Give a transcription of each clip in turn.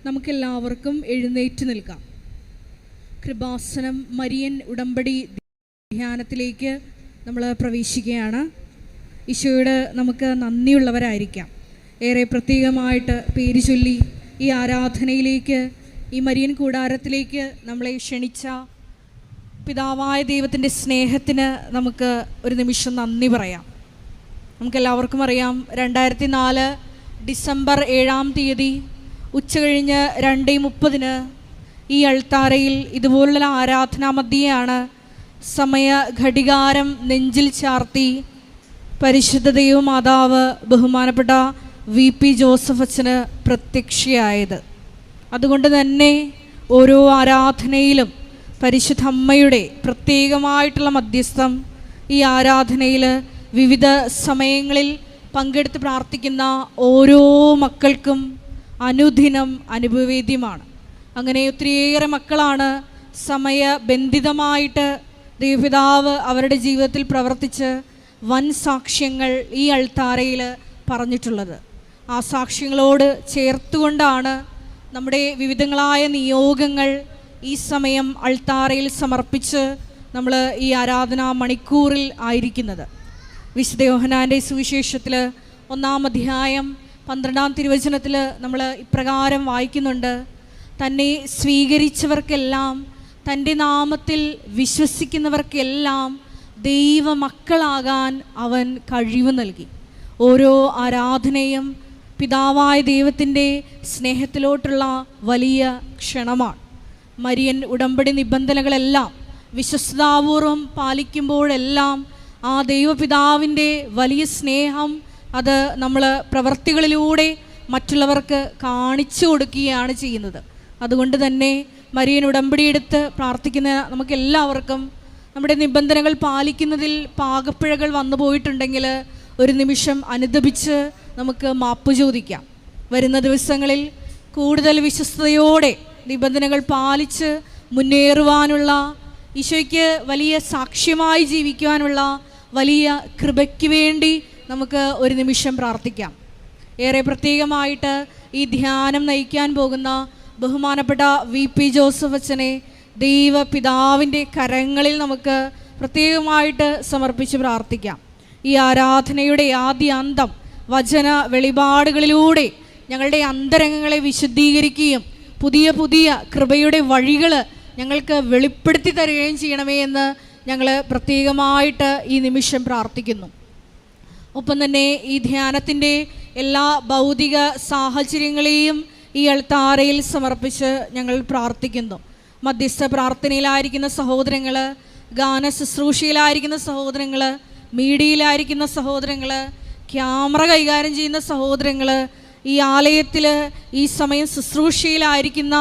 നമുക്കെല്ലാവർക്കും എഴുന്നേറ്റ് നിൽക്കാം. കൃപാസനം മരിയൻ ഉടമ്പടി ധ്യാനത്തിലേക്ക് നമ്മൾ പ്രവേശിക്കുകയാണ്. ഈശോയോട് നമുക്ക് നന്ദിയുള്ളവരായിരിക്കാം. ഏറെ പ്രത്യേകമായിട്ട് പേര് ചൊല്ലി ഈ ആരാധനയിലേക്ക്, ഈ മരിയൻ കൂടാരത്തിലേക്ക് നമ്മളെ ക്ഷണിച്ച പിതാവായ ദൈവത്തിൻ്റെ സ്നേഹത്തിന് നമുക്ക് ഒരു നിമിഷം നന്ദി പറയാം. നമുക്കെല്ലാവർക്കും അറിയാം, 2004 ഡിസംബർ 7-ാം തീയതി ഉച്ചകഴിഞ്ഞ് 2:30 ഈ അൾത്താരയിൽ ഇതുപോലുള്ള ആരാധനാ മധ്യയാണ് സമയ ഘടികാരം നെഞ്ചിൽ ചാർത്തി പരിശുദ്ധ ദൈവമാതാവ് ബഹുമാനപ്പെട്ട VP ജോസഫ് അച്ഛന് പ്രത്യക്ഷയായത്. അതുകൊണ്ട് തന്നെ ഓരോ ആരാധനയിലും പരിശുദ്ധ അമ്മയുടെ പ്രത്യേകമായിട്ടുള്ള മധ്യസ്ഥം ഈ ആരാധനയിൽ വിവിധ സമയങ്ങളിൽ പങ്കെടുത്ത് പ്രാർത്ഥിക്കുന്ന ഓരോ മക്കൾക്കും അനുദിനം അനുഭവേദ്യമാണ്. അങ്ങനെ ഒത്തിരിയേറെ മക്കളാണ് സമയബന്ധിതമായിട്ട് ദൈവപിതാവ് അവരുടെ ജീവിതത്തിൽ പ്രവർത്തിച്ച് വൻ സാക്ഷ്യങ്ങൾ ഈ അൾത്താരയിൽ പറഞ്ഞിട്ടുള്ളത്. ആ സാക്ഷ്യങ്ങളോട് ചേർത്തുകൊണ്ടാണ് നമ്മുടെ വിവിധങ്ങളായ നിയോഗങ്ങൾ ഈ സമയം അൾത്താരയിൽ സമർപ്പിച്ച് നമ്മൾ ഈ ആരാധനാ മണിക്കൂറിൽ ആയിരിക്കുന്നത്. വിശുദ്ധ യോഹന്നാൻ്റെ സുവിശേഷത്തിൽ 1-ാം അധ്യായം 12-ാം തിരുവചനത്തിൽ നമ്മൾ ഇപ്രകാരം വായിക്കുന്നുണ്ട്: തന്നെ സ്വീകരിച്ചവർക്കെല്ലാം, തൻ്റെ നാമത്തിൽ വിശ്വസിക്കുന്നവർക്കെല്ലാം ദൈവമക്കളാകാൻ അവൻ കഴിവ് നൽകി. ഓരോ ആരാധനയും പിതാവായ ദൈവത്തിൻ്റെ സ്നേഹത്തിലോട്ടുള്ള വലിയ ക്ഷണമാണ്. മരിയൻ ഉടമ്പടി നിബന്ധനകളെല്ലാം വിശ്വസ്താപൂർവം പാലിക്കുമ്പോഴെല്ലാം ആ ദൈവപിതാവിൻ്റെ വലിയ സ്നേഹം അത് നമ്മൾ പ്രവൃത്തികളിലൂടെ മറ്റുള്ളവർക്ക് കാണിച്ചു കൊടുക്കുകയാണ് ചെയ്യുന്നത്. അതുകൊണ്ട് തന്നെ മരിയൻ ഉടമ്പടിയെടുത്ത് പ്രാർത്ഥിക്കുന്ന നമുക്കെല്ലാവർക്കും നമ്മുടെ നിബന്ധനകൾ പാലിക്കുന്നതിൽ പാകപ്പിഴകൾ വന്നു പോയിട്ടുണ്ടെങ്കിൽ ഒരു നിമിഷം അനുദപിച്ച് നമുക്ക് മാപ്പ് ചോദിക്കാം. വരുന്ന ദിവസങ്ങളിൽ കൂടുതൽ വിശ്വസ്തയോടെ നിബന്ധനകൾ പാലിച്ച് മുന്നേറുവാനുള്ള, ഈശോയ്ക്ക് വലിയ സാക്ഷ്യമായി ജീവിക്കുവാനുള്ള വലിയ കൃപയ്ക്ക് വേണ്ടി നമുക്ക് ഒരു നിമിഷം പ്രാർത്ഥിക്കാം. ഏറെ പ്രത്യേകമായിട്ട് ഈ ധ്യാനം നയിക്കാൻ പോകുന്ന ബഹുമാനപ്പെട്ട VP ജോസഫ് അച്ഛനെ ദൈവപിതാവിൻ്റെ കരങ്ങളിൽ നമുക്ക് പ്രത്യേകമായിട്ട് സമർപ്പിച്ച് പ്രാർത്ഥിക്കാം. ഈ ആരാധനയുടെ ആദ്യ അന്തം വചന വെളിപാടുകളിലൂടെ ഞങ്ങളുടെ അന്തരംഗങ്ങളെ വിശുദ്ധീകരിക്കുകയും പുതിയ പുതിയ കൃപയുടെ വഴികൾ ഞങ്ങൾക്ക് വെളിപ്പെടുത്തി തരികയും ചെയ്യണമേ എന്ന് ഞങ്ങൾ പ്രത്യേകമായിട്ട് ഈ നിമിഷം പ്രാർത്ഥിക്കുന്നു. ഒപ്പം തന്നെ ഈ ധ്യാനത്തിൻ്റെ എല്ലാ ഭൗതിക സാഹചര്യങ്ങളെയും ഈ അൾത്താരയിൽ സമർപ്പിച്ച് ഞങ്ങൾ പ്രാർത്ഥിക്കുന്നു. മധ്യസ്ഥ പ്രാർത്ഥനയിലായിരിക്കുന്ന സഹോദരങ്ങൾ, ഗാന ശുശ്രൂഷയിലായിരിക്കുന്ന സഹോദരങ്ങൾ, മീഡിയയിലായിരിക്കുന്ന സഹോദരങ്ങൾ, ക്യാമറ കൈകാര്യം ചെയ്യുന്ന സഹോദരങ്ങൾ, ഈ ആലയത്തിൽ ഈ സമയം ശുശ്രൂഷയിലായിരിക്കുന്ന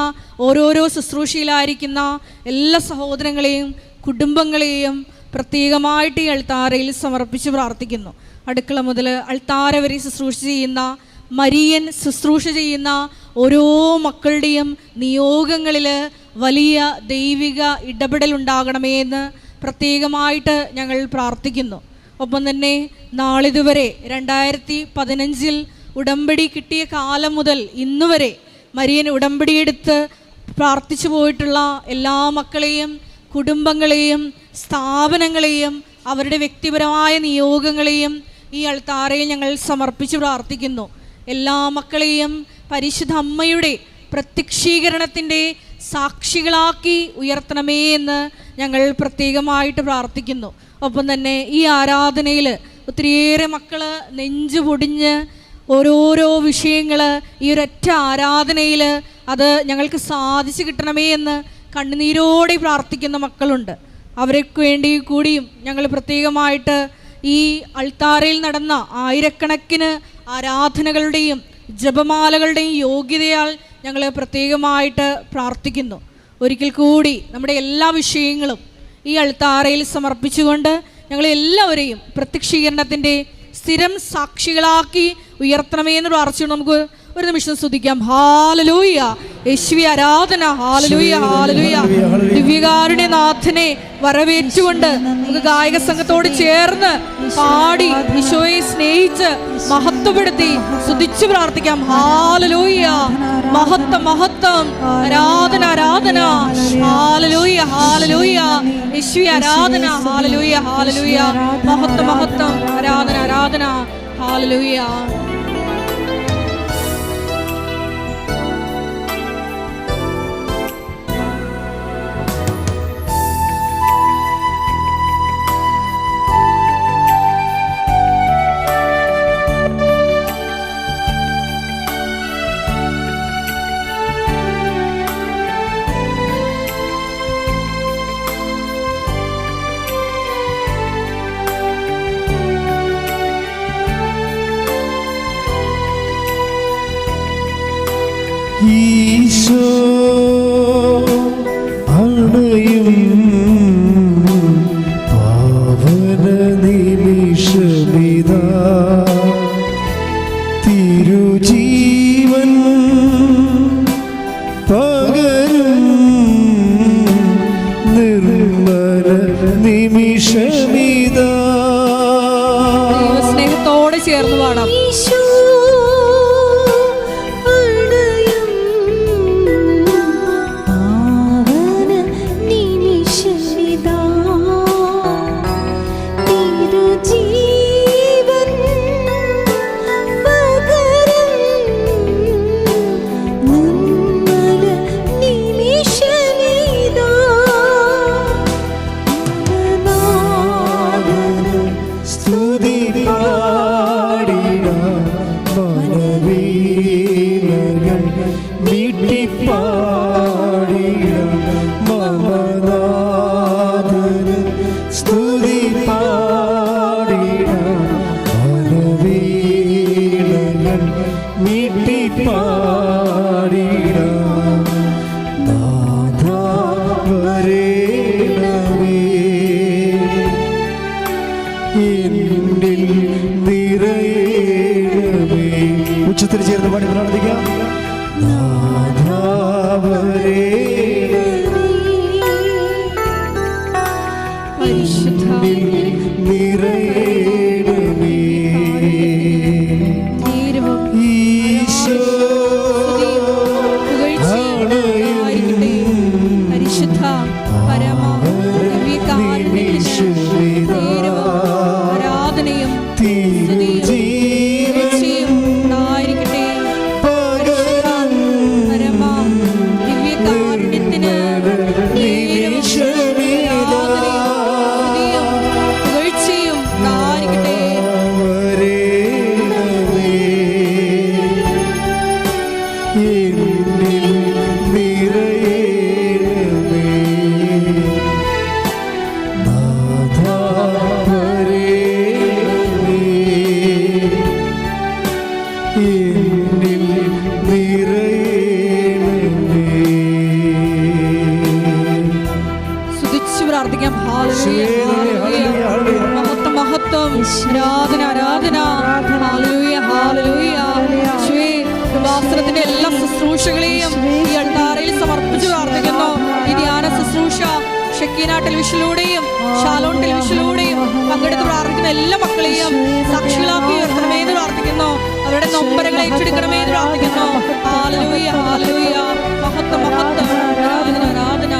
ഓരോരോ ശുശ്രൂഷയിലായിരിക്കുന്ന എല്ലാ സഹോദരങ്ങളെയും കുടുംബങ്ങളെയും പ്രത്യേകമായിട്ട് ഈ അൾത്താരയിൽ സമർപ്പിച്ച് പ്രാർത്ഥിക്കുന്നു. അടുക്കള മുതൽ അൾത്താര വരെ ശുശ്രൂഷ ചെയ്യുന്ന, മരിയൻ ശുശ്രൂഷ ചെയ്യുന്ന ഓരോ മക്കളുടെയും നിയോഗങ്ങളിൽ വലിയ ദൈവിക ഇടപെടൽ ഉണ്ടാകണമേ എന്ന് പ്രത്യേകമായിട്ട് ഞങ്ങൾ പ്രാർത്ഥിക്കുന്നു. ഒപ്പം തന്നെ നാളിതുവരെ 2015 ഉടമ്പടി കിട്ടിയ കാലം മുതൽ ഇന്നുവരെ മരിയൻ ഉടമ്പടിയെടുത്ത് പ്രാർത്ഥിച്ചു പോയിട്ടുള്ള എല്ലാ മക്കളെയും, കുടുംബങ്ങളെയും, സ്ഥാപനങ്ങളെയും, അവരുടെ വ്യക്തിപരമായ നിയോഗങ്ങളെയും ഈ അൾത്താരയിൽ ഞങ്ങൾ സമർപ്പിച്ച് പ്രാർത്ഥിക്കുന്നു. എല്ലാ മക്കളെയും പരിശുദ്ധ അമ്മയുടെ പ്രത്യക്ഷീകരണത്തിൻ്റെ സാക്ഷികളാക്കി ഉയർത്തണമേ എന്ന് ഞങ്ങൾ പ്രത്യേകമായിട്ട് പ്രാർത്ഥിക്കുന്നു. ഒപ്പം തന്നെ ഈ ആരാധനയിൽ ഒത്തിരിയേറെ മക്കൾ നെഞ്ചു പൊടിഞ്ഞ് ഓരോരോ വിഷയങ്ങൾ ഈ ഒരൊറ്റ ആരാധനയിൽ അത് ഞങ്ങൾക്ക് സാധിച്ചു കിട്ടണമേ എന്ന് കണ്ണുനീരോടെ പ്രാർത്ഥിക്കുന്ന മക്കളുണ്ട്. അവർക്ക് വേണ്ടി കൂടിയും ഞങ്ങൾ പ്രത്യേകമായിട്ട് ഈ അൾത്താരയിൽ നടന്ന ആയിരക്കണക്കിന് ആരാധനകളുടെയും ജപമാലകളുടെയും യോഗ്യതയാൽ ഞങ്ങൾ പ്രത്യേകമായിട്ട് പ്രാർത്ഥിക്കുന്നു. ഒരിക്കൽ കൂടി നമ്മുടെ എല്ലാ വിഷയങ്ങളും ഈ അൾത്താരയിൽ സമർപ്പിച്ചുകൊണ്ട് ഞങ്ങളെല്ലാവരെയും പ്രത്യക്ഷീകരണത്തിൻ്റെ സ്ഥിരം സാക്ഷികളാക്കി ഉയർത്തണമേ എന്ന് പ്രാർത്ഥിച്ചു. നമുക്ക് ഒരു നിമിഷം സ്തുതിക്കാം. ഹല്ലേലൂയ, യേശുവേ ആരാധന. ഹല്ലേലൂയ, ഹല്ലേലൂയ. ദിവ്യകാരുണ്യനാഥനെ വരവേറ്റുകൊണ്ട് നമുക്ക് ഗായക സംഘത്തോട് ചേർന്ന് പാടി ഈശോയെ സ്നേഹിച്ച് മഹത്വപ്പെടുത്തി സ്തുതിച്ചു പ്രാർത്ഥിക്കാം. ഹല്ലേലൂയ, മഹത്വം മഹത്വം, ആരാധന ആരാധന. ഹല്ലേലൂയ, ഹല്ലേലൂയ, യേശുവേ ആരാധന. ഹല്ലേലൂയ, ഹല്ലേലൂയ, മഹത്വം മഹത്വം, ആരാധന ആരാധന. ഹല്ലേലൂയ. ഈശോ അണയും പാവന നിമിഷമിതാ, തിരുജീവൻ പകരും നിർമ്മല നിമിഷമിതാ. സ്നേഹത്തോടെ ചേർന്ന് പാടാം. ഉച്ചത്തിൽ ചേർന്ന് പാടി പ്രാർത്ഥിക്കാം. വസ്ത്രത്തിന്റെ എല്ലാ ശുശ്രൂഷകളെയും ഈ അൾത്താരയിൽ സമർപ്പിച്ചു പ്രാർത്ഥിക്കുന്നു. ഈ ധ്യാന ശുശ്രൂഷ ഷക്കീന ടെലിവിഷനിലൂടെയും ഷാലോൺ ടെലിവിഷനിലൂടെയും പങ്കെടുത്ത് പ്രാർത്ഥിക്കുന്ന എല്ലാ മക്കളെയും സാക്ഷികളാക്കി ഉയർത്തണമേ എന്ന് പ്രാർത്ഥിക്കുന്നു. അവരുടെ നൊമ്പരങ്ങൾ ഏറ്റെടുക്കണമേ എന്ന് പ്രാർത്ഥിക്കുന്നു. ഹല്ലേലൂയ, ഹല്ലേലൂയ, മഹത്വം മഹത്വം, ആരാധന ആരാധന.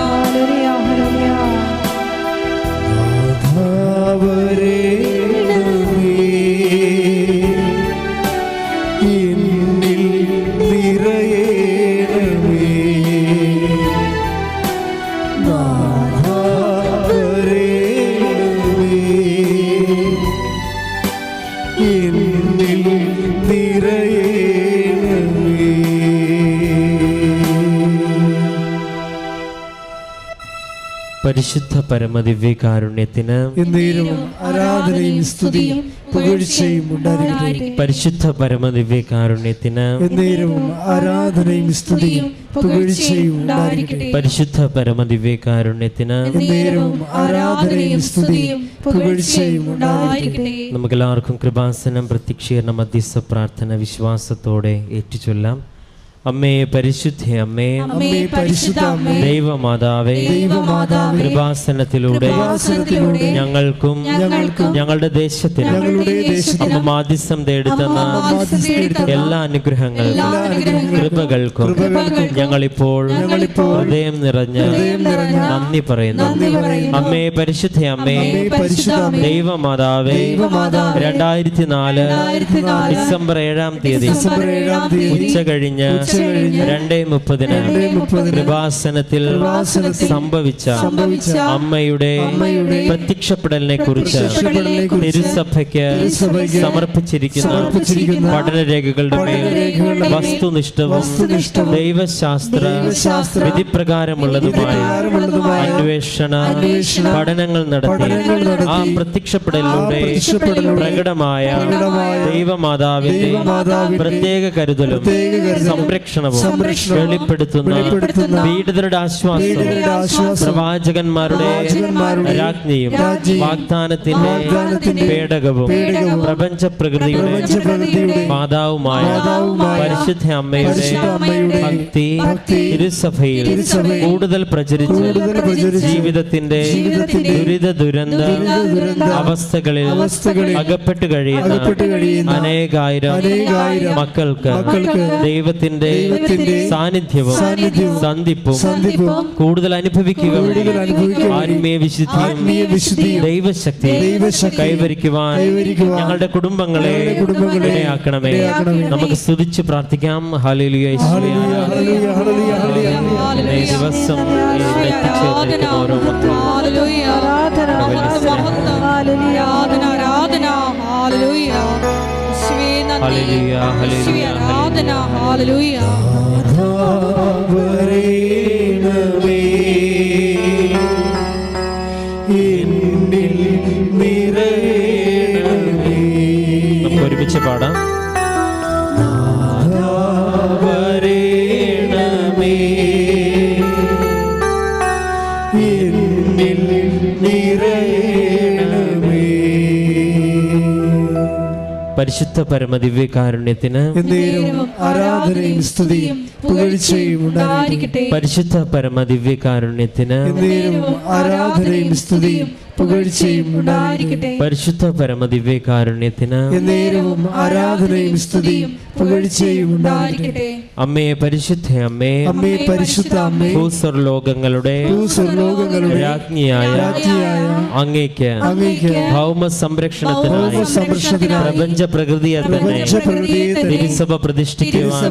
പരിശുദ്ധ പരമദിവ്യകാരുണ്യത്തിന് ആരാധനയും സ്തുതിയും പുകഴ്ചയും ഉണ്ടായിരിക്കട്ടെ. പരിശുദ്ധ പരമദിവ്യകാരുണ്യത്തിന് എന്നേരവും ആരാധനയും സ്തുതിയും പുകഴ്ചയും ഉണ്ടായിരിക്കട്ടെ. പരിശുദ്ധ പരമദിവ്യകാരുണ്യത്തിന് എന്നേരവും ആരാധനയും സ്തുതിയും പുകഴ്ചയും ഉണ്ടായിരിക്കട്ടെ. നമുക്കെല്ലാവർക്കും കൃപാസനം പ്രത്യക്ഷീകരണ മധ്യസ്ഥ പ്രാർത്ഥന വിശ്വാസത്തോടെ ഏറ്റുചൊല്ലാം. അമ്മേ പരിശുദ്ധ അമ്മേ, അമ്മേ പരിശുദ്ധ അമ്മേ, ദൈവമാതാവേ, ദൈവമാതാവേ, കൃപാസനത്തിലൂടെ ഞങ്ങൾക്കും ഞങ്ങളുടെ ദേശത്തിനും അമ്മ മാധ്യസ്ഥം തേടുന്ന എല്ലാ അനുഗ്രഹങ്ങൾക്കും കൃപകൾക്കും ഞങ്ങളിപ്പോൾ ഹൃദയം നിറഞ്ഞ് നന്ദി പറയുന്നു. അമ്മേ പരിശുദ്ധ അമ്മേ, ദൈവമാതാവേ, 2004 ഡിസംബർ 7-ാം തീയതി ഉച്ച കഴിഞ്ഞ് 2:30 കൃപാസനത്തിൽ സംഭവിച്ച അമ്മയുടെ പ്രത്യക്ഷപ്പെടലിനെ കുറിച്ച് തിരുസഭയ്ക്ക് സമർപ്പിച്ചിരിക്കുന്ന പഠനരേഖകളുടെ മേൽ വസ്തുനിഷ്ഠവും ദൈവശാസ്ത്ര വിധിപ്രകാരമുള്ളതുമായ അന്വേഷണ പഠനങ്ങൾ നടത്തി ആ പ്രത്യക്ഷപ്പെടലിലൂടെ പ്രകടമായ ദൈവമാതാവിന്റെ പ്രത്യേക കരുതലും സംരക്ഷണവും വെളിപ്പെടുത്തുന്ന പീഡിതരുടെ ആശ്വാസവും പ്രവാചകന്മാരുടെ രാജ്ഞിയും വാഗ്ദാനത്തിന്റെ പേടകവും പ്രപഞ്ച പ്രകൃതിയുടെ മാതാവുമായ പരിശുദ്ധ അമ്മയുടെ ഭക്തി തിരുസഭയിൽ കൂടുതൽ പ്രചരിച്ച് ജീവിതത്തിന്റെ ദുരിത അവസ്ഥകളിൽ അകപ്പെട്ടു കഴിയുന്ന അനേകായിരം മക്കൾക്ക് ദൈവത്തിന്റെ സാന്നിധ്യവും സന്ധിപ്പും കൂടുതൽ അനുഭവിക്കുക ആത്മീയ വിശുദ്ധിയും ദൈവശക്തിയും കൈവരിക്കുവാൻ ഞങ്ങളുടെ കുടുംബങ്ങളെ ഇടയാക്കണമേ. നമുക്ക് സ്തുതിച്ച് പ്രാർത്ഥിക്കാം. ഹല്ലേലൂയ. ദിവസം എത്തിച്ചേർന്നിരിക്കുന്ന ഓരോ മക്കളും ഹല്ലേലൂയ, ഹല്ലേലൂയ, ഹല്ലേലൂയ. വരേണമേ എന്നിൽ നിറയണമേ. നമുക്ക് ഒരുമിച്ച് പാടാം. വരേണമേ എന്നിൽ നിറയണമേ. പരിശുദ്ധ പരമദിവ്യകാരുണ്യത്തിന് എന്നേരവും ആരാധനയും സ്തുതിയും പുകഴ്ചയും ഉണ്ടായിരിക്കട്ടെ. പരിശുദ്ധ പരമദിവ്യകാരുണ്യത്തിന് എന്നേരവും ആരാധനയും സ്തുതിയും പുകഴ്ചയും ഉണ്ടായിരിക്കട്ടെ. പരിശുദ്ധ പരമദിവ്യകാരുണ്യത്തിന് എന്നേരവും ആരാധനയും സ്തുതിയും പുകഴ്ചയും ഉണ്ടായിരിക്കട്ടെ. അമ്മേ പരിശുദ്ധ അമ്മേ, അമ്മേ പരിശുദ്ധ അമ്മേ, ഭൂസ്വർലോകങ്ങളുടെ രാജ്ഞിയായ അങ്ങേക്ക് ഭൗമ സംരക്ഷണത്തിനായി പ്രപഞ്ച പ്രകൃതിയെ തന്നെ തിരുസഭ പ്രതിഷ്ഠിക്കുവാൻ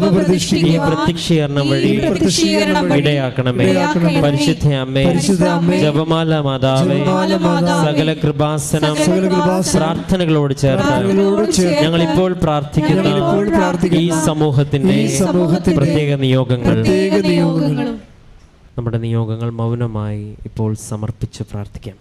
ഈ പ്രത്യക്ഷീകരണം വഴി ഇടയാക്കണമേ. പരിശുദ്ധ അമ്മേ, ജപമാല മാതാവേ, സകല കൃപാസനം പ്രാർത്ഥനകളോട് ചേർത്ത് ഞങ്ങൾ ഇപ്പോൾ പ്രാർത്ഥിക്കുന്ന ഈ സമൂഹത്തിന്റെ പ്രത്യേക നിയോഗങ്ങൾ നമ്മുടെ നിയോഗങ്ങൾ മൗനമായി ഇപ്പോൾ സമർപ്പിച്ച് പ്രാർത്ഥിക്കാം.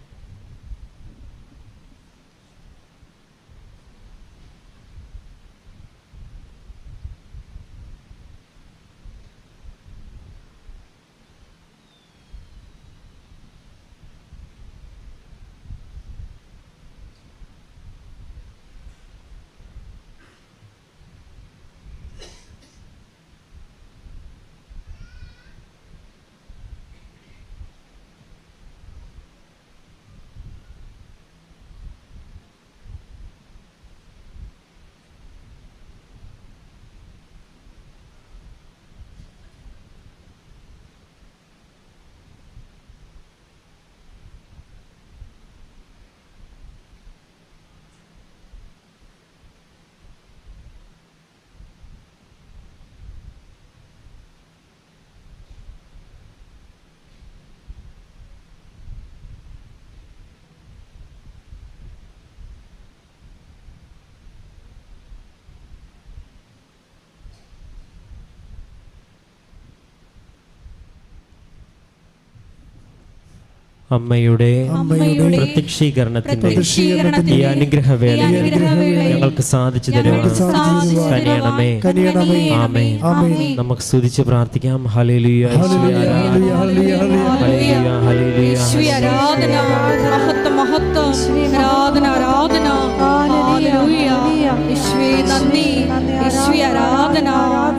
അമ്മയുടെ അമ്മയുടെ പ്രത്യക്ഷീകരണത്തിന്റെ പ്രത്യക്ഷീകരണത്തിന്റെ ഈ അനുഗ്രഹവേള ഞങ്ങൾക്ക് സാധിച്ചു തരുവാൻ കനിയണമേ. ആമേൻ. നമുക്ക് സ്തുതിച്ച് പ്രാർത്ഥിക്കാം. ഹല്ലേലൂയ, യേശുവേ ആരാധന. ഹല്ലേലൂയ, ഹല്ലേലൂയ, യേശുവേ ആരാധന. മഹത്വം, മഹത്വം. ആരാധന, ആരാധന. ഹല്ലേലൂയ. യേശുവേ നന്ദി. യേശുവേ ആരാധന.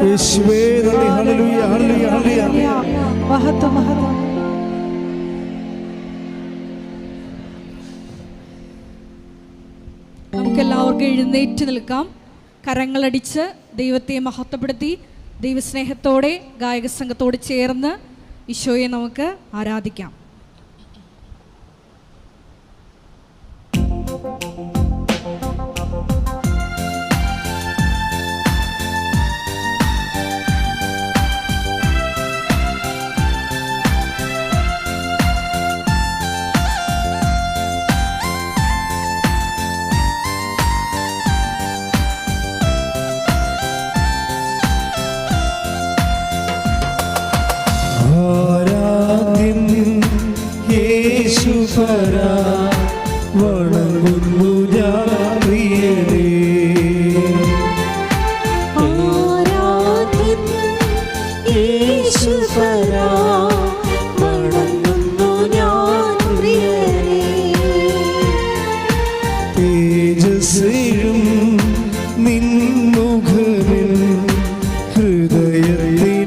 യേശുവേ നന്ദി. ഹല്ലേലൂയ, ഹല്ലേലൂയ, ഹല്ലേലൂയ. മഹത്വം, മഹത്വം. നമുക്കെല്ലാവർക്കും എഴുന്നേറ്റ് നിൽക്കാം. കരങ്ങളടിച്ച് ദൈവത്തെ മഹത്വപ്പെടുത്തി ദൈവസ്നേഹത്തോടെ ഗായക സംഘത്തോട് ചേർന്ന് ഈശോയെ നമുക്ക് ആരാധിക്കാം. യേശുപരാ വണങ്ങുന്നു ഞാൻ പ്രിയനേ. ആരാധ്യൻ യേശുപരാ വണങ്ങുന്നു ഞാൻ പ്രിയനേ. തേജസ്സേഴും നിൻമുഖമിൽ ഹൃദയത്തിനാനന്ദമേ.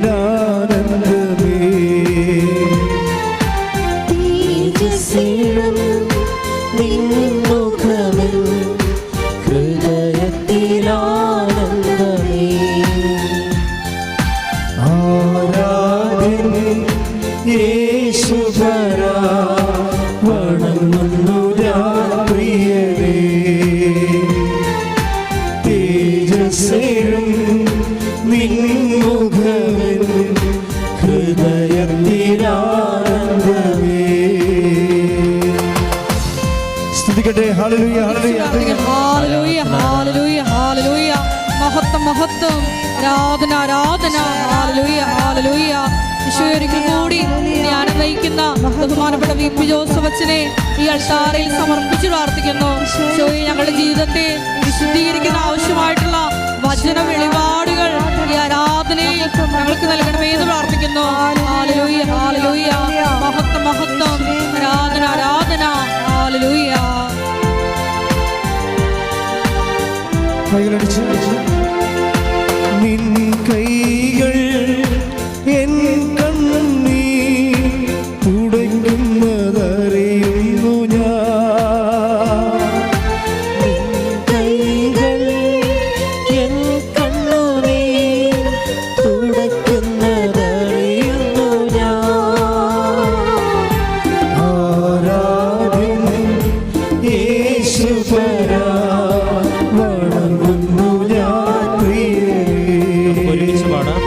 തേജസ്സേഴും നിൻമുഖമിൽ ഹൃദയത്തിലാനന്ദമേ. ആരാധ്യൻ യേശുപരാ വണങ്ങുന്നു ഞാൻ പ്രിയനേ. തേജസ്സേഴും നിൻമുഖമിൽ ഹൃദയത്തിനാനന്ദമേ. സ്തുതിക്കട്ടെ. ഹല്ലേലൂയ, ഹല്ലേലൂയ. ഹല്ലേലൂയ, ഹല്ലേലൂയ, ഹല്ലേലൂയ. മഹത്വം, മഹത്വം. ആരാധന, ആരാധന. ഹല്ലേലൂയ, ഹല്ലേലൂയ. ഈശോയെ ഒരിക്കൽ കൂടി ധ്യാനം നയിക്കുന്ന ബഹുമാനപ്പെട്ട വി.പി. ജോസഫ് അച്ഛനെ ഈ അൾത്താരയിൽ സമർപ്പിച്ച് പ്രാർത്ഥിക്കുന്നു. ഈശോയെ ഞങ്ങളുടെ ജീവിതത്തെ വിശുദ്ധീകരിക്കുന്ന ആവശ്യമായിട്ടുള്ള വചന വെളിപാടുകൾ ഈ ആരാധനയിൽ ഞങ്ങൾക്ക് നൽകണമേ എന്ന് പ്രാർത്ഥിക്കുന്നു. ഹല്ലേലൂയ, ഹല്ലേലൂയ. മഹത്വം, മഹത്വം. ആരാധന, ആരാധന. ഹല്ലേലൂയ. കൈകളടിച്ച് നിൻ കൈകൾ എൻ കണ്ണീർ തുടയ്ക്കുന്നതറിയുന്നു ഞാൻ. കൈകൾ എൻ കണ്ണുനീർ തുടയ്ക്കുന്നതറിയുന്നു ഞാൻ. ആരാധ്യൻ യേശുപരാ വണങ്ങുന്നു ഞാൻ പ്രിയനേ. ഒരുമിച്ച് പാടാം.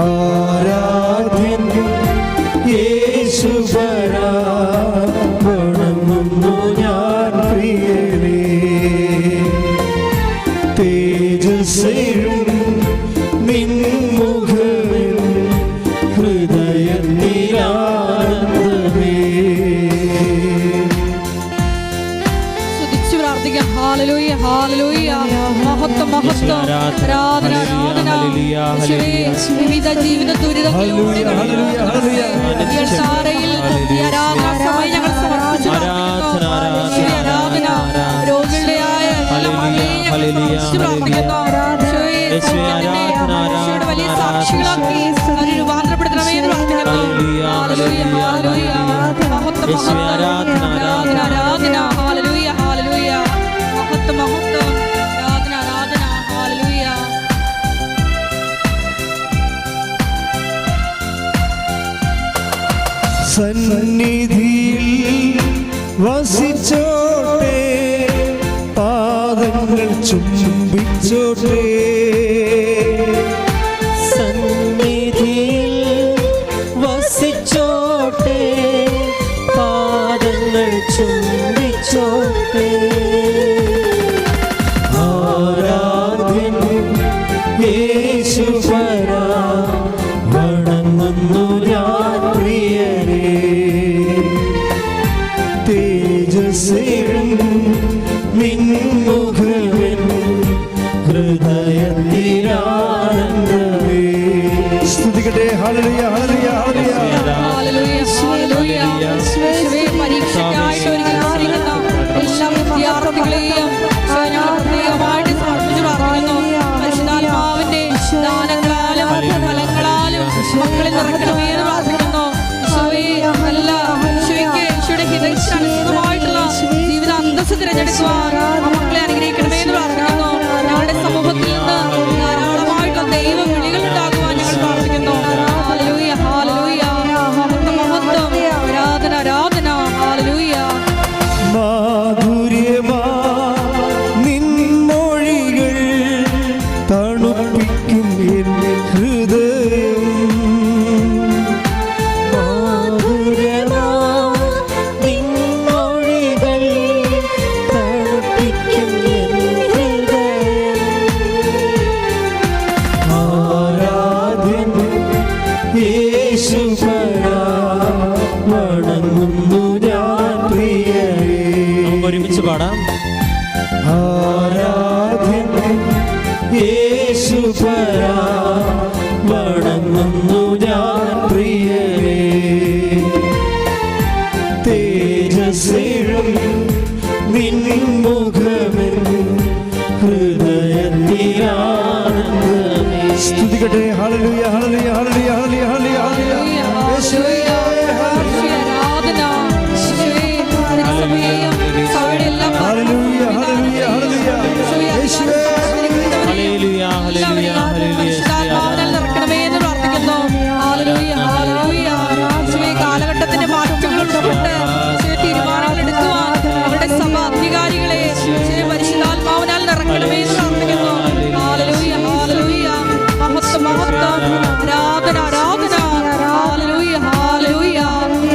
ആരാധ്യൻ യേശുപരാ വണങ്ങുന്നു ഞാൻ പ്രിയനേ. തേജസ്സേഴും നിൻമുഖമിൽ ഹൃദയത്തിലാനന്ദമേ. സ്തുതിച്ച് പ്രാർത്ഥിക്കാം. ഹല്ലേലൂയ, ഹല്ലേലൂയ. മഹത്വം, മഹത്വം. ആരാധന, ആരാധന. യേശുവേ, വിവിധ ജീവിത ദുരിതങ്ങളിലൂടെ ഹല്ലേലൂയ, ഹല്ലേലൂയ. ഈ അൾത്താരയിൽ ഈ ആരാധനാ സമയം ഞങ്ങൾ സമർപ്പിച്ച് പ്രാർത്ഥിക്കുന്നു. യേശുവേ, ആരാധന. രോഗികളുടെയായ എല്ലാ മകളെയും ഞങ്ങൾ സമർപ്പിച്ച് പ്രാർത്ഥിക്കുന്നു. യേശുവേ, സൗഖ്യത്തിന്റെ യേശുവയുടെ വലിയ സാക്ഷികളാക്കി അവരെ രൂപാന്തരപ്പെടുത്തണമേ എന്ന് പ്രാർത്ഥിക്കുന്നു. ഹല്ലേലൂയ, ഹല്ലേലൂയ. മഹത്വം, മഹത്വം. ആരാധന, ആരാധന. ഹല്ലേലൂയ, ഹല്ലേലൂയ. മഹത്വം, മഹത്വം. ആരാധന, ആരാധന. ഹല്ലേലൂയ. സന്നിധിയിൽ വസിച്ചോട്ടെ, പാദങ്ങൾ ചുംബിച്ചോട്ടെ. സന്നിധിയിൽ വസിച്ചോട്ടെ, പാദങ്ങൾ ചുംബിച്ചോട്ടെ. ആരാധ്യൻ യേശുപരാ വണങ്ങുന്നു ഞാൻ പ്രിയനേ. സ്തുതിക്കട്ടെ. ഹല്ലേലൂയ ഹല്ലേലൂയ ഹല്ലേലൂയ. ഹല്ലേലൂയ, ഹല്ലേലൂയ. യേശുവേ, പരീക്ഷയ്ക്കായിട്ട് ഒരുങ്ങിയിരിക്കുന്ന എല്ലാ വിദ്യാർത്ഥികളെയും ഞങ്ങൾ പ്രത്യേകമായിട്ട് സമർപ്പിച്ച് പ്രാർത്ഥിക്കുന്നു. പരിശുദ്ധാത്മാവിന്റെ ദാനങ്ങളാലും ഫലങ്ങളാലും മക്കളിൽ നിറയ്ക്കണമേ എന്ന് പ്രാർത്ഥിക്കുന്നു. യേശുവേ, യേശുയുടെ ഹിതത്തിനനുസൃതമായിട്ടുള്ള ജീവിത അന്തസ്സ് തിരഞ്ഞെടുക്കുവാൻ മക്കളെ അനുഗ്രഹിക്കണമേ എന്ന് പ്രാർത്ഥിക്കുന്നു. ഞങ്ങളുടെ സമൂഹത്തിൽ നിന്ന് ധാരാളമായിട്ടുള്ള ദൈവ വിളികൾ ഉണ്ടാകുവാൻ ഞങ്ങൾ പ്രാർത്ഥിക്കുന്നു. ഹല്ലേലൂയ, ഹല്ലേലൂയ. മഹത്വം, ആരാധന, ആരാധന. ഹല്ലേലൂയ. മാധുര്യമാ നിൻമൊഴികൾ തണുപ്പിക്കും എന്റെ ഹൃദയം. മാധുര്യമാ നിൻമൊഴികൾ തണുപ്പിക്കും എൻ ഹൃദയം. ആരാധ്യൻ യേശുപരാ വണങ്ങുന്നു ഞാൻ പ്രിയരേ. നമുക്ക് ഒരുമിച്ച് പാടാം. ആരാധ്യൻ യേശുപരാ വണങ്ങുന്നു ഞാൻ പ്രിയരേ. തേജസ്സേഴും നിൻമുഖമെൻ ഹൃദയത്തിലാനന്ദമേ. സ്തുതിക്കട്ടെ. ഹല്ലേലൂയ ഹല്ലേലൂയ ഹല്ലേലൂയ ഹല്ലേലൂയ ഹല്ലേലൂയ ഹല്ലേലൂയ. യേശുവേ, ആരാധന. യേശുവേ, തിരുസഭയെയും സഭയുടെ എല്ലാ ഹല്ലേലൂയ ഹല്ലേലൂയ ഹല്ലേലൂയ. യേശുവേ, ഹല്ലേലൂയ, ഹല്ലേലൂയ, ഹല്ലേലൂയ. പരിശുദ്ധാത്മാവിനാൽ നിറയ്ക്കണമേ എന്ന് പ്രാർത്ഥിക്കുന്നു. ഹല്ലേലൂയ, ഹല്ലേലൂയ. യേശുവേ, കാലഘട്ടത്തിന്റെ മാറ്റങ്ങൾ ഉൾപ്പെട്ട് തീരുമാനങ്ങൾ എടുക്കുവാൻ അവരുടെ സഭ അധികാരികളെ പരിശുദ്ധാത്മാവിനാൽ നിറയ്ക്കണമേ എന്ന് പ്രാർത്ഥിക്കുന്നു. ഹല്ലേലൂയ, ഹല്ലേലൂയ. മഹത്വം, മഹത്വം. ആരാധന, ആരാധന. ഹല്ലേലൂയ, ഹല്ലേലൂയ.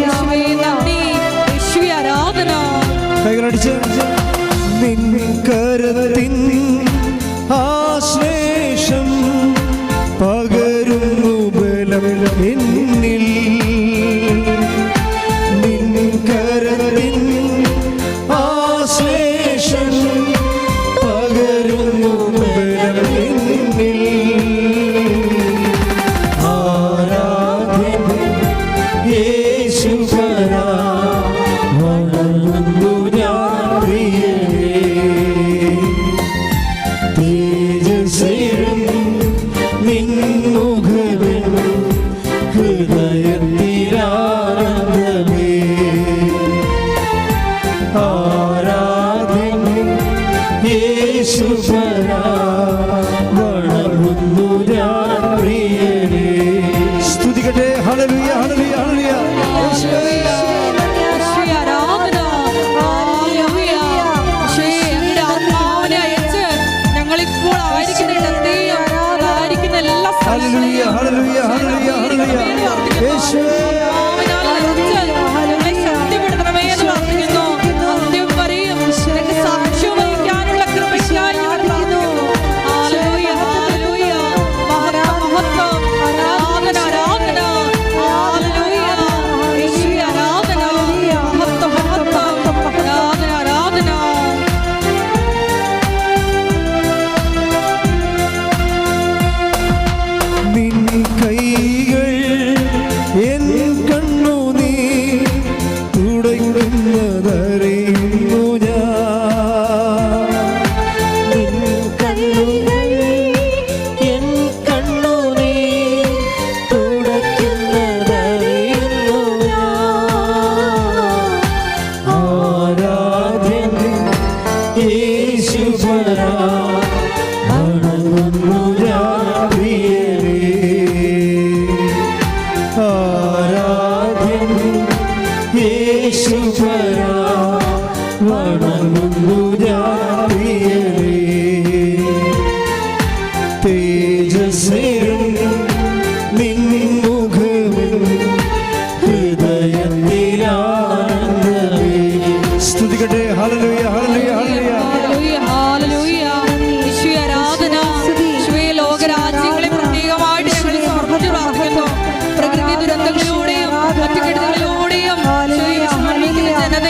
യേശുവേ, നന്ദി. യേശുവേ, ആരാധന. കൈകളടിച്ച്. നിൻ കരത്തിൻ ആശ്ലേഷം പകരുന്നു ബലം എന്നിൽ. നിൻ കരത്തിൻ ആശ്ലേഷം പകരുന്നു ബലം എന്നിൽ. ആരാധ്യൻ യേശുപരാ വണങ്ങുന്നു ഞാൻ പ്രിയരേ. തേജസ്സേഴും നിൻമുഖമെൻ ഹൃദയത്തിലാനന്ദമേ. ആരാധ്യൻ യേശുപരാ വണങ്ങുന്നു ഞാൻ പ്രിയരേ. സ്തുതിക്കട്ടെ. ഹല്ലേലൂയ ഹല്ലേലൂയ ഹല്ലേലൂയ. യേശുവേ, ആരാധന. ഹല്ലേലൂയ. യേശുവേ, അങ്ങയുടെ ആത്മാവിനെ അയച്ച് ഞങ്ങളിപ്പോൾ ആയിരിക്കുന്ന ഇടത്തെയും ആയിരിക്കുന്ന എല്ലാ ഹല്ലേലൂയ ഹല്ലേലൂയ ഹല്ലേലൂയ ഹല്ലേലൂയ. യേശുവേ, ആത്മാവിനാൽ നിറച്ച് ഞങ്ങളെ ശക്തിപ്പെടുത്തണമേ എന്ന് പ്രാർത്ഥിക്കുന്നു. അന്ത്യം വരെയും നിനക്ക് സാക്ഷ്യം വഹിക്കാനുള്ള കൃപയ്ക്കായി ഞങ്ങൾ പ്രാർത്ഥിക്കുന്നു. ഹല്ലേലൂയ, ഹല്ലേലൂയ. മഹത്വം, മഹത്വം. ആരാധന, ആരാധന. ഹല്ലേലൂയ. യേശുവേ, ആരാധന. മഹത്വം, മഹത്വം. ആരാധന, ആരാധന. നിൻ കൈകൾ എൻ കണ്ണുനീർ തുടയ്ക്കുന്നതറിയുന്നു ഞാൻ. നിൻ കണ്ണുകൾ എൻ കണ്ണുനീർ തുടയ്ക്കുന്നതറിയുന്നു ഞാൻ. ആരാധ്യൻ യേശുപരാ വണങ്ങുന്നു ഞാൻ പ്രിയരേ. ആരാധ്യൻ യേശുപരാ വണങ്ങുന്നു ഞാൻ പ്രിയരേ. തേജസ്സേഴും നിൻമുഖമെൻ ഹൃദയത്തിലാനന്ദമേ. സ്തുതിക്കട്ടെ. ഹല്ലേലൂയ ഹല്ലേലൂയ ഹല്ലേലൂയ. ഹല്ലേലൂയ, ഹല്ലേലൂയ. യേശുവേ, ആരാധന. യേശുവേ, ലോകരാജ്യങ്ങളെ പ്രത്യേകമായിട്ട് ഞങ്ങൾ സമർപ്പിച്ച് പ്രാർത്ഥിക്കുന്നു. പ്രകൃതി ദുരന്തങ്ങളിലൂടെയും മറ്റു കെടുതികളിലൂടെയും യേശുവേ, വിഷമിക്കുന്ന ജനത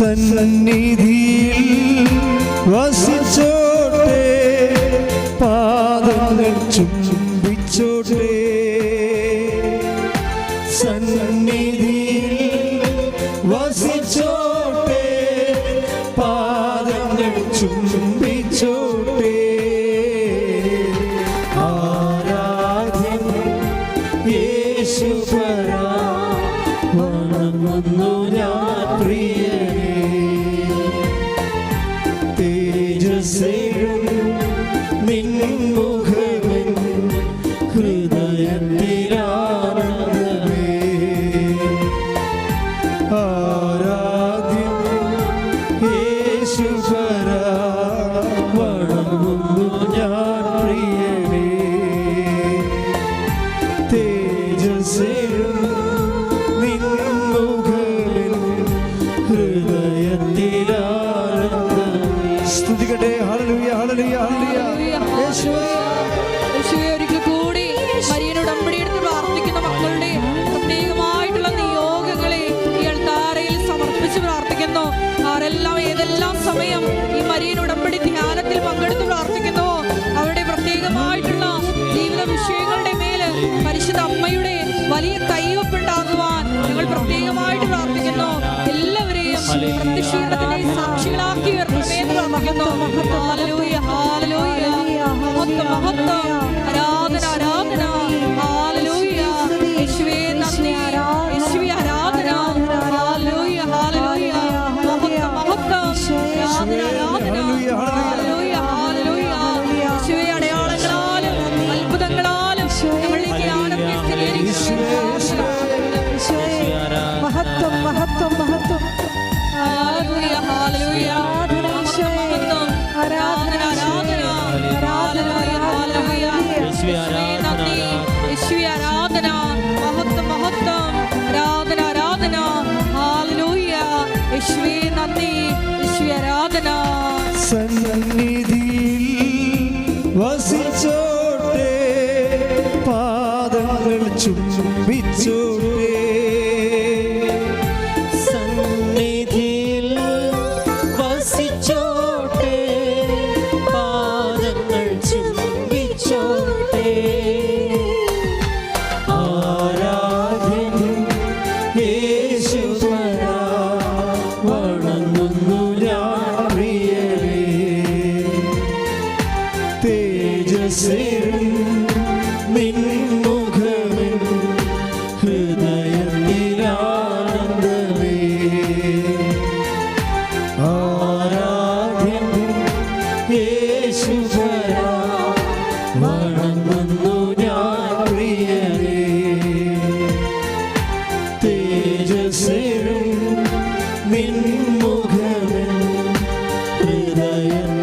സന്നിധിയിൽ വസിച്ചോട്ടെ, പാദങ്ങൾ ചുംബിച്ചോട്ടെ. സന്നിധിയിൽ വസിച്ചോട്ടെ, പാദങ്ങൾ ചുംബിച്ചോട്ടെ. ആരാധ്യൻ യേശുപരാ, വണങ്ങുന്നു ഞാൻ പ്രിയനേ. തേജസ്സേഴും നിൻമുഖമെൻ ഹൃദയത്തിലാനന്ദമേ. ആരാധ്യൻ യേശുപരാ, വണങ്ങുന്നു ഞാൻ പ്രിയനേ. തേജസ്സേഴും നിൻമുഖമെൻ ഹൃദയത്തിലാനന്ദമേ. സ്തുതിക്കട്ടെ. ഹല്ലേലൂയ, ഹല്ലേലൂയ, ഹല്ലേലൂയ. യേശുവേ, യേശുവേ, ഒരിക്കൽ കൂടി മരിയൻ ഉടമ്പടി എടുത്ത് പ്രാർത്ഥിക്കുന്ന മക്കളുടെ പ്രത്യേകമായിട്ടുള്ള നിയോഗങ്ങളെ ഈ അൾത്താരയിൽ സമർപ്പിച്ച് പ്രാർത്ഥിക്കുന്നു. ആരെല്ലാം ഏതെല്ലാം സമയം ഈ മരിയൻ ഉടമ്പടി ധ്യാനത്തിൽ പങ്കെടുത്ത് പ്രാർത്ഥിക്കുന്നു, അവരുടെ പ്രത്യേകമായിട്ടുള്ള ജീവിത വിഷയങ്ങളുടെ മേല് പരിശുദ്ധ അമ്മയുടെ വലിയ കൈവപ്പുണ്ടാകുവാൻ ഞങ്ങൾ പ്രത്യേകമായിട്ട് പ്രാർത്ഥിക്കുന്നു. എല്ലാവരെയും പ്രത്യക്ഷീകരണത്തിന്റെ സാക്ഷികളാക്കി ഉയർത്തുന്നേന്ന് പ്രാർത്ഥിക്കുന്നു. ഹല്ലേലൂയ, ഹല്ലേലൂയ. മഹത്വം, മഹത്വം. ആരാധന, ആരാധന. ഹല്ലേലൂയ. യേശുവേ നന്ദി, യേശുവേ ആരാധന. ഹല്ലേലൂയ, ഹല്ലേലൂയ. മഹത്വം, മഹത്വം. ആരാധന, ആരാധന. ഹല്ലേലൂയ, ഹല്ലേലൂയ. യേശുവേ അടയാളങ്ങളാലും അത്ഭുതങ്ങളാലും ഞങ്ങളിലേക്ക് ആനന്ദം മഹത്വം മഹത്വം മഹത്വം. ഹല്ലേലൂയ, ഹല്ലേലൂയ. മഹത്വം, മഹത്വം. ആരാധന, ആരാധന. ഹല്ലേലൂയ, ഹല്ലേലൂയ. യേശുവേ നന്ദി, യേശുവേ ആരാധന. മഹത്വം, മഹത്വം. ആരാധന, ആരാധന. ഹല്ലേലൂയ. യേശുവേ നന്ദി, യേശുവേ ആരാധന. സന്നിധിയിൽ വസിച്ചോട്ടെ, പാദങ്ങൾ ചുംബിച്ചോട്ടെ. സന്നിധിയിൽ വസിച്ചോട്ടെ, പാദങ്ങൾ ചുംബിച്ചോട്ടെ. ആരാധ്യൻ യേശുപരാ, വണങ്ങുന്നു ഞാൻ പ്രിയനേ. തേജസ്സേഴും നിൻമുഖമെൻ ഹൃദയത്തിലാനന്ദമേ. ആരാധ്യൻ യേശുപരാ, വണങ്ങുന്നു ഞാൻ പ്രിയനേ. തേജസ്സേഴും നിൻമുഖമെൻ ഹൃദയത്തിലാനന്ദമേ.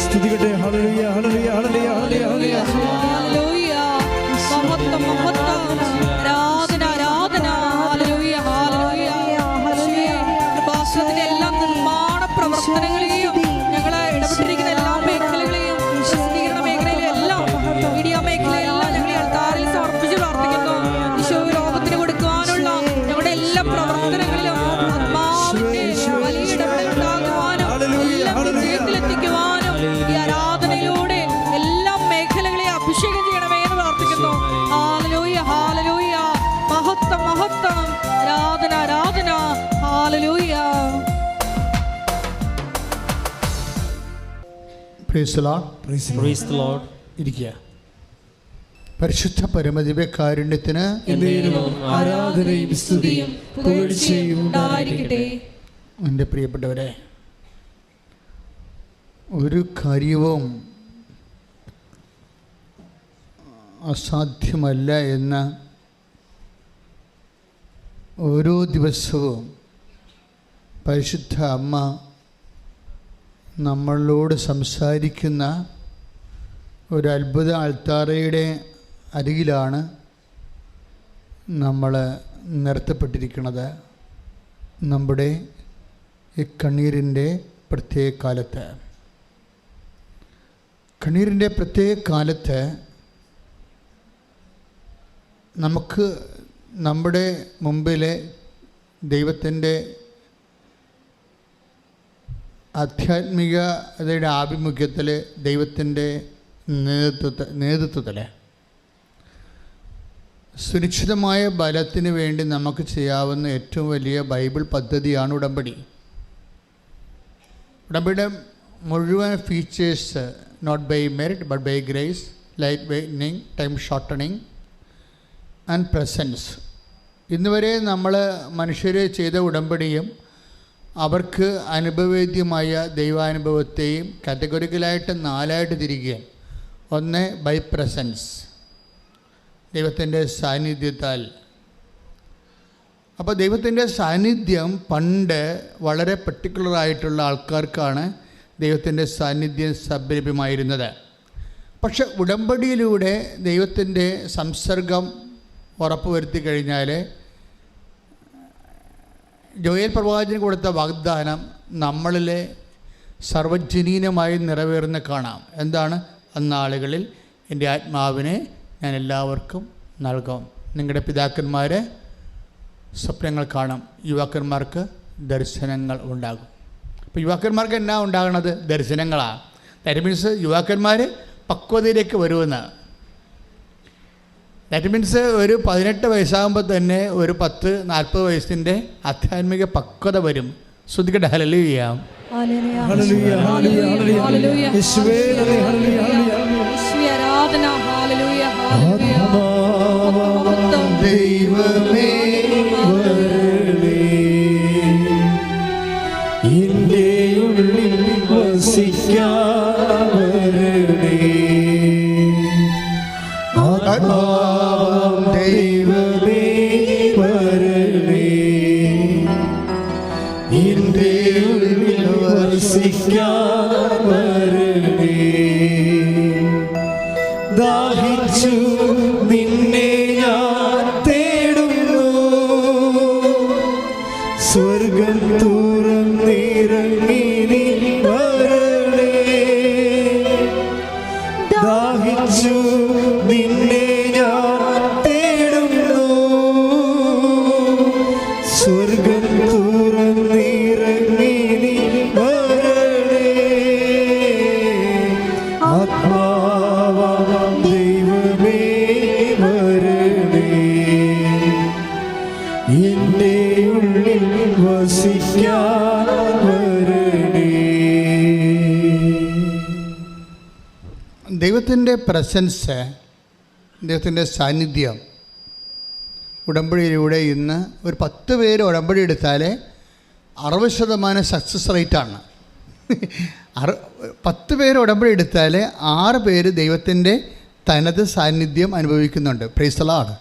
സ്തുതിക്കട്ടെ. ഹല്ലേലൂയ, ഹല്ലേലൂയ, ഹല്ലേലൂയ, ഹല്ലേലൂയ, ഹല്ലേലൂയ. ഹല്ലേലൂയ. മഹത്വം, മഹത്വം. ആരാധന, ആരാധന. ഹല്ലേലൂയ, ഹല്ലേലൂയ. യേശുവേ, കൃപാസനത്തിന്റെ എല്ലാ നിർമ്മാണ പ്രവർത്തനങ്ങളെയും ഞങ്ങളെ ഇടപെട്ടിരിക്കുന്ന എല്ലാ മേഖലകളെയും, പ്രസിദ്ധീകരണ മേഖലയിലെ എല്ലാം, മീഡിയ മേഖലയെല്ലാം ഞങ്ങളെ അൾത്താരയിൽ സമർപ്പിച്ച് പ്രാർത്ഥിക്കുന്നു. ഈശോ ലോകത്തിന് കൊടുക്കുവാനുള്ള ഞങ്ങളുടെ എല്ലാ പ്രവർത്തനങ്ങളിലും ആത്മാവിന്റെ വലിയ ഇടപെടൽ ഉണ്ടാകുവാനും എല്ലാം വിജയത്തിലെത്തിക്കുവാനും ഈ ആരാധനയിലൂടെ എല്ലാ മേഖലകളെയും അഭിഷേകം ചെയ്യണമേ എന്ന് പ്രാർത്ഥിക്കുന്നു. ഹല്ലേലൂയ, ഹല്ലേലൂയ. മഹത്വം, മഹത്വം. ആരാധന, ആരാധന. Hallelujah. Price the Lord. Praise the Lord. ഇരിക്കുക. പരിശുദ്ധ പരമദിവ്യകാരുണ്യത്തിന് എന്നേരവും ആരാധനയും സ്തുതിയും പുകഴ്ചയും ഉണ്ടായിരിക്കട്ടെ. എൻ്റെ പ്രിയപ്പെട്ടവരെ, ഒരു കാര്യവും അസാധ്യമല്ല എന്ന് ഓരോ ദിവസവും പരിശുദ്ധ അമ്മ നമ്മളോട് സംസാരിക്കുന്ന ഒരു അത്ഭുത അൾത്താരയുടെ അരികിലാണ് നമ്മൾ നിർത്തപ്പെട്ടിരിക്കുന്നത്. നമ്മുടെ ഈ കണ്ണീരിൻ്റെ പ്രത്യേക കാലത്ത് നമുക്ക് നമ്മുടെ മുമ്പിലെ ദൈവത്തിൻ്റെ ആധ്യാത്മികതയുടെ ആഭിമുഖ്യത്തിൽ ദൈവത്തിൻ്റെ നേതൃത്വത്തിൽ സുരക്ഷിതമായ ബലത്തിന് വേണ്ടി നമുക്ക് ചെയ്യാവുന്ന ഏറ്റവും വലിയ ബൈബിൾ പദ്ധതിയാണ് ഉടമ്പടി. ഉടമ്പടിയുടെ മുഴുവൻ features not by merit but by grace, light weightening, time shortening and presence. ഇന്നുവരെ നമ്മൾ മനുഷ്യർ ചെയ്ത ഉടമ്പടിയും അവർക്ക് അനുഭവവേദ്യമായ ദൈവാനുഭവത്തെയും കാറ്റഗറിക്കലായിട്ട് 4 തിരിക്കുക. ഒന്ന് ബൈ പ്രസൻസ്, ദൈവത്തിൻ്റെ സാന്നിധ്യത്താൽ. അപ്പോൾ ദൈവത്തിൻ്റെ സാന്നിധ്യം പണ്ട് വളരെ പർട്ടിക്കുലറായിട്ടുള്ള ആൾക്കാർക്കാണ് ദൈവത്തിൻ്റെ സാന്നിധ്യം സംഭരിതമായിരുന്നത്. പക്ഷെ ഉടമ്പടിയിലൂടെ ദൈവത്തിൻ്റെ സംസർഗം ഉറപ്പുവരുത്തി കഴിഞ്ഞാൽ ജോയേൽ പ്രവാചകൻ കൊടുത്ത വാഗ്ദാനം നമ്മളിലെ സർവ്വജനീനമായി നിറവേറുന്ന കാണാം. എന്താണ്? അന്നാളുകളിൽ എൻ്റെ ആത്മാവിനെ ഞാൻ എല്ലാവർക്കും നൽകും. നിങ്ങളുടെ പിതാക്കന്മാർ സ്വപ്നങ്ങൾ കാണും, യുവാക്കന്മാർക്ക് ദർശനങ്ങൾ ഉണ്ടാകും. അപ്പോൾ യുവാക്കന്മാർക്ക് എന്നാ ഉണ്ടാകണത്? ദർശനങ്ങളാണ്. ദാറ്റ് മീൻസ് യുവാക്കന്മാർ പക്വതയിലേക്ക് വരുമെന്ന്. ദാറ്റ് മീൻസ് ഒരു 18 വയസ്സാകുമ്പോൾ തന്നെ ഒരു 10-40 വയസ്സിൻ്റെ ആധ്യാത്മിക പക്വത വരും. ശ്രദ്ധിക്കട്ടെ. ഹല്ലേലൂയ, ഹല്ലേലൂയ, ഹല്ലേലൂയ, ഹല്ലേലൂയ. യേശുവേ നന്ദി, ഹല്ലേലൂയ, ഹല്ലേലൂയ. യേശുവേ ആരാധന. ഹല്ലേലൂയ, ഹല്ലേലൂയ. ദൈവമേ വരണേ, എൻ്റെ ഉള്ളിൽ വസിക്കാൻ വരണേ. ആത്മാവാം ദൈവമേ വരണേ, എൻ്റെ ഉള്ളിൽ വസിക്കാൻ വരണേ. ദാഹിച്ചു നിന്നെ ഞാൻ തേടുന്നു, സ്വർഗം തുറന്നിറങ്ങി നീ വരണേ. ദാഹിച്ചു നിന്നെ ഞാൻ തേടുന്നു, സ്വർഗം തുറന്നിറങ്ങി നീ വരണേ. ആത്മാവാം ദൈവമേ വരണേ, എൻ്റെ ഉള്ളിൽ വസിക്കാൻ വരണേ. ദൈവത്തിൻ്റെ പ്രസൻസ്, ദൈവത്തിൻ്റെ സാന്നിധ്യം ഉടമ്പടിയിലൂടെ ഇന്ന് ഒരു 10 പേര് ഉടമ്പടി എടുത്താൽ 60% സക്സസ് റേറ്റാണ്. 10 പേര് ഉടമ്പടി എടുത്താൽ 6 പേര് ദൈവത്തിൻ്റെ തനത് സാന്നിധ്യം അനുഭവിക്കുന്നുണ്ട്. Price the Lord.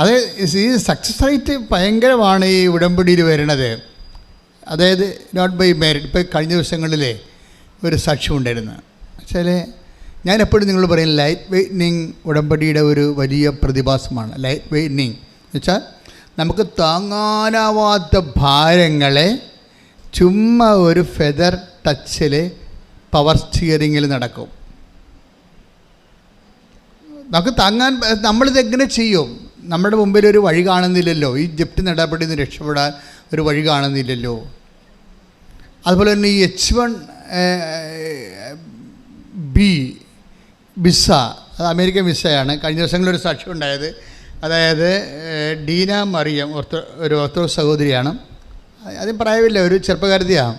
അത് ഈ സക്സസ് റേറ്റ് ഭയങ്കരമാണ് ഈ ഉടമ്പടിയിൽ വരുന്നത്. അതായത് നോട്ട് ബൈ മെറിറ്റ്. ഇപ്പോൾ കഴിഞ്ഞ ദിവസങ്ങളിലെ ഒരു സാക്ഷ്യം ഉണ്ടായിരുന്നു. വെച്ചാൽ ഞാൻ എപ്പോഴും നിങ്ങൾ പറയും ലൈറ്റ് വെയ്റ്റനിങ് ഉടമ്പടിയുടെ ഒരു വലിയ പ്രതിഭാസമാണ്. ലൈറ്റ് വെയ്റ്റനിങ് എന്ന് വെച്ചാൽ നമുക്ക് താങ്ങാനാവാത്ത ഭാരങ്ങളെ ചുമ്മാ ഒരു ഫെദർ ടച്ചിൽ പവർ സ്റ്റിയറിങ്ങിൽ നടക്കും. നമുക്ക് താങ്ങാൻ, നമ്മളിതെങ്ങനെ ചെയ്യും? നമ്മുടെ മുമ്പിൽ ഒരു വഴി കാണുന്നില്ലല്ലോ. ഈ ജപ്തി നടപടിയിൽ നിന്ന് രക്ഷപ്പെടാൻ ഒരു വഴി കാണുന്നില്ലല്ലോ. അതുപോലെ തന്നെ ഈ H1B വിസ, അത് അമേരിക്കൻ വിസയാണ്. കഴിഞ്ഞ ദിവസങ്ങളിലൊരു സാക്ഷ്യം ഉണ്ടായത്. അതായത് ഡീന മറിയം ഒരു ഓർത്തഡോക്സ് സഹോദരിയാണ്. ആദ്യം പ്രായമില്ല, ഒരു ചെറുപ്പക്കാരത്തിയാണ്.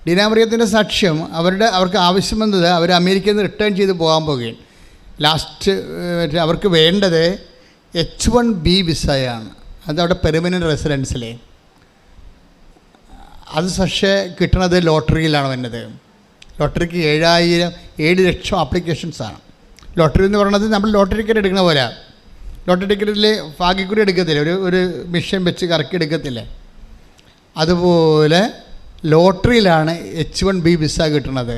ഡീന മറിയത്തിൻ്റെ സാക്ഷ്യം അവർക്ക് ആവശ്യം വന്നത് അവർ അമേരിക്കയിൽ നിന്ന് റിട്ടേൺ ചെയ്ത് പോകാൻ പോകുകയാണ്. ലാസ്റ്റ് അവർക്ക് വേണ്ടത് H1B വിസയാണ്. അതവിടെ പെർമനൻ്റ് റെസിഡൻസിലെ. അത് പക്ഷേ കിട്ടണത് ലോട്ടറിയിലാണ് വരുന്നത്. ലോട്ടറിക്ക് 7 ലക്ഷം ആപ്ലിക്കേഷൻസാണ്. ലോട്ടറി എന്ന് പറയുന്നത് നമ്മൾ ലോട്ടറി ടിക്കറ്റ് എടുക്കുന്ന പോലെ. ലോട്ടറി ടിക്കറ്റിൽ ഭാഗ്യക്കുറി എടുക്കത്തില്ല, ഒരു മിഷൻ വെച്ച് കറക്കി എടുക്കത്തില്ല. അതുപോലെ ലോട്ടറിയിലാണ് H1B വിസ കിട്ടുന്നത്.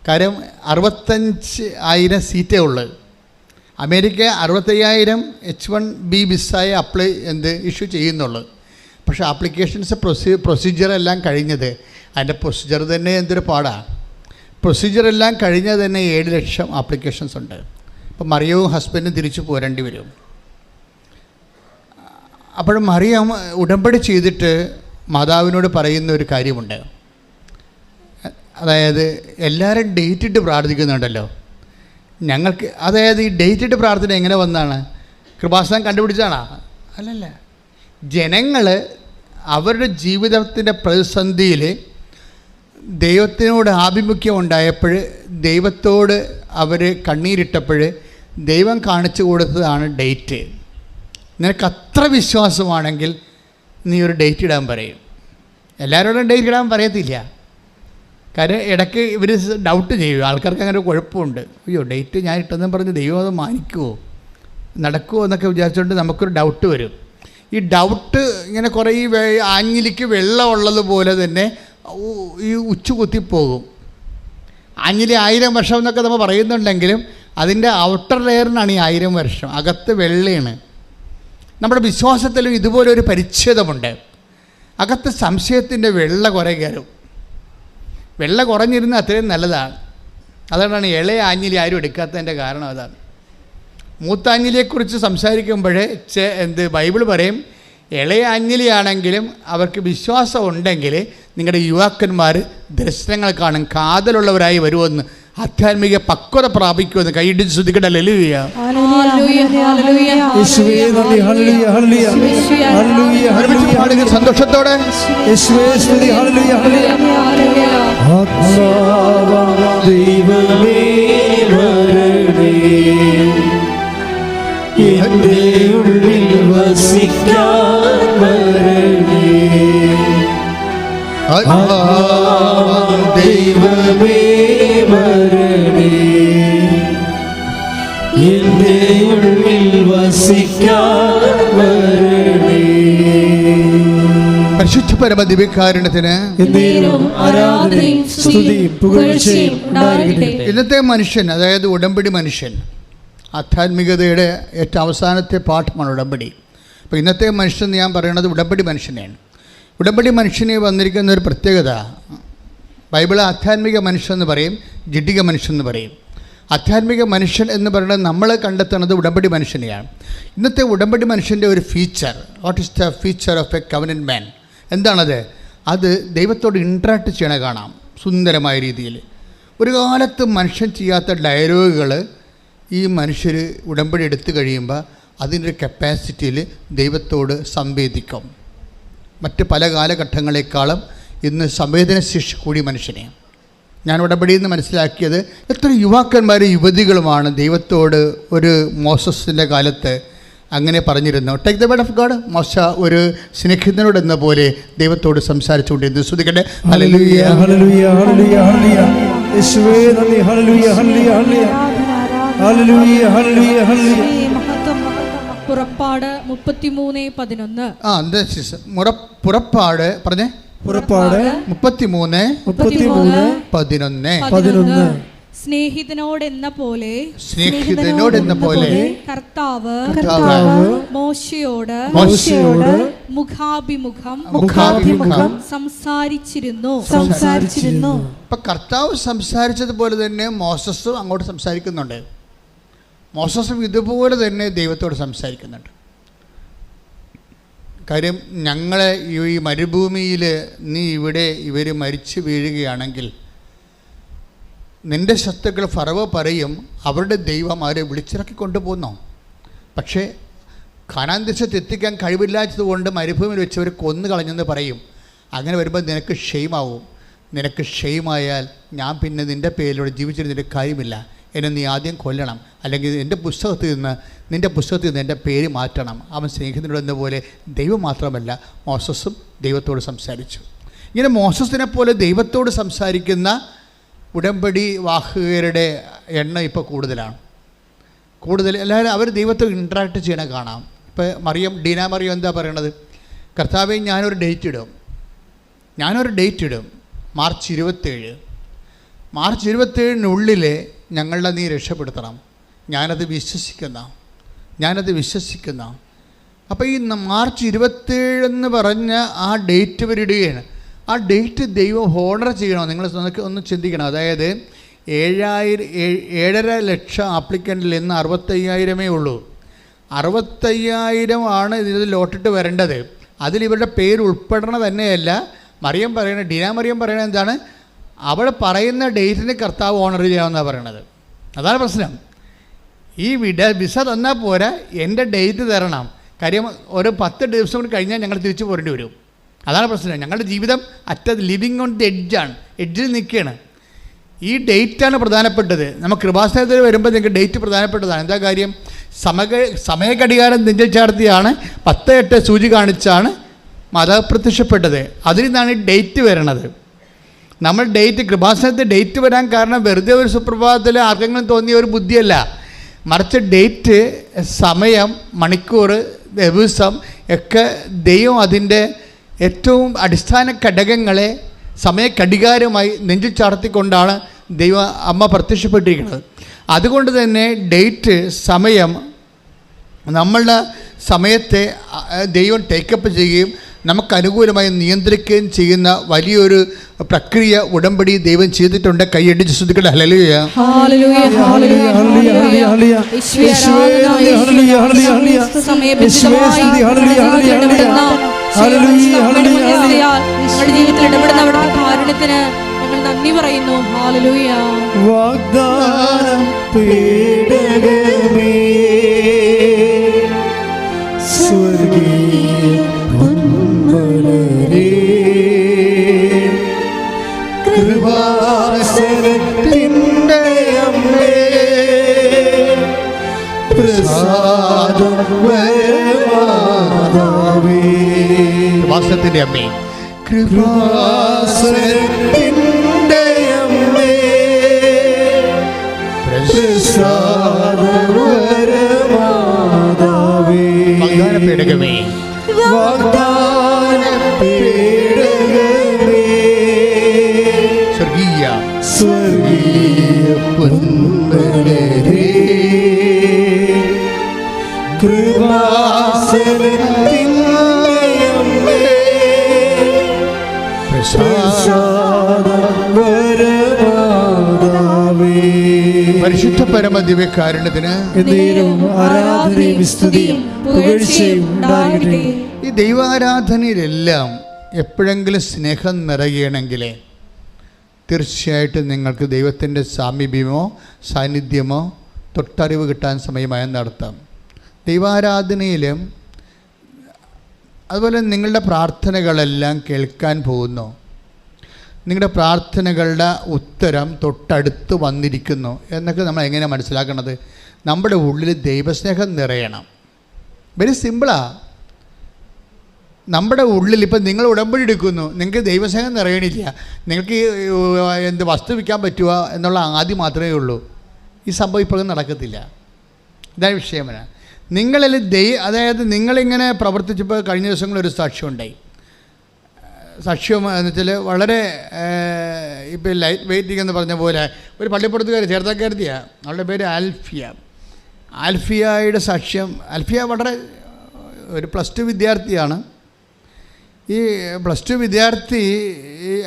കാര്യം 65,000 സീറ്റേ ഉള്ളൂ. അമേരിക്ക 65,000 H1B വിസയെ ഇഷ്യൂ ചെയ്യുന്നുള്ളൂ. പക്ഷേ ആപ്ലിക്കേഷൻസ് പ്രൊസീജിയറെല്ലാം കഴിഞ്ഞത്, അതിൻ്റെ പ്രൊസീജിയർ തന്നെ എന്തൊരു പാടാണ്. പ്രൊസീജിയറെല്ലാം കഴിഞ്ഞാൽ തന്നെ 7 ലക്ഷം ആപ്ലിക്കേഷൻസ് ഉണ്ട്. അപ്പം മറിയവും ഹസ്ബൻഡും തിരിച്ചു പോരേണ്ടി വരും. അപ്പോൾ മറിയം ഉടമ്പടി ചെയ്തിട്ട് മാതാവിനോട് പറയുന്ന ഒരു കാര്യമുണ്ട്. അതായത് എല്ലാവരും ഡേറ്റ് ഇട്ട് പ്രാർത്ഥിക്കുന്നുണ്ടല്ലോ, ഞങ്ങൾക്ക് അതായത് ഈ ഡേറ്റ് ഇട്ട് പ്രാർത്ഥന എങ്ങനെ വന്നാണ്? കൃപാസനം കണ്ടുപിടിച്ചാണോ? അല്ലല്ല. ജനങ്ങൾ അവരുടെ ജീവിതത്തിൻ്റെ പ്രതിസന്ധിയിൽ ദൈവത്തിനോട് ആഭിമുഖ്യം ഉണ്ടായപ്പോൾ, ദൈവത്തോട് അവർ കണ്ണീരിട്ടപ്പോൾ ദൈവം കാണിച്ചു കൊടുത്തതാണ് ഡേറ്റ്. നിനക്ക് അത്ര വിശ്വാസമാണെങ്കിൽ നീ ഒരു ഡേറ്റ് ഇടാൻ പറയും. എല്ലാവരോടും ഡേറ്റ് ഇടാൻ പറയത്തില്ല. കാര്യം ഇടയ്ക്ക് ഇവർ ഡൗട്ട് ചെയ്യും. ആൾക്കാർക്ക് അങ്ങനെ ഒരു കുഴപ്പമുണ്ട്. അയ്യോ ഡേറ്റ് ഞാൻ ഇട്ടെന്ന് പറഞ്ഞ് ദൈവം അത് മാനിക്കുമോ, നടക്കുമോ എന്നൊക്കെ വിചാരിച്ചുകൊണ്ട് നമുക്കൊരു ഡൗട്ട് വരും. ഈ ഡൗട്ട് ഇങ്ങനെ കുറേ ഈ ആഞ്ഞിലിക്ക് വെള്ളം ഉള്ളതുപോലെ തന്നെ ഈ ഉച്ചു കുത്തിപ്പോകും. ആഞ്ഞിലി 1000 വർഷം എന്നൊക്കെ നമ്മൾ പറയുന്നുണ്ടെങ്കിലും അതിൻ്റെ ഔട്ടർ ലെയറിനാണ് ഈ 1000 വർഷം, അകത്ത് വെള്ളയാണ്. നമ്മുടെ വിശ്വാസത്തിലും ഇതുപോലൊരു പരിച്ഛേദമുണ്ട്. അകത്ത് സംശയത്തിൻ്റെ വെള്ള കുറേ കയറും. വെള്ള കുറഞ്ഞിരുന്ന അത്രയും നല്ലതാണ്. അതുകൊണ്ടാണ് ഇളയ ആഞ്ഞിലി ആരും എടുക്കാത്തതിൻ്റെ കാരണം അതാണ്. മൂത്താഞ്ഞിലിയെക്കുറിച്ച് സംസാരിക്കുമ്പോഴേ ബൈബിൾ പറയും, ഇളയ ആഞ്ഞിലിയാണെങ്കിലും അവർക്ക് വിശ്വാസം ഉണ്ടെങ്കിൽ നിങ്ങളുടെ യുവാക്കന്മാർ ദർശനങ്ങൾ കാണും, കാതലുള്ളവരായി വരുമെന്ന്, ആധ്യാത്മിക പക്വത പ്രാപിക്കുമെന്ന്. കൈയിടിച്ച് ശ്രദ്ധിക്കട്ടെ. ഹല്ലേലൂയ. സന്തോഷത്തോടെ ദൈവമേ വരണേ, എന്റെ ഉള്ളിൽ വസിക്കാൻ വരണേ. ദൈവമേ വരണേ, എന്റെ ഉള്ളിൽ വസിക്കാൻ വരണേ. പരിശുദ്ധ പരമ ദിവ്യകാരുണ്യത്തിന് ഇന്നത്തെ മനുഷ്യൻ, അതായത് ഉടമ്പടി മനുഷ്യൻ, ആധ്യാത്മികതയുടെ ഏറ്റവും അവസാനത്തെ പാഠമാണ് ഉടമ്പടി. അപ്പോൾ ഇന്നത്തെ മനുഷ്യൻ ഞാൻ പറയുന്നത് ഉടമ്പടി മനുഷ്യനെയാണ്. ഉടമ്പടി മനുഷ്യനെ വന്നിരിക്കുന്ന ഒരു പ്രത്യേകത, ബൈബിൾ ആധ്യാത്മിക മനുഷ്യൻ എന്ന് പറയും, ജഡിക മനുഷ്യൻ എന്ന് പറയും. ആധ്യാത്മിക മനുഷ്യൻ എന്ന് പറയുന്നത് നമ്മൾ കണ്ടെത്തുന്നത് ഉടമ്പടി മനുഷ്യനെയാണ്. ഇന്നത്തെ ഉടമ്പടി മനുഷ്യൻ്റെ ഒരു feature, what is the feature of a covenant man? എന്താണത്? അത് ദൈവത്തോട് ഇൻട്രാക്ട് ചെയ്യണ കാണാം സുന്ദരമായ രീതിയിൽ. ഒരു കാലത്ത് മനുഷ്യൻ ചെയ്യാത്ത ഡയലോഗുകൾ ഈ മനുഷ്യർ ഉടമ്പടി എടുത്തു കഴിയുമ്പോൾ അതിൻ്റെ ഒരു കപ്പാസിറ്റിയിൽ ദൈവത്തോട് സംവേദിക്കും. മറ്റ് പല കാലഘട്ടങ്ങളെക്കാളും ഇന്ന് സംവേദനശേഷി കൂടി മനുഷ്യനെ ഞാൻ ഉടമ്പടിയിൽ നിന്ന് മനസ്സിലാക്കിയത്, എത്ര യുവാക്കന്മാരും യുവതികളുമാണ് ദൈവത്തോട് ഒരു മോസസിൻ്റെ കാലത്ത് അങ്ങനെ പറഞ്ഞിരുന്നു. Take the word of God. മോശ ഒരു സ്നേഹിതനോട് എന്ന പോലെ ദൈവത്തോട് സംസാരിച്ചുകൊണ്ടിരുന്നു. ശ്രദ്ധിക്കട്ടെ. ഹല്ലേലൂയ ഹല്ലേലൂയ ഹല്ലേലൂയ ഹല്ലേലൂയ. യേശുവേ നന്ദി. ഹല്ലേലൂയ ഹല്ലേലൂയ ഹല്ലേലൂയ ഹല്ലേലൂയ ഹല്ലേലൂയ. പുറപ്പാട് 33:11. പുറപ്പാട് പറഞ്ഞേ. പുറപ്പാട് 33:11. സ്നേഹിതനോടെന്ന പോലെ കർത്താവ് മോശയോട് മുഖാഭിമുഖം സംസാരിച്ചിരുന്നു. അപ്പൊ കർത്താവ് സംസാരിച്ചതുപോലെ തന്നെ മോസസും അങ്ങോട്ട് സംസാരിക്കുന്നുണ്ട്. മോസസും ഇതുപോലെ തന്നെ ദൈവത്തോട് സംസാരിക്കുന്നുണ്ട്. കാര്യം ഞങ്ങളെ ഈ മരുഭൂമിയിൽ നീ ഇവിടെ ഇവർ മരിച്ചു വീഴുകയാണെങ്കിൽ നിൻ്റെ ശത്രുക്കൾ ഫറവോ പറയും അവരുടെ ദൈവം അവരെ വിളിച്ചിറക്കി കൊണ്ടുപോകുന്നു. പക്ഷേ കാനാൻ ദേശത്ത് എത്തിക്കാൻ കഴിവില്ലാത്തതുകൊണ്ട് മരുഭൂമിയിൽ വെച്ച് അവർ കൊന്നു കളഞ്ഞെന്ന് പറയും. അങ്ങനെ വരുമ്പോൾ നിനക്ക് ഷെയിമാവും. നിനക്ക് ഷെയിമായാൽ ഞാൻ പിന്നെ നിൻ്റെ പേരിലൂടെ ജീവിച്ചിരുന്നതിൻ്റെ കാര്യമില്ല. എന്നെ നീ ആദ്യം കൊല്ലണം, അല്ലെങ്കിൽ നിൻ്റെ പുസ്തകത്തിൽ നിന്ന് എൻ്റെ പേര് മാറ്റണം. അവൻ സ്നേഹിതനോട് എന്ന പോലെ ദൈവം മാത്രമല്ല മോസസും ദൈവത്തോട് സംസാരിച്ചു. ഇങ്ങനെ മോസസിനെ പോലെ ദൈവത്തോട് സംസാരിക്കുന്ന ഉടമ്പടി വാഹകരുടെ എണ്ണം ഇപ്പോൾ കൂടുതലാണ്. എല്ലാവരും അവർ ദൈവത്തോട് ഇൻട്രാക്ട് ചെയ്യണ കാണാം. ഇപ്പോൾ ഡീന മറിയം എന്താ പറയണത്? കർത്താവേ ഞാനൊരു ഡേറ്റ് ഇടും മാർച്ച് 27. മാർച്ച് 27-നുള്ളിൽ ഞങ്ങളെ നീ രക്ഷപ്പെടുത്തണം. ഞാനത് വിശ്വസിക്കുന്ന. അപ്പോൾ ഈ മാർച്ച് 27 എന്ന് പറഞ്ഞ ആ ഡേറ്റ് ഇവരിടുകയാണ്. ആ ഡേറ്റ് ദൈവം ഹോണർ ചെയ്യണോ? നിങ്ങൾ ഒന്ന് ചിന്തിക്കണം. അതായത് 7.5 ലക്ഷം ആപ്ലിക്കൻറ്റിൽ ഇന്ന് 65,000 ഉള്ളൂ. 65,000 ആണ് ഇതിൽ ലോട്ടിട്ട് വരേണ്ടത്. അതിൽ ഇവരുടെ പേര് ഉൾപ്പെടണ തന്നെയല്ല. മറിയം പറയണത്, ഡീന മറിയം പറയണത് എന്താണ്? അവൾ പറയുന്ന ഡേറ്റിന് കർത്താവ് ഓണർ ചെയ്യാമെന്നാണ് പറയണത്. അതാണ് പ്രശ്നം. ഈ വിസ തന്നാൽ പോരാ, എൻ്റെ ഡേറ്റ് തരണം. കാര്യം ഒരു 10 ദിവസം കൂടി കഴിഞ്ഞാൽ ഞങ്ങൾ തിരിച്ചു പോരേണ്ടി വരും. അതാണ് പ്രശ്നം. ഞങ്ങളുടെ ജീവിതം ലിവിങ് ഓൺ ദി എഡ്ജിൽ നിൽക്കുകയാണ്. ഈ ഡേറ്റാണ് പ്രധാനപ്പെട്ടത്. നമ്മൾ കൃപാസനത്തിൽ വരുമ്പോൾ നിങ്ങൾക്ക് ഡേറ്റ് പ്രധാനപ്പെട്ടതാണ്. എന്താ കാര്യം? സമയഘടികാരം നെഞ്ചിൽ ചാർത്തിയാണ് 10:08 സൂചി കാണിച്ചാണ് മാതാവ് പ്രത്യക്ഷപ്പെട്ടത്. അതിൽ നിന്നാണ് ഈ ഡേറ്റ് വരണത്. നമ്മൾ കൃപാസനത്തിൽ ഡേറ്റ് വരാൻ കാരണം വെറുതെ ഒരു സുപ്രഭാതത്തിൽ ആർക്കെങ്കിലും തോന്നിയ ഒരു ബുദ്ധിയല്ല. മറിച്ച് ഡേറ്റ്, സമയം, മണിക്കൂർ, ദിവസം ഒക്കെ ദൈവം അതിൻ്റെ ഏറ്റവും അടിസ്ഥാന ഘടകങ്ങളെ സമയഘടികാരമായി നെഞ്ചിൽ ചാർത്തിക്കൊണ്ടാണ് ദൈവ അമ്മ പ്രത്യക്ഷപ്പെട്ടിരിക്കുന്നത്. അതുകൊണ്ട് തന്നെ ഡേറ്റ്, സമയം, നമ്മളുടെ സമയത്തെ ദൈവം ടേക്കപ്പ് ചെയ്യുകയും നമുക്ക് അനുകൂലമായി നിയന്ത്രിക്കുകയും ചെയ്യുന്ന വലിയൊരു പ്രക്രിയ, ഉടമ്പടി ദൈവം ചെയ്തിട്ടുണ്ട്. കൈയടിച്ച് ശ്രദ്ധിക്കട്ടെ. ഹല്ലേലൂയ. ജീവിതത്തിൽ ഇടപെടുന്ന അവിടുത്തെ കാരുണ്യത്തിന് ഞങ്ങൾ നന്ദി പറയുന്നു. ഹല്ലേലൂയ. വാഗ്ദാനം പേടകമേ സ്വർഗീയ പൊന്മലരേ കൃപാസനത്തിൻ്റെ അമ്മേ പ്രസാദം വരമാതാവേ. കൃപാസനത്തിൻ്റെ അമ്മേ, കൃപാസനത്തിൻ്റെ അമ്മേ പ്രസാദം വരമാതാവേ. വാഗ്ദാന പേടകമേ, വാഗ്ദാന പേടകമേ സ്വർഗീയ പൊന്മലരേ കൃപാസനത്തിൻ്റെ അമ്മേ പ്രസാദം വരമാതാവേ. പരിശുദ്ധ പരമ ദിവ്യകാരുണ്യത്തിന് ആരാധനയും സ്തുതിയും പുകഴ്ചയും ഉണ്ടാകട്ടെ. ഈ ദൈവാരാധനയിലെല്ലാം എപ്പോഴെങ്കിലും സ്നേഹം നിറയണമെങ്കിൽ തീർച്ചയായിട്ടും നിങ്ങൾക്ക് ദൈവത്തിൻ്റെ സാമീപ്യമോ സാന്നിധ്യമോ തൊട്ടറിവ് കിട്ടാൻ സമയമായി നടത്താം. ദൈവാരാധനയിലും അതുപോലെ നിങ്ങളുടെ പ്രാർത്ഥനകളെല്ലാം കേൾക്കാൻ പോകുന്നു. നിങ്ങളുടെ പ്രാർത്ഥനകളുടെ ഉത്തരം തൊട്ടടുത്ത് വന്നിരിക്കുന്നു എന്നൊക്കെ നമ്മൾ എങ്ങനെയാണ് മനസ്സിലാക്കണത്? നമ്മുടെ ഉള്ളിൽ ദൈവസ്നേഹം നിറയണം. വെരി സിമ്പിളാണ്. നമ്മുടെ ഉള്ളിൽ ഇപ്പം നിങ്ങൾ ഉടമ്പടി എടുക്കുന്നു, നിങ്ങൾക്ക് ദൈവസ്നേഹം നിറയണില്ല, നിങ്ങൾക്ക് എന്ത് വസ്തു വിൽക്കാൻ പറ്റുക എന്നുള്ള ആദ്യം മാത്രമേ ഉള്ളൂ. ഈ സംഭവം ഇപ്പോഴും നടക്കത്തില്ല. ഇതാണ് വിഷയമാണ്. നിങ്ങളിൽ അതായത് നിങ്ങളിങ്ങനെ പ്രവർത്തിച്ചപ്പോൾ കഴിഞ്ഞ ദിവസങ്ങളൊരു സാക്ഷ്യമുണ്ടായി. സാക്ഷ്യം എന്ന് വെച്ചാൽ വളരെ ഇപ്പോൾ ലൈറ്റ് വെയിറ്റിംഗ് എന്ന് പറഞ്ഞ പോലെ ഒരു പള്ളിപ്പുറത്തുകാരി ചേർത്തക്കാരത്തിയാണ്. അവളുടെ പേര് ആൽഫിയയുടെ സാക്ഷ്യം. ആൽഫിയ വളരെ ഒരു +2 വിദ്യാർത്ഥിയാണ്. ഈ +2 വിദ്യാർത്ഥി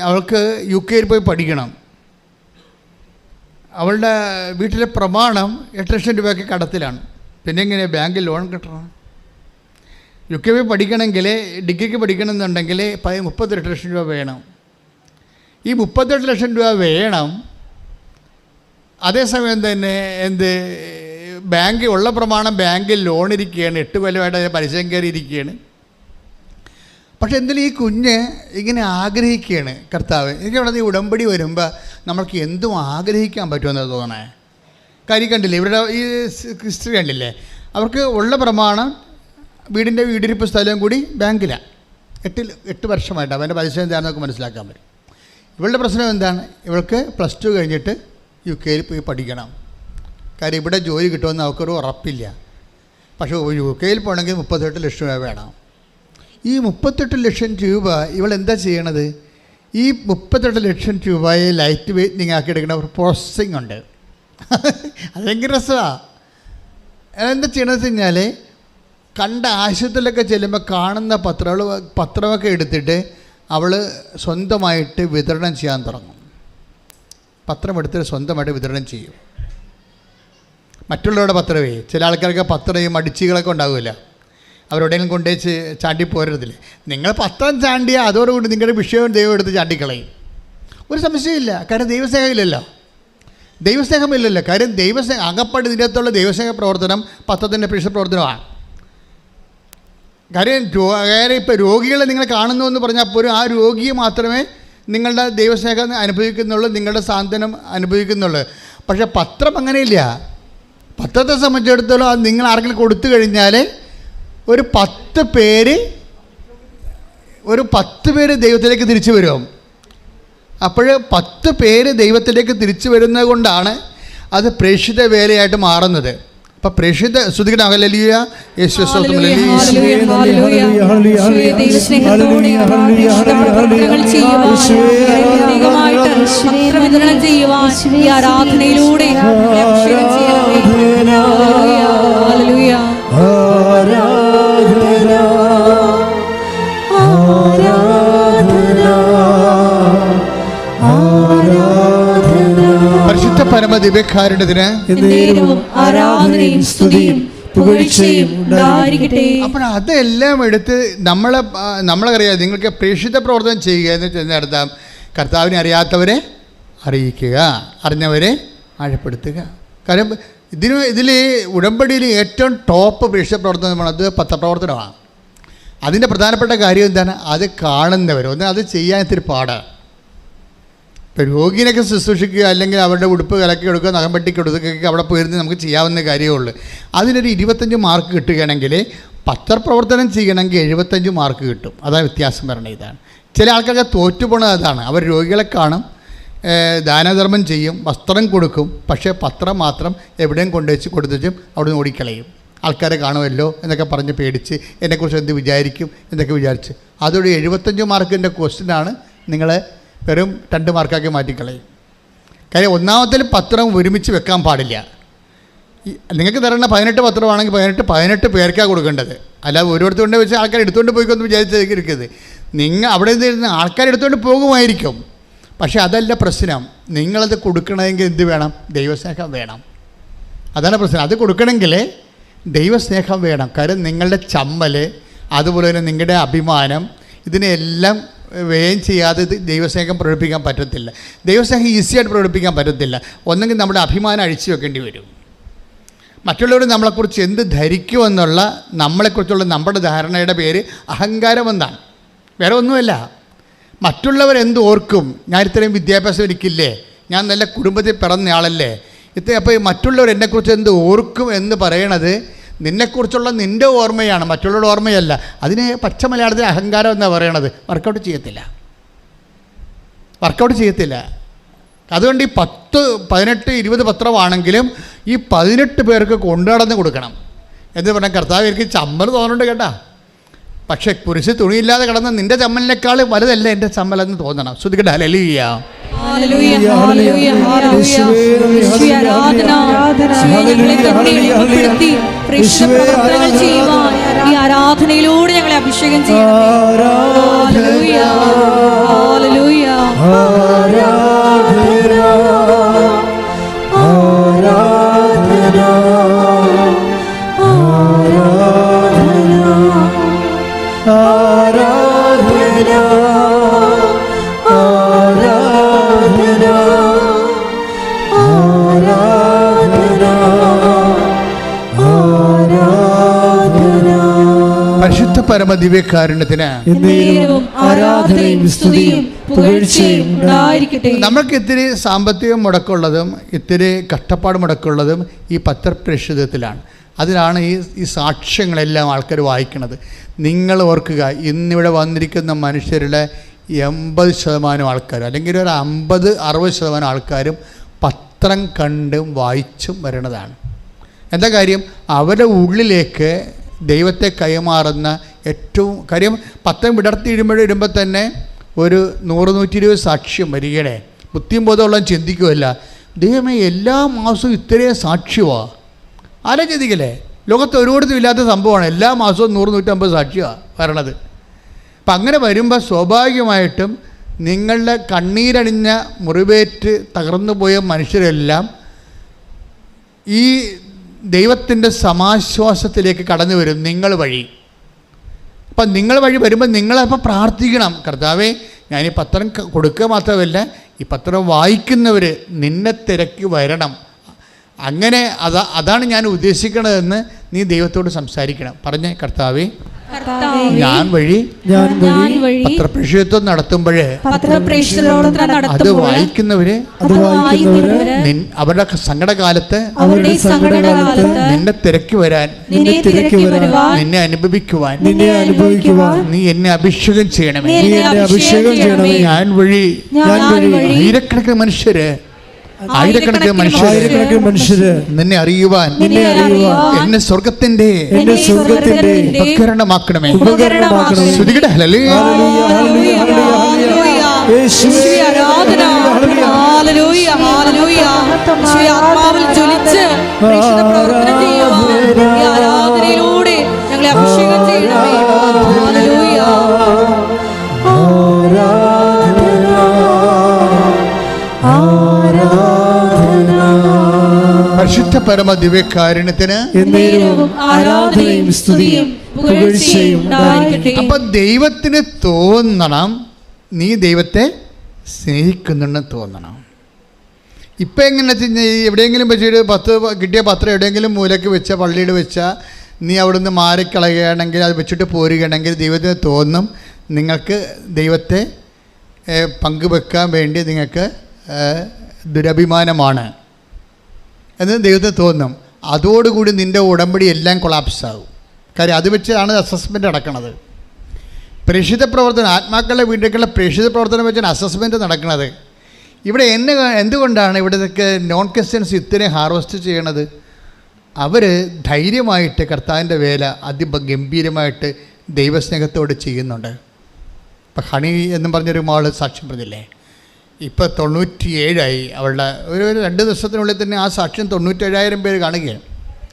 അവൾക്ക് UK പോയി പഠിക്കണം. അവളുടെ വീട്ടിലെ പ്രമാണം 8 ലക്ഷം രൂപയ്ക്ക് കടത്തിലാണ്. പിന്നെ എങ്ങനെ ബാങ്കിൽ ലോൺ കിട്ടണം? UK പോയി പഠിക്കണമെങ്കിൽ, ഡിഗ്രിക്ക് പഠിക്കണമെന്നുണ്ടെങ്കിൽ 38 ലക്ഷം രൂപ വേണം. ഈ 38 ലക്ഷം രൂപ വേണം. അതേസമയം തന്നെ ബാങ്ക് ഉള്ള പ്രമാണം ബാങ്കിൽ ലോൺ ഇരിക്കുകയാണ്. 8 കൊല്ലമായിട്ട് പലിശയും കയറി ഇരിക്കുകയാണ്. പക്ഷെ എന്തെങ്കിലും ഈ കുഞ്ഞ് ഇങ്ങനെ ആഗ്രഹിക്കുകയാണ്. കർത്താവ്, എനിക്ക് അവിടെ ഈ ഉടമ്പടി വരുമ്പോൾ നമ്മൾക്ക് എന്തും ആഗ്രഹിക്കാൻ പറ്റുമെന്ന് തോന്നണേ. കാര്യം കണ്ടില്ലേ, ഇവിടെ ഈ ഹിസ്റ്ററി കണ്ടില്ലേ, അവർക്ക് ഉള്ള പ്രമാണം വീടിൻ്റെ വീടിരിപ്പ് സ്ഥലവും കൂടി ബാങ്കിലാണ്. 8 വർഷമായിട്ട് അവൻ്റെ പലിശ എന്താണെന്നൊക്കെ മനസ്സിലാക്കാൻ പറ്റും. ഇവളുടെ പ്രശ്നം എന്താണ്? ഇവൾക്ക് +2 കഴിഞ്ഞിട്ട് UK പോയി പഠിക്കണം. കാര്യം ഇവിടെ ജോലി കിട്ടുമെന്ന് അവർക്കൊരു ഉറപ്പില്ല. പക്ഷേ UK പോകണമെങ്കിൽ 38 ലക്ഷം രൂപ വേണം. ഈ 38 ലക്ഷം രൂപ ഇവൾ എന്താ ചെയ്യണത്? ഈ 38 ലക്ഷം രൂപയെ ലൈറ്റ് വെയിറ്റിംഗ് ആക്കി എടുക്കുന്ന ഒരു പ്രോസസ്സിങ് ഉണ്ട്. അത് ഭയങ്കര രസമാണ്. എന്താ ചെയ്യണമെന്ന് വെച്ച് കഴിഞ്ഞാൽ, കണ്ട ആശുപത്രിയിലൊക്കെ ചെല്ലുമ്പോൾ കാണുന്ന പത്രമൊക്കെ എടുത്തിട്ട് അവൾ സ്വന്തമായിട്ട് വിതരണം ചെയ്യാൻ തുടങ്ങും. പത്രം എടുത്തിട്ട് സ്വന്തമായിട്ട് വിതരണം ചെയ്യും. മറ്റുള്ളവരുടെ പത്രമേ. ചില ആൾക്കാർക്ക് പത്രയും അടിച്ചുകളൊക്കെ ഉണ്ടാവില്ല, അവരെവിടെയെങ്കിലും കൊണ്ടുവച്ച് ചാണ്ടി പോരരുതില്ലേ. നിങ്ങൾ പത്രം ചാണ്ടിയാൽ അതോടുകൂടി നിങ്ങളുടെ വിഷയവും ദൈവം എടുത്ത് ചാണ്ടിക്കളയും. ഒരു സംശയമില്ല, കാരണം ദൈവസ്നേഹമില്ലല്ലോ, ദൈവസ്നേഹമില്ലല്ലോ. കാര്യം ദൈവസ്നേഹം അകപ്പാട് ഇതിനകത്തുള്ള ദൈവസ്നേഹ പ്രവർത്തനം പത്രത്തിൻ്റെ പ്രേക്ഷക പ്രവർത്തനമാണ്. കാര്യം ഇപ്പോൾ രോഗികളെ നിങ്ങൾ കാണുന്നു എന്ന് പറഞ്ഞാൽ പോലും ആ രോഗിയെ മാത്രമേ നിങ്ങളുടെ ദൈവസ്നേഹം അനുഭവിക്കുന്നുള്ളൂ, നിങ്ങളുടെ സാന്ത്വനം അനുഭവിക്കുന്നുള്ളൂ. പക്ഷേ പത്രം അങ്ങനെയില്ല. പത്രത്തെ സംബന്ധിച്ചിടത്തോളം അത് നിങ്ങൾ ആർക്കെങ്കിലും കൊടുത്തു കഴിഞ്ഞാൽ ഒരു 10 പേര് ദൈവത്തിലേക്ക് തിരിച്ചു വരും. അപ്പോൾ 10 പേര് ദൈവത്തിലേക്ക് തിരിച്ചു വരുന്നത് കൊണ്ടാണ് അത് പ്രേക്ഷിത വേലയായിട്ട് മാറുന്നത്. അപ്പം പ്രേക്ഷിത ശ്രുതിക്കണം. ഹല്ലേലൂയ, യേശുവേ സ്തോത്രം, ഹല്ലേലൂയ. ആരാധനയിലൂടെ പരിശുദ്ധ പരമദിവ്യകാരുണ്യത്തിന് ആരാധനയും സ്തുതിയും പുകഴ്ചയും ഉണ്ടായിരിക്കട്ടെ. അപ്പോൾ അതെല്ലാം എടുത്ത് നമ്മളറിയാം. നിങ്ങൾക്ക് പ്രേക്ഷിത പ്രവർത്തനം ചെയ്യുക എന്ന് ചെന്നർത്ഥം കർത്താവിനെ അറിയാത്തവരെ അറിയിക്കുക, അറിഞ്ഞവരെ ആഴപ്പെടുത്തുക. കാരണം ഇതിൽ ഉടമ്പടിയിൽ ഏറ്റവും ടോപ്പ് പ്രേക്ഷിത പ്രവർത്തനമാണ് അത് പത്രപ്രവർത്തനമാണ്. അതിൻ്റെ പ്രധാനപ്പെട്ട കാര്യം എന്താണ്? അത് കാണുന്നവർ അത് ചെയ്യാൻ ഇത്തിരി പാടാണ്. ഇപ്പോൾ രോഗിനൊക്കെ ശുശ്രൂഷിക്കുക, അല്ലെങ്കിൽ അവരുടെ ഉടുപ്പ് കലക്കി എടുക്കുക, നഖം വെട്ടിക്ക് കൊടുക്കുകയൊക്കെ അവിടെ പോയിരുന്ന് നമുക്ക് ചെയ്യാവുന്ന കാര്യമുള്ളൂ. അതിനൊരു 25 മാർക്ക് കിട്ടുകയാണെങ്കിൽ പത്രപ്രവർത്തനം ചെയ്യണമെങ്കിൽ 75 മാർക്ക് കിട്ടും. അതാണ് വ്യത്യാസം വരണത്. ഇതാണ് ചില ആൾക്കാർക്ക് തോറ്റുപോണത്. അതാണ് അവർ രോഗികളെ കാണും, ദാനധർമ്മം ചെയ്യും, വസ്ത്രം കൊടുക്കും, പക്ഷേ പത്രം മാത്രം എവിടെയും കൊണ്ടുവച്ച് കൊടുത്തും അവിടെ നിന്ന് ഓടിക്കളയും. ആൾക്കാരെ കാണുമല്ലോ എന്നൊക്കെ പറഞ്ഞ് പേടിച്ച് എന്നെക്കുറിച്ച് എന്ത് വിചാരിക്കും എന്നൊക്കെ വിചാരിച്ച് അതൊരു 75 മാർക്കിൻ്റെ ക്വസ്റ്റ്യനാണ് നിങ്ങൾ വെറും 2 മാർക്കാക്കി മാറ്റിക്കളയും. കാര്യം ഒന്നാമത്തിൽ പത്രം ഒരുമിച്ച് വെക്കാൻ പാടില്ല. നിങ്ങൾക്ക് തരേണ്ട 18 പത്രമാണെങ്കിൽ 18 പേർക്കാണ് കൊടുക്കേണ്ടത്. അല്ല ഓരോരുത്തർ കൊണ്ട് വെച്ച് ആൾക്കാർ എടുത്തുകൊണ്ട് പോയിക്കൊന്ന് വിചാരിച്ചിരിക്കരുത്. നിങ്ങൾ അവിടെ നിന്ന് ആൾക്കാർ എടുത്തുകൊണ്ട് പോകുമായിരിക്കും, പക്ഷേ അതല്ല പ്രശ്നം. നിങ്ങളത് കൊടുക്കണമെങ്കിൽ എന്ത് വേണം? ദൈവസ്നേഹം വേണം. അതാണ് പ്രശ്നം. അത് കൊടുക്കണമെങ്കിൽ ദൈവസ്നേഹം വേണം. കാര്യം നിങ്ങളുടെ ചമ്മൽ, അതുപോലെ തന്നെ നിങ്ങളുടെ അഭിമാനം, ഇതിനെല്ലാം വ്യയം ചെയ്യാതെ ദൈവസ്നേഹം പ്രകടിപ്പിക്കാൻ പറ്റത്തില്ല. ദൈവസ്നേഹം ഈസിയായിട്ട് പ്രകടിപ്പിക്കാൻ പറ്റത്തില്ല. ഒന്നെങ്കിൽ നമ്മുടെ അഭിമാനം അഴിച്ചു വെക്കേണ്ടി വരും. മറ്റുള്ളവർ നമ്മളെക്കുറിച്ച് എന്ത് ധരിക്കുമെന്നുള്ള നമ്മളെക്കുറിച്ചുള്ള നമ്മുടെ ധാരണയുടെ പേര് അഹങ്കാരമെന്നാണ്, വേറെ ഒന്നുമല്ല. മറ്റുള്ളവരെന്ത് ഓർക്കും? ഞാൻ ഇത്രയും വിദ്യാഭ്യാസം എനിക്കില്ലേ, ഞാൻ നല്ല കുടുംബത്തിൽ പിറന്നയാളല്ലേ, അപ്പോൾ മറ്റുള്ളവർ എന്നെക്കുറിച്ച് എന്ത് ഓർക്കും എന്ന് പറയണത് നിന്നെക്കുറിച്ചുള്ള നിൻ്റെ ഓർമ്മയാണ്, മറ്റുള്ളവരുടെ ഓർമ്മയല്ല. അതിന് പച്ച മലയാളത്തിൽ അഹങ്കാരം എന്നാണ് പറയണത്. വർക്കൗട്ട് ചെയ്യത്തില്ല. അതുകൊണ്ട് ഈ 10, 18, 20 പത്രമാണെങ്കിലും ഈ 18 പേർക്ക് കൊണ്ടുനടന്ന് കൊടുക്കണം എന്ന് പറഞ്ഞാൽ കർത്താവ് എനിക്ക് ചമ്മൽ തോന്നുന്നുണ്ട് കേട്ടാ. പക്ഷേ കുരിശ് തുണിയില്ലാതെ കിടന്ന നിൻ്റെ ചമ്മലിനേക്കാൾ വലുതല്ല എൻ്റെ ചമ്മലെന്ന് തോന്നണം. ശ്രുതിക്കട്ടെ, ഹല്ലേലൂയ. ആരാധനയിലൂടെ ഞങ്ങളെ അഭിഷേകം ചെയ്യണം. പരിശുദ്ധ പരമദിവ്യകാരുണ്യത്തിന് ആരാധനയും സ്തുതിയും പുകഴ്ചയും ഉണ്ടായിരിക്കട്ടെ. നമുക്ക് ഇത്തിരി സാമ്പത്തികം മുടക്കുള്ളതും ഇത്തിരി കഷ്ടപ്പാട് മുടക്കുള്ളതും ഈ പത്രപ്രേക്ഷിതത്തിലാണ്. അതിലാണ് ഈ സാക്ഷ്യങ്ങളെല്ലാം ആൾക്കാർ വായിക്കുന്നത്. നിങ്ങൾ ഓർക്കുക, ഇന്നിവിടെ വന്നിരിക്കുന്ന മനുഷ്യരുടെ 80% ആൾക്കാർ, അല്ലെങ്കിൽ ഒരു 50-60% ആൾക്കാരും പത്രം കണ്ടും വായിച്ചും വരണതാണ്. എന്താ കാര്യം? അവരുടെ ഉള്ളിലേക്ക് ദൈവത്തെ കൈമാറുന്ന ഏറ്റവും കാര്യം പത്രം ഇടുമ്പോൾ തന്നെ ഒരു 100-120 സാക്ഷ്യം വരികയുടെ ബുദ്ധിയും ബോധമുള്ള ചിന്തിക്കുമല്ല. ദൈവമേ, എല്ലാ മാസവും ഇത്രയും സാക്ഷ്യമാണ്. ആരും ചിന്തിക്കല്ലേ? ലോകത്ത് ഒരിടത്തും ഇല്ലാത്ത സംഭവമാണ്. എല്ലാ മാസവും 100-150 സാക്ഷ്യമാണ് വരണത്. അപ്പം അങ്ങനെ വരുമ്പോൾ സ്വാഭാവികമായിട്ടും നിങ്ങളുടെ കണ്ണീരണിഞ്ഞ മുറിവേറ്റ് തകർന്നു പോയ മനുഷ്യരെല്ലാം ഈ ദൈവത്തിൻ്റെ സമാശ്വാസത്തിലേക്ക് കടന്നു വരും നിങ്ങൾ വഴി. അപ്പം നിങ്ങൾ വഴി വരുമ്പോൾ നിങ്ങളപ്പോൾ പ്രാർത്ഥിക്കണം, കർത്താവേ ഞാൻ ഈ പത്രം കൊടുക്കുക മാത്രമല്ല ഈ പത്രം വായിക്കുന്നവർ നിന്നെ തിരക്കി വരണം. അങ്ങനെ അതാണ് ഞാൻ ഉദ്ദേശിക്കണതെന്ന് നീ ദൈവത്തോട് സംസാരിക്കണം. പറഞ്ഞേ, കർത്താവേ ഞാൻ വഴി പത്രപ്രേഷണത്വം നടത്തുമ്പോഴേ അത് വായിക്കുന്നവര് അവരുടെ സങ്കടകാലത്ത് നിന്നെ തിരക്കി വരാൻ, നിന്നെ അനുഭവിക്കുവാൻ നീ എന്നെ അഭിഷേകം ചെയ്യണമേ. ഞാൻ വഴി ആയിരക്കണക്കിന് മനുഷ്യര് നിന്നെ അറിയുവാൻ എന്നെ സ്വർഗത്തിന്റെ ഉപകരണമാക്കണമേ. ആത്മാവിൽ ജ്വലിച്ച് പ്രവർത്തനം ചെയ്യുവാൻ ഈ ആരാധനയിലൂടെ ഞങ്ങളെ അഭിഷേകം ചെയ്യണമേ. പരിശുദ്ധ പരമ ദിവ്യകാരുണ്യത്തിന് ആരാധനയും സ്തുതിയും പുകഴ്ചയും ഉണ്ടായിരിക്കട്ടെ. അപ്പൊ ദൈവത്തിന് തോന്നണം നീ ദൈവത്തെ സ്നേഹിക്കുന്നുണ്ടെന്ന് തോന്നണം. ഇപ്പം എങ്ങനെ വെച്ച് കഴിഞ്ഞാൽ എവിടെയെങ്കിലും വെച്ചിട്ട് കിട്ടിയ പത്രം എവിടെയെങ്കിലും മൂലയ്ക്ക് വെച്ച പള്ളിയിൽ വെച്ചാൽ നീ അവിടുന്ന് മാറിക്കളയുകയാണെങ്കിൽ അത് വെച്ചിട്ട് പോരുകയാണെങ്കിൽ ദൈവത്തിന് തോന്നും നിങ്ങൾക്ക് ദൈവത്തെ പങ്കുവെക്കാൻ വേണ്ടി നിങ്ങൾക്ക് ദുരഭിമാനമാണ് എന്ന് ദൈവത്തിന് തോന്നും. അതോടുകൂടി നിൻ്റെ ഉടമ്പടി എല്ലാം കൊളാപ്സ് ആകും. കാര്യം അത് വെച്ചാണ് അസസ്മെൻ്റ് നടക്കുന്നത്. പ്രേക്ഷിത പ്രവർത്തനം, ആത്മാക്കളുടെ വീട്ടിലേക്കുള്ള പ്രേക്ഷിത പ്രവർത്തനം വെച്ചാണ് അസസ്മെൻറ്റ് നടക്കുന്നത്. ഇവിടെ എന്തുകൊണ്ടാണ് ഇവിടത്തേക്ക് നോൺ ക്രിസ്ത്യൻസ് ഇത്രയും ഹാർവസ്റ്റ് ചെയ്യണത്? അവർ ധൈര്യമായിട്ട് കർത്താവിൻ്റെ വേല അതിഗംഭീരമായിട്ട് ദൈവസ്നേഹത്തോട് ചെയ്യുന്നുണ്ട്. ഇപ്പം ഹണി എന്നും പറഞ്ഞൊരു മാൾ സാക്ഷ്യം പറഞ്ഞില്ലേ, ഇപ്പോൾ 97 അവളുടെ ഒരു 2 ദിവസത്തിനുള്ളിൽ തന്നെ ആ സാക്ഷ്യം 97,000 പേര് കാണുകയാണ്.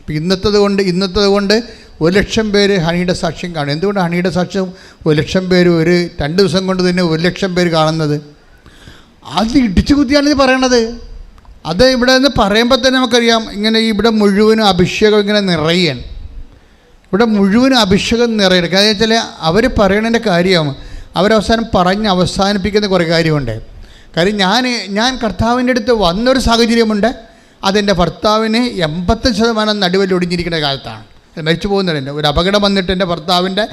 അപ്പോൾ ഇന്നത്തത് കൊണ്ട് 1,00,000 പേര് ഹണിയുടെ സാക്ഷ്യം കാണും. എന്തുകൊണ്ട് ഹണിയുടെ സാക്ഷ്യം 1,00,000 പേര് ഒരു 2 ദിവസം കൊണ്ട് തന്നെ 1,00,000 പേര് കാണുന്നത്? അത് ഇടിച്ചു കുത്തിയാണിത് പറയണത്. അത് ഇവിടെ നിന്ന് പറയുമ്പോൾ തന്നെ നമുക്കറിയാം ഇങ്ങനെ ഇവിടെ മുഴുവനും അഭിഷേകം ഇങ്ങനെ നിറയാണ്. ഇവിടെ മുഴുവനും അഭിഷേകം നിറയണം. കാരണം വെച്ചാൽ അവർ പറയണതിൻ്റെ കാര്യം അവരവസാനം പറഞ്ഞ് അവസാനിപ്പിക്കുന്ന കുറേ കാര്യമുണ്ട്. കാര്യം ഞാൻ കർത്താവിൻ്റെ അടുത്ത് വന്നൊരു സാഹചര്യമുണ്ട്. അതെൻ്റെ ഭർത്താവിന് 85% നടുവിൽ ഒടിഞ്ഞിരിക്കുന്ന കാലത്താണ്. മരിച്ചു പോകുന്നതിൻ്റെ ഒരു അപകടം വന്നിട്ട് എൻ്റെ ഭർത്താവിൻ്റെ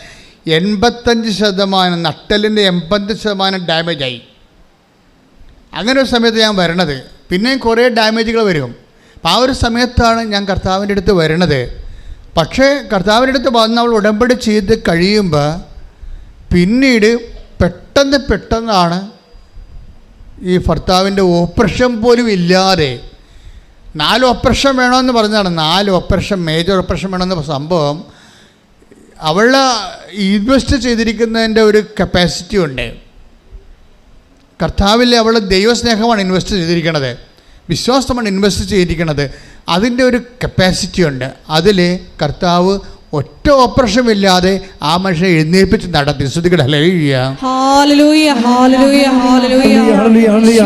85% നട്ടലിൻ്റെ 80% ഡാമേജായി. അങ്ങനെ ഒരു സമയത്ത് ഞാൻ വരണത്. പിന്നെയും കുറേ ഡാമേജുകൾ വരും. അപ്പോൾ ആ ഒരു സമയത്താണ് ഞാൻ കർത്താവിൻ്റെ അടുത്ത് വരണത്. പക്ഷേ കർത്താവിൻ്റെ അടുത്ത് വന്ന് അവൾ ഉടമ്പടി ചെയ്ത് കഴിയുമ്പോൾ പിന്നീട് പെട്ടെന്നാണ് ഈ ഭർത്താവിൻ്റെ ഓപ്പറേഷൻ പോലും ഇല്ലാതെ 4 ഓപ്പറേഷൻ വേണമെന്ന് പറഞ്ഞതാണ്. 4 ഓപ്പറേഷൻ, മേജർ ഓപ്പറേഷൻ വേണമെന്ന സംഭവം അവൾ ഇൻവെസ്റ്റ് ചെയ്തിരിക്കുന്നതിൻ്റെ ഒരു കപ്പാസിറ്റി ഉണ്ട്. കർത്താവിൽ അവൾ ദൈവസ്നേഹമാണ് ഇൻവെസ്റ്റ് ചെയ്തിരിക്കുന്നത്, വിശ്വാസമാണ് ഇൻവെസ്റ്റ് ചെയ്തിരിക്കുന്നത്. അതിൻ്റെ ഒരു കപ്പാസിറ്റി ഉണ്ട്. അതിൽ കർത്താവ് ഒറ്റ ഓപ്പറേഷൻ ഇല്ലാതെ ആ മനുഷ്യനെ എഴുന്നേൽപ്പിച്ച് നടത്തി. ശ്രുതികട ഹല്ലേലൂയ ഹല്ലേലൂയ ഹല്ലേലൂയ ഹല്ലേലൂയ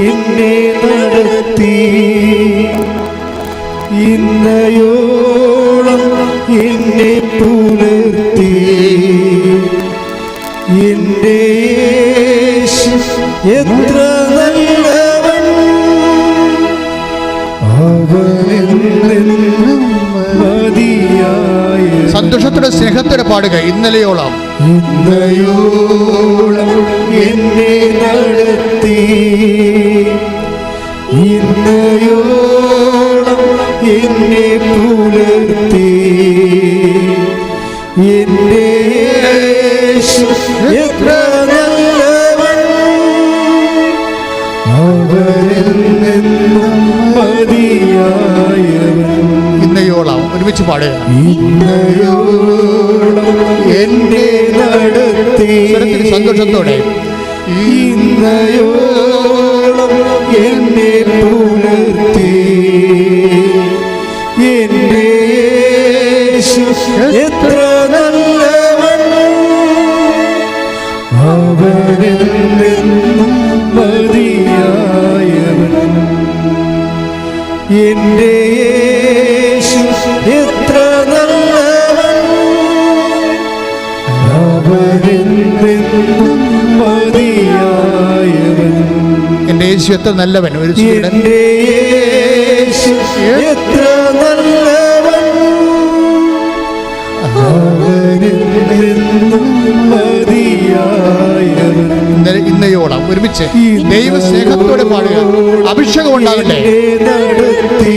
എന്നെ നടത്തി, ഇന്നയോളം എന്നെ പുലർത്തി, എൻ്റെ യേശു എത്ര നല്ലവൻ, അവനെന്നും മതിയായ. സന്തോഷത്തോടെ സ്നേഹത്തോടെ പാടുക. ഇന്നലെയോളം എന്നെ നടത്തി, ഇന്നയോളം എന്നെ പുലർത്തി, എൻ്റെ യേശു എത്ര നല്ലവൻ, അവനെന്നും മതിയായവൻ. ഇന്നയോളം ഒരുമിച്ച് പാടുക. ഇന്നയോളം എന്നെ നടത്തി, സന്തോഷത്തോടെ ഇന്നയോളം എന്നെ പുലർത്തി, എൻ്റെ യേശു എത്ര നല്ലവൻ, അവനിൽ നിന്നും മതിയായവൻ. എന്റെ യേശു എത്ര നല്ലവൻ, അവനിൽ നിന്നും മതിയായവൻ. എൻ്റെ യേശു എത്ര നല്ലവൻ. ഒരു എന്റെ യേശു എത്ര നല്ലവൻ, അവനിൽ നിന്നും മതിയായവൻ. ഇന്നയോളം ഒരുമിച്ച് ദൈവ സ്നേഹത്തോടെ പാടുക. അഭിഷേകം ഉണ്ടാകട്ടെ. നടത്തി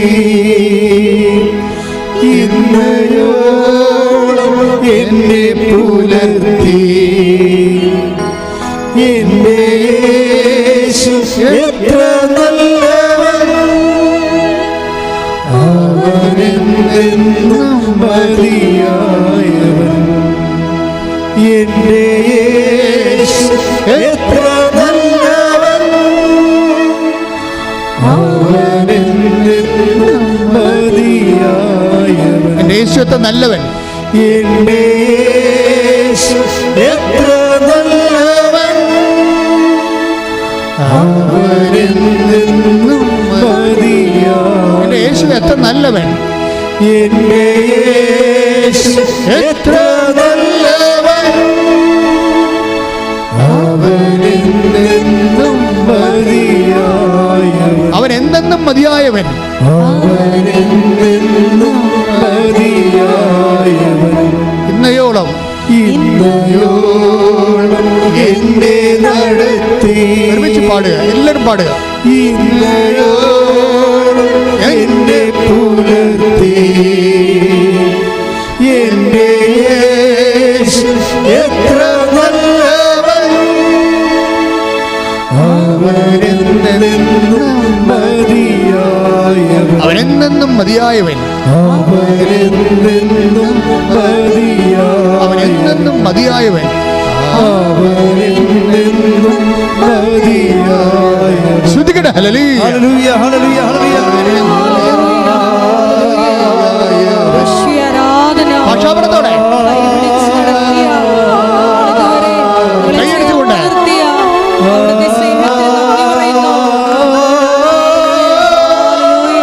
ഇന്നയോളം എന്നെ പുലർത്തി. എന്റെ യേശു എത്ര നല്ലവൻ, അവനിൽ നിന്നും മതിയായവൻ. എന്റെ യേശു എത്ര നല്ലവൻ, അവനിൽ നിന്നും മതിയായവൻ. എൻ്റെ യേശു എത്ര നല്ലവൻ. എന്റെ യേശു എത്ര നല്ലവൻ, അവനിൽ നിന്നും മതിയായവൻ. എൻ്റെ യേശു എത്ര നല്ലവൻ. എന്റെ യേശു എത്ര നല്ലവൻ, അവനിൽ നിന്നും മതിയായവൻ. അവൻ എന്തെന്നും മതിയായവൻ. അവനിൽ നിന്നും മതിയായവൻ. ഇന്നയോളം ഇന്നയോളം എന്നെ നടത്തി. ഒരുമിച്ച് പാടുക. എല്ലാവരും പാടുക. ഇന്നയോളം എന്നെ പുലർത്തി. എന്റെ യേശു എത്ര നല്ലവൻ, അവനിൽ നിന്നും മതിയായവൻ. അവനെന്നും മതിയായവൻ. അവനിൽ നിന്നും മതിയായവൻ. അവനെന്നും മതിയായവൻ. അവനിൽ നിന്നും മതിയായവൻ. ശ്രദ്ധിക്കട്ടെ. ഹല്ലേലൂയ. ഹല്ലേലൂയ ഹല്ലേലൂയ ഹല്ലേലൂയ. ആരാധന. ഭാഷാപരത്തോടെ കൈപിടിച്ച് നടത്തിയ, ഇതുവരെ ഞങ്ങളെ കൈയടിച്ചുകൊണ്ട്. നിർത്തിയ അവിടുത്തെ സ്നേഹത്തിന് നന്ദി പറയുന്നു. ഹല്ലേലൂയ.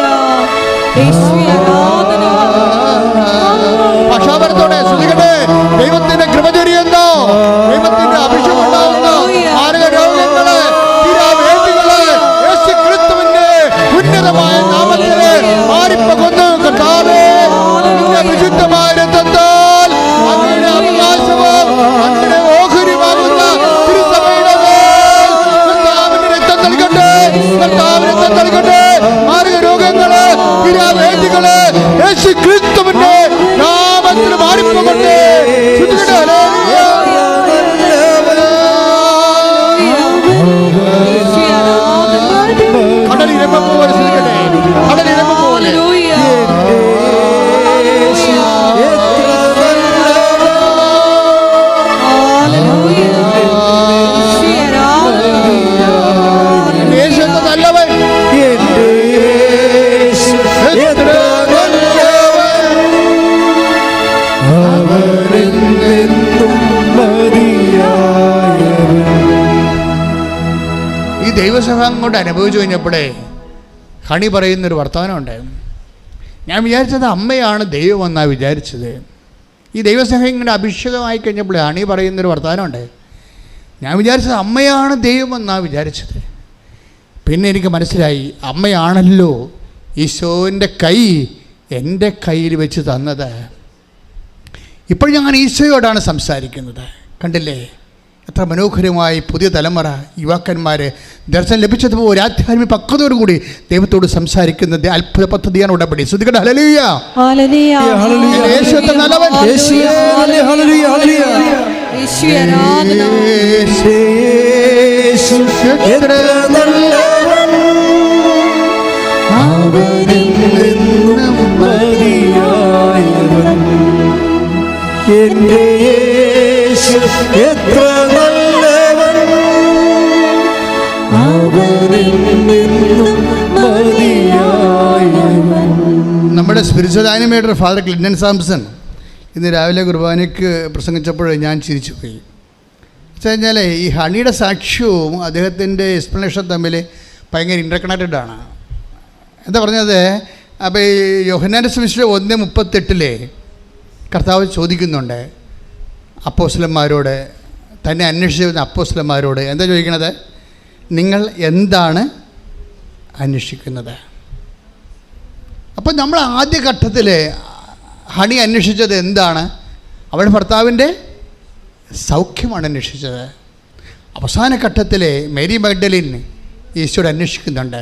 യേശുവേ ആരാധന. ഭാഷാപരത്തോടെ ശ്രദ്ധിക്കട്ടെ. ദൈവത്തിന്റെ കൃപ ചൊരിയുന്നു. ദൈവത്തിന്റെ അഭിഷേകം ഉണ്ടാകുന്നു. മാരക രോഗങ്ങള്, തീരാവേദികള് യേശു ക്രിസ്തുവിന്റെ ഉന്നതമായ നാമത്തില് മാറിപ്പോകുന്നു. കർത്താവേ, നിന്റെ വിശുദ്ധമായ രക്തത്താൽ അങ്ങയുടെ അവകാശവും അങ്ങയുടെ ഓഹരിയുമാകുന്ന തിരുസഭയുടെ മേൽ കർത്താവിന്റെ രക്തം നൽകട്ടെ. കർത്താവിന്റെ രക്തം നൽകട്ടെ. മാരക രോഗങ്ങള്, തീരാവേദികള് യേശു ക്രിസ്തുവിന്റെ നാമത്തിൽ മാറിപ്പോകട്ടെ. ശ്രദ്ധിക്കട്ടെ. ഹല്ലേലൂയ. യേശുവേ ആരാധന. കടലിരമ്പം പോലെ ശ്രദ്ധിക്കട്ടെ. കടലിരമ്പം പോലെ. ഹല്ലേലൂയ. ഹല്ലേലൂയ. യേശുവേ ആരാധന. യേശു എത്ര നല്ലവൻ. എന്റെ യേശു എത്ര നല്ലവൻ, അവനിൽ നിന്നും മതിയായവൻ. ഈ ദൈവസഭം കൊണ്ട് അനുഭവിച്ചു കഴിഞ്ഞപ്പോഴേ ഹണി പറയുന്നൊരു വർത്തമാനമുണ്ട്. ഞാൻ വിചാരിച്ചത് അമ്മയാണ് ദൈവമെന്നാണ് വിചാരിച്ചത്. ഈ ദൈവസഭ ഇങ്ങനെ അഭിഷേകമായി കഴിഞ്ഞപ്പോൾ ഹണി പറയുന്നൊരു വർത്തമാനമുണ്ട്. ഞാൻ വിചാരിച്ചത് അമ്മയാണ് ദൈവമെന്നാണ് വിചാരിച്ചത്. പിന്നെ എനിക്ക് മനസ്സിലായി, അമ്മയാണല്ലോ ഈശോൻ്റെ കൈ എൻ്റെ കയ്യിൽ വെച്ച് തന്നത്. ഇപ്പോൾ ഞാൻ ഈശോയോടാണ് സംസാരിക്കുന്നത്. കണ്ടില്ലേ എത്ര മനോഹരമായി പുതിയ തലമുറ യുവാക്കന്മാർ ദർശനം ലഭിച്ചതുപോലെ ആധ്യാത്മിക പക്വതയോടുകൂടി ദൈവത്തോട് സംസാരിക്കുന്നത് അത്ഭുത പദ്ധതിയാണ് ഉടമ്പടി. ശ്രദ്ധിക്കട്ടെ. ഹല്ലേലൂയ. ഹല്ലേലൂയ. യേശു എത്ര നല്ലവൻ. യേശുവേ ഹല്ലേലൂയ ഹല്ലേലൂയ. യേശുവേ ആരാധന. യേശു എത്ര നല്ലവൻ, അവനിൽ നിന്നും മതിയായവൻ. എന്റെ യേശു എത്ര നല്ലവൻ, അവനിൽ നിന്നും മതിയായവൻ. നമ്മുടെ spiritual animator father Clinton Samson ഇന്ന് രാവിലെ കുർബാനയ്ക്ക് പ്രസംഗിച്ചപ്പോൾ ഞാൻ ചിരിച്ചു പോയി. വെച്ച് കഴിഞ്ഞാൽ ഈ ഹണിയുടെ സാക്ഷ്യവും അദ്ദേഹത്തിൻ്റെ എക്സ്പ്ലനേഷൻ തമ്മിൽ ഭയങ്കര ഇൻ്റർകണക്റ്റഡ് ആണ്. എന്താ പറഞ്ഞത്? അപ്പോൾ ഈ യോഹന്നാൻ്റെ സുവിശേഷം 1:38 കർത്താവ് ചോദിക്കുന്നുണ്ട് അപ്പോസ്തലന്മാരോട്, തന്നെ അന്വേഷിച്ച് വരുന്ന അപ്പോസ്തലന്മാരോട് എന്താ ചോദിക്കണത്? നിങ്ങൾ എന്താണ് അന്വേഷിക്കുന്നത്? അപ്പം നമ്മൾ ആദ്യഘട്ടത്തിൽ ഹണി അന്വേഷിച്ചത് എന്താണ്? അവളുടെ ഭർത്താവിൻ്റെ സൗഖ്യമാണ് അന്വേഷിച്ചത്. അവസാന ഘട്ടത്തിൽ മേരി മഗ്ദലിൻ ഈശോയോട് അന്വേഷിക്കുന്നുണ്ട്.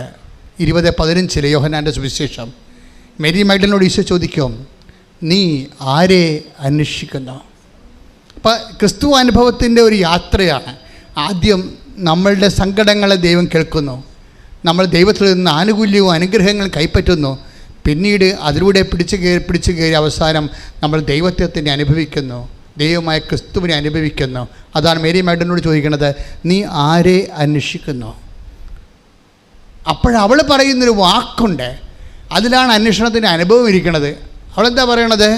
20:15 യോഹന്നാൻ്റെ സുവിശേഷം. മേരി മഗ്ദലിനോട് ഈശോ ചോദിക്കും, നീ ആരെ അന്വേഷിക്കുന്നു? അപ്പം ക്രിസ്തു അനുഭവത്തിൻ്റെ ഒരു യാത്രയാണ്. ആദ്യം നമ്മളുടെ സങ്കടങ്ങളെ ദൈവം കേൾക്കുന്നു, നമ്മൾ ദൈവത്തിൽ നിന്ന് ആനുകൂല്യവും അനുഗ്രഹങ്ങളും കൈപ്പറ്റുന്നു. പിന്നീട് അതിലൂടെ പിടിച്ചു കയറി അവസാനം നമ്മൾ ദൈവത്തെ തന്നെ അനുഭവിക്കുന്നു, ദൈവമായ ക്രിസ്തുവിനെ അനുഭവിക്കുന്നു. അതാണ് മേരി മഗ്ദലിനോട് ചോദിക്കുന്നത്, നീ ആരെ അന്വേഷിക്കുന്നു? അപ്പോഴവൾ പറയുന്നൊരു വാക്കുണ്ട്, അതിലാണ് അന്വേഷണത്തിൻ്റെ അനുഭവം ഇരിക്കുന്നത്. അവളെന്താ പറയണത്?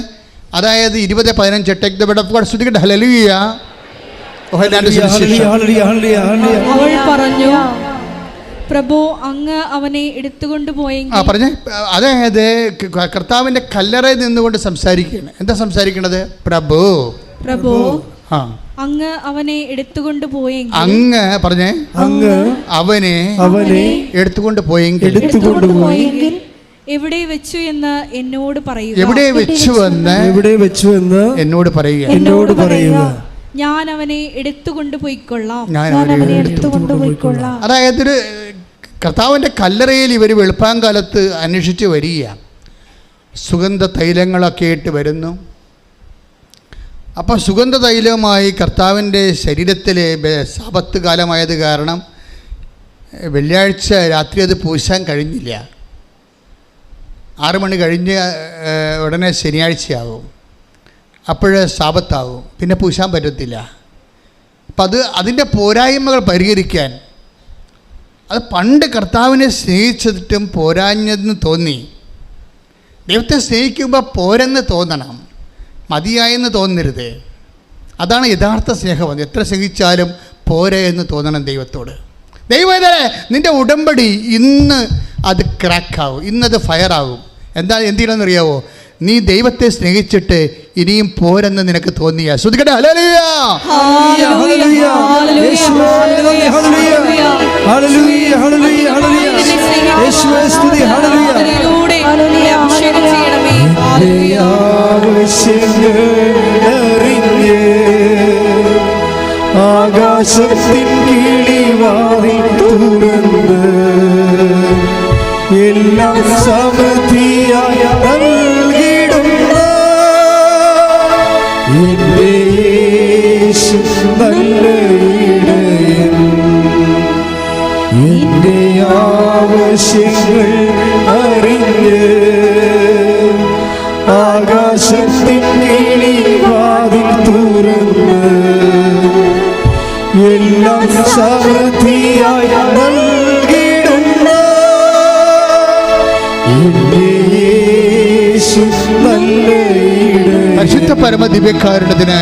അതായത് 20:15 take the bed of God, സ്തുതിക്കട്ടെ, ഹല്ലേലൂയ. അവൾ പറഞ്ഞു, പ്രഭു അങ്ങ് അവനെ എടുത്തുകൊണ്ട് പോയെങ്കിൽ. പറഞ്ഞേ. അതായത് കർത്താവിൻ്റെ കല്ലറയിൽ നിന്നുകൊണ്ട് സംസാരിക്കുകയാണ്. എന്താ സംസാരിക്കണത്? പ്രഭു അങ്ങ് അവനെ എടുത്തുകൊണ്ട് പോയെങ്കിൽ. അങ്ങ് പറഞ്ഞേ, അങ്ങ് അവനെ എടുത്തുകൊണ്ട് പോയെങ്കിൽ എവിടെ വെച്ചു എന്ന് എന്നോട് പറയുക. എവിടെ വെച്ചു എന്ന് എന്നോട് പറയുക. ഞാൻ അവനെ എടുത്തുകൊണ്ട് പോയിക്കൊള്ളാം. അതായത് കർത്താവിൻ്റെ കല്ലറയിൽ ഇവർ വെളുപ്പാങ്കാലത്ത് അന്വേഷിച്ച് വരികയാണ്. സുഗന്ധ തൈലങ്ങളൊക്കെ ആയിട്ട് വരുന്നു. അപ്പോൾ സുഗന്ധ തൈലവുമായി കർത്താവിൻ്റെ ശരീരത്തിൽ സാബത്ത് കാലമായത് കാരണം വെള്ളിയാഴ്ച രാത്രി അത് പൂശാൻ കഴിഞ്ഞില്ല. 6 മണി കഴിഞ്ഞ് ഉടനെ ശനിയാഴ്ചയാകും, അപ്പോൾ സാബത്താകും, പിന്നെ പൂശാൻ പറ്റത്തില്ല. അപ്പം അതിൻ്റെ പോരായ്മകൾ പരിഹരിക്കാൻ, അത് പണ്ട് കർത്താവിനെ സ്നേഹിച്ചിട്ടും പോരാഞ്ഞെന്ന് തോന്നി. ദൈവത്തെ സ്നേഹിക്കുമ്പോൾ പോരെന്ന് തോന്നണം, മതിയായെന്ന് തോന്നരുത്. അതാണ് യഥാർത്ഥ സ്നേഹം. എത്ര സ്നേഹിച്ചാലും പോരെ എന്ന് തോന്നണം ദൈവത്തോട്. ദൈവമേ, നിൻ്റെ ഉടമ്പടി ഇന്ന് അത് ക്രാക്കാവും, ഇന്നത് ഫയറാകും. എന്തിനാണെന്നറിയാവോ? നീ ദൈവത്തെ സ്നേഹിച്ചിട്ട് ഇനിയും പോരെന്ന് നിനക്ക് തോന്നിയ. ശ്രുതിക്കട്ടെ, ഹല്ലേലൂയ. ആകാശത്തിൻ കിളിവാതിൽ തുറന്ന് എല്ലാം സമൃദ്ധിയായി നൽകിടുന്ന എൻ്റെ യേശു നല്ല ഇടയൻ, എൻ്റെ ആവശ്യങ്ങൾ അറിഞ്ഞ് ആകാശത്തിൻ കിളിവാതിൽ തുറന്ന് എല്ലാം സമൃദ്ധിയായി നൽകിടുന്ന എൻ്റെ യേശു നല്ല ഇടയൻ. പരിശുദ്ധ പരമ ദിവ്യകാരുണ്യത്തിന്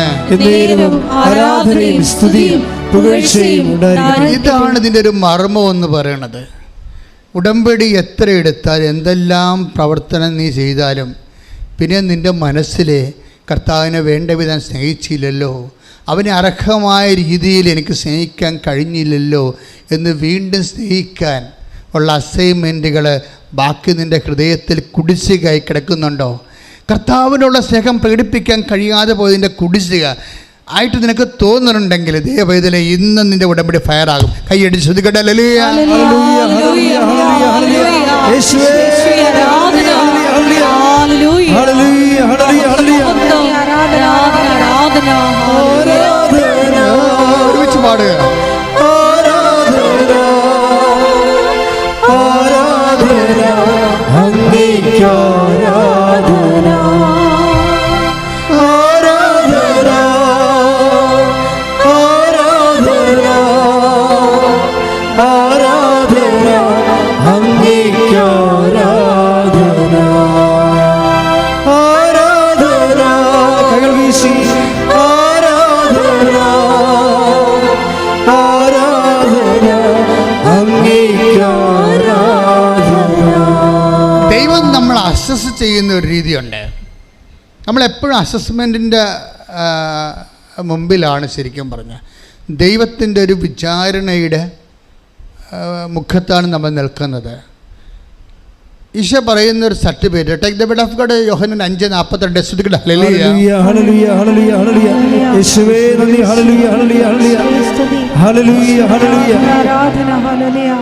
ആരാധനയും സ്തുതിയും പുകഴ്ചയും ഉണ്ടായിരിക്കട്ടെ. ഇതാണ് ഇതിൻ്റെ ഒരു മർമ്മം എന്ന് പറയണത്. ഉടമ്പടി എത്ര എടുത്താൽ എന്തെല്ലാം പ്രവർത്തനം നീ ചെയ്താലും പിന്നെ നിൻ്റെ മനസ്സിൽ കർത്താവിനെ വേണ്ട വിധം സ്നേഹിച്ചില്ലല്ലോ, അവനെ അർഹമായ രീതിയിൽ എനിക്ക് സ്നേഹിക്കാൻ കഴിഞ്ഞില്ലല്ലോ എന്ന് വീണ്ടും സ്നേഹിക്കാൻ ഉള്ള അസൈൻമെൻറ്റുകൾ ബാക്കി നിൻ്റെ ഹൃദയത്തിൽ കുടിശ്ശികയായി കിടക്കുന്നുണ്ടോ? കർത്താവിനുള്ള സ്നേഹം പ്രകടിപ്പിക്കാൻ കഴിയാതെ പോയതിൻ്റെ കുടിശ്ശിക ആയിട്ട് നിനക്ക് തോന്നുന്നുണ്ടെങ്കിൽ ദൈവവേദന ഇന്ന് നിൻ്റെ ഉടമ്പടി ഫയറാകും. കൈയടിച്ച് ശ്രദ്ധിക്കട്ടെ. ഒരുമിച്ച് പാടുക. അസസ് ചെയ്യുന്ന ഒരു രീതിയുണ്ട്. നമ്മളെപ്പോഴും അസസ്മെൻറ്റിൻ്റെ മുമ്പിലാണ് ശരിക്കും പറഞ്ഞാൽ. ദൈവത്തിൻ്റെ ഒരു വിചാരണയുടെ മുഖത്താണ് നമ്മൾ നിൽക്കുന്നത്. ഈശോ പറയുന്ന ഒരു certificate, take the bed of God, യോഹന്നാൻ 5:42. ശ്രുതിക്കട്ടെ. ഹല്ലേലൂയ ഹല്ലേലൂയ ഹല്ലേലൂയ ഹല്ലേലൂയ യേശുവേ നന്ദി. ഹല്ലേലൂയ ഹല്ലേലൂയ ഹല്ലേലൂയ ഹല്ലേലൂയ ആരാധന. ഹല്ലേലൂയ.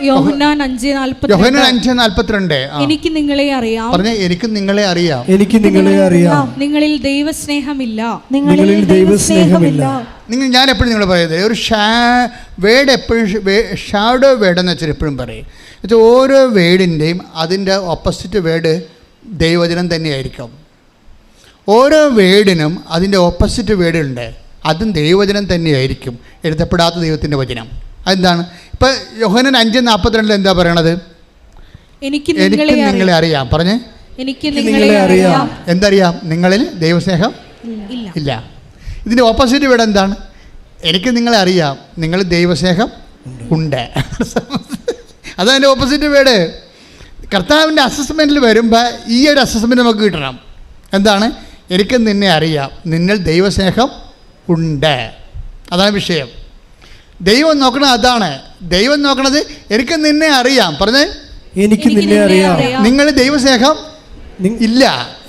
യോഹന്നാൻ 5:42. എനിക്ക് നിങ്ങളെ അറിയാം. പറഞ്ഞേ, എനിക്ക് നിങ്ങളെ അറിയാം. എനിക്ക് നിങ്ങളെ അറിയാം. നിങ്ങളിൽ ദൈവസ്നേഹമില്ല. നിങ്ങളിൽ ദൈവസ്നേഹമില്ല. ഞാൻ എപ്പോഴും നിങ്ങൾ പറയുന്നത് ഒരു വേർഡ് എപ്പോഴും ഷാഡോ വേർഡ് എന്ന് വെച്ചാൽ എപ്പോഴും പറയും. എന്നുവെച്ചാൽ ഓരോ വേർഡിൻ്റെയും അതിൻ്റെ ഓപ്പോസിറ്റ് വേർഡ് ദൈവവചനം തന്നെയായിരിക്കും. ഓരോ വേർഡിനും അതിൻ്റെ ഓപ്പോസിറ്റ് വേർഡുണ്ട്, അതും ദൈവവചനം തന്നെയായിരിക്കും, എഴുതപ്പെടാത്ത ദൈവത്തിൻ്റെ വചനം. അതെന്താണ്? ഇപ്പം യോഹന്നാൻ 5:42 എന്താ പറയണത്? എനിക്ക് നിങ്ങളെ അറിയാം. പറഞ്ഞേ, എനിക്ക് നിങ്ങളെ അറിയാം. എന്തറിയാം? നിങ്ങളിൽ ദൈവസ്നേഹം ഇല്ല. ഇതിൻ്റെ ഓപ്പോസിറ്റ് വേർഡ് എന്താണ്? എനിക്ക് നിങ്ങളെ അറിയാം, നിങ്ങളിൽ ദൈവസ്നേഹം ഉണ്ട്. അതതിൻ്റെ ഓപ്പോസിറ്റ് വേർഡ്. കർത്താവിൻ്റെ അസസ്മെൻറ്റിൽ വരുമ്പോൾ ഈ ഒരു അസസ്മെൻറ്റ് നമുക്ക് കിട്ടണം. എന്താണ്? എനിക്ക് നിന്നെ അറിയാം, നിന്നിൽ ദൈവസ്നേഹം ഉണ്ട്. അതാണ് വിഷയം. ദൈവം നോക്കണത് അതാണ്. ദൈവം നോക്കണത് എനിക്ക് നിന്നെ അറിയാം. പറഞ്ഞേ, എനിക്ക് നിന്നെ അറിയാം. നിങ്ങൾ ദൈവസ്നേഹം ഇല്ല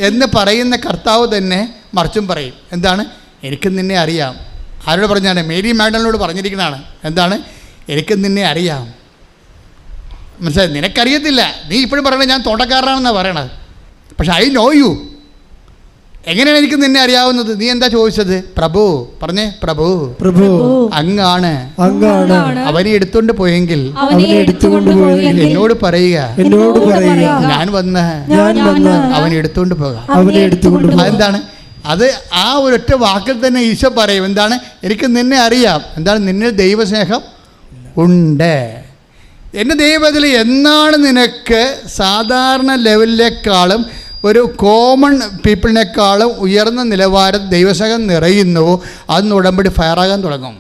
എന്ന് പറയുന്ന കർത്താവ് തന്നെ മറിച്ചും പറയും. എന്താണ്? എനിക്ക് നിന്നെ അറിയാം. ആരോട് പറഞ്ഞാണ്? മേരി മാഗ്ഡലിനോട് പറഞ്ഞിരിക്കുന്നതാണ്. എന്താണ്? എനിക്ക് നിന്നെ അറിയാം. മനസ്സിലായി? നിനക്കറിയത്തില്ല, നീ ഇപ്പോഴും പറയണത് ഞാൻ തോട്ടക്കാരനാണെന്നാണ് പറയണത്. പക്ഷെ ഐ നോ യു. എങ്ങനെയാണ് എനിക്ക് നിന്നെ അറിയാവുന്നത്? നീ എന്താ ചോദിച്ചത്? പ്രഭു. പറഞ്ഞേ, പ്രഭു. പ്രഭു അങ്ങാണ്. അങ്ങാണ്. അവനെ എടുത്തോണ്ട് പോയെങ്കിൽ എന്നോട് പറയുക, എന്നോട് പറയുക, ഞാൻ വന്ന് അവനെ എടുത്തോണ്ട് പോകാം. അവനെ എടുത്തുകൊണ്ട് അതെന്താണ്? അത് ആ ഒരൊറ്റ വാക്കിൽ തന്നെ ഈശോ പറയും. എന്താണ്? എനിക്ക് നിന്നെ അറിയാം. എന്താണ്? നിന്നിൽ ദൈവസ്നേഹം ഉണ്ട്. എൻ്റെ ദൈവത്തിൽ എന്നാണ് നിനക്ക് സാധാരണ ലെവലിനേക്കാളും ഒരു കോമൺ പീപ്പിളിനേക്കാളും ഉയർന്ന നിലവാരം ദൈവസ്നേഹം നിറയുന്നുവോ അന്ന് ഉടമ്പടി ഫയറാകാൻ തുടങ്ങും.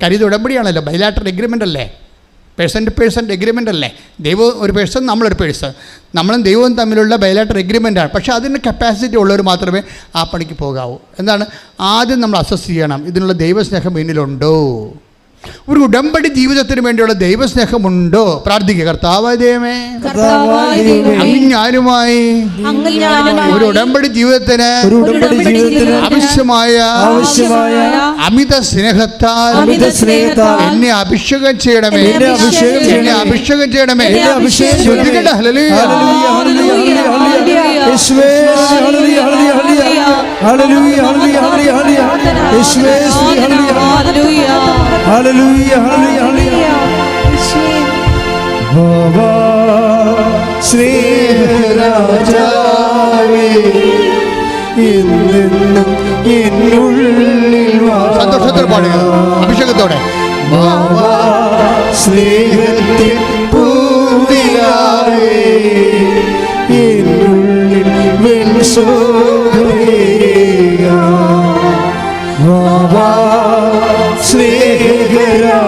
കാര്യം ഇത് ഉടമ്പടിയാണല്ലോ, ബൈലാറ്ററൽ എഗ്രിമെൻ്റ് അല്ലേ, പേഴ്സൺ ടു പേഴ്സൺ എഗ്രിമെൻ്റ് അല്ലേ. ദൈവം ഒരു പേഴ്സൺ, നമ്മളൊരു പേഴ്സൺ, നമ്മളും ദൈവവും തമ്മിലുള്ള ബൈലാറ്ററൽ എഗ്രിമെൻ്റാണ്. പക്ഷേ അതിന് കപ്പാസിറ്റി ഉള്ളവർ മാത്രമേ ആ പണിക്ക് പോകാവൂ. എന്താണ്? ആദ്യം നമ്മൾ അസസ് ചെയ്യണം, ഇതിനുള്ള ദൈവസ്നേഹം എന്നിലുണ്ടോ. ഒരു ഉടമ്പടി ജീവിതത്തിന് വേണ്ടിയുള്ള ദൈവസ്നേഹമുണ്ടോ? പ്രാർത്ഥിക്കുക. കർത്താവായ ദൈവമേ, അങ്ങ് ഞാനുമായി ഒരു ഉടമ്പടി ജീവിതത്തിന് ആവശ്യമായ അമിത സ്നേഹത്താൽ എന്നെ അഭിഷേകം ചെയ്യണമേ. എന്നെ അഭിഷേകം ചെയ്യണമേ. ശ്രദ്ധിക്കട്ടെ. ഹല്ലേലൂയ. യേശുവേ ഹല്ലേലൂയ ഹല്ലേലൂയ ഹല്ലേലൂയ ഹല്ലേലൂയ യേശുവേ ഹല്ലേലൂയ ഹല്ലേലൂയ ഹല്ലേലൂയ ബാബാ സ്നേഹരാജാവേ എന്നെന്നും എന്നുള്ളിൽ സന്തോഷത്തോടെ പാടുക, അഭിഷേകത്തോടെ. ബാബാ സ്നേഹത്തിൽ പൂവിലാവേ എന്നുള്ളിൽ വെൺസോകേക ബാബാ സ്നേഹരാജാവേ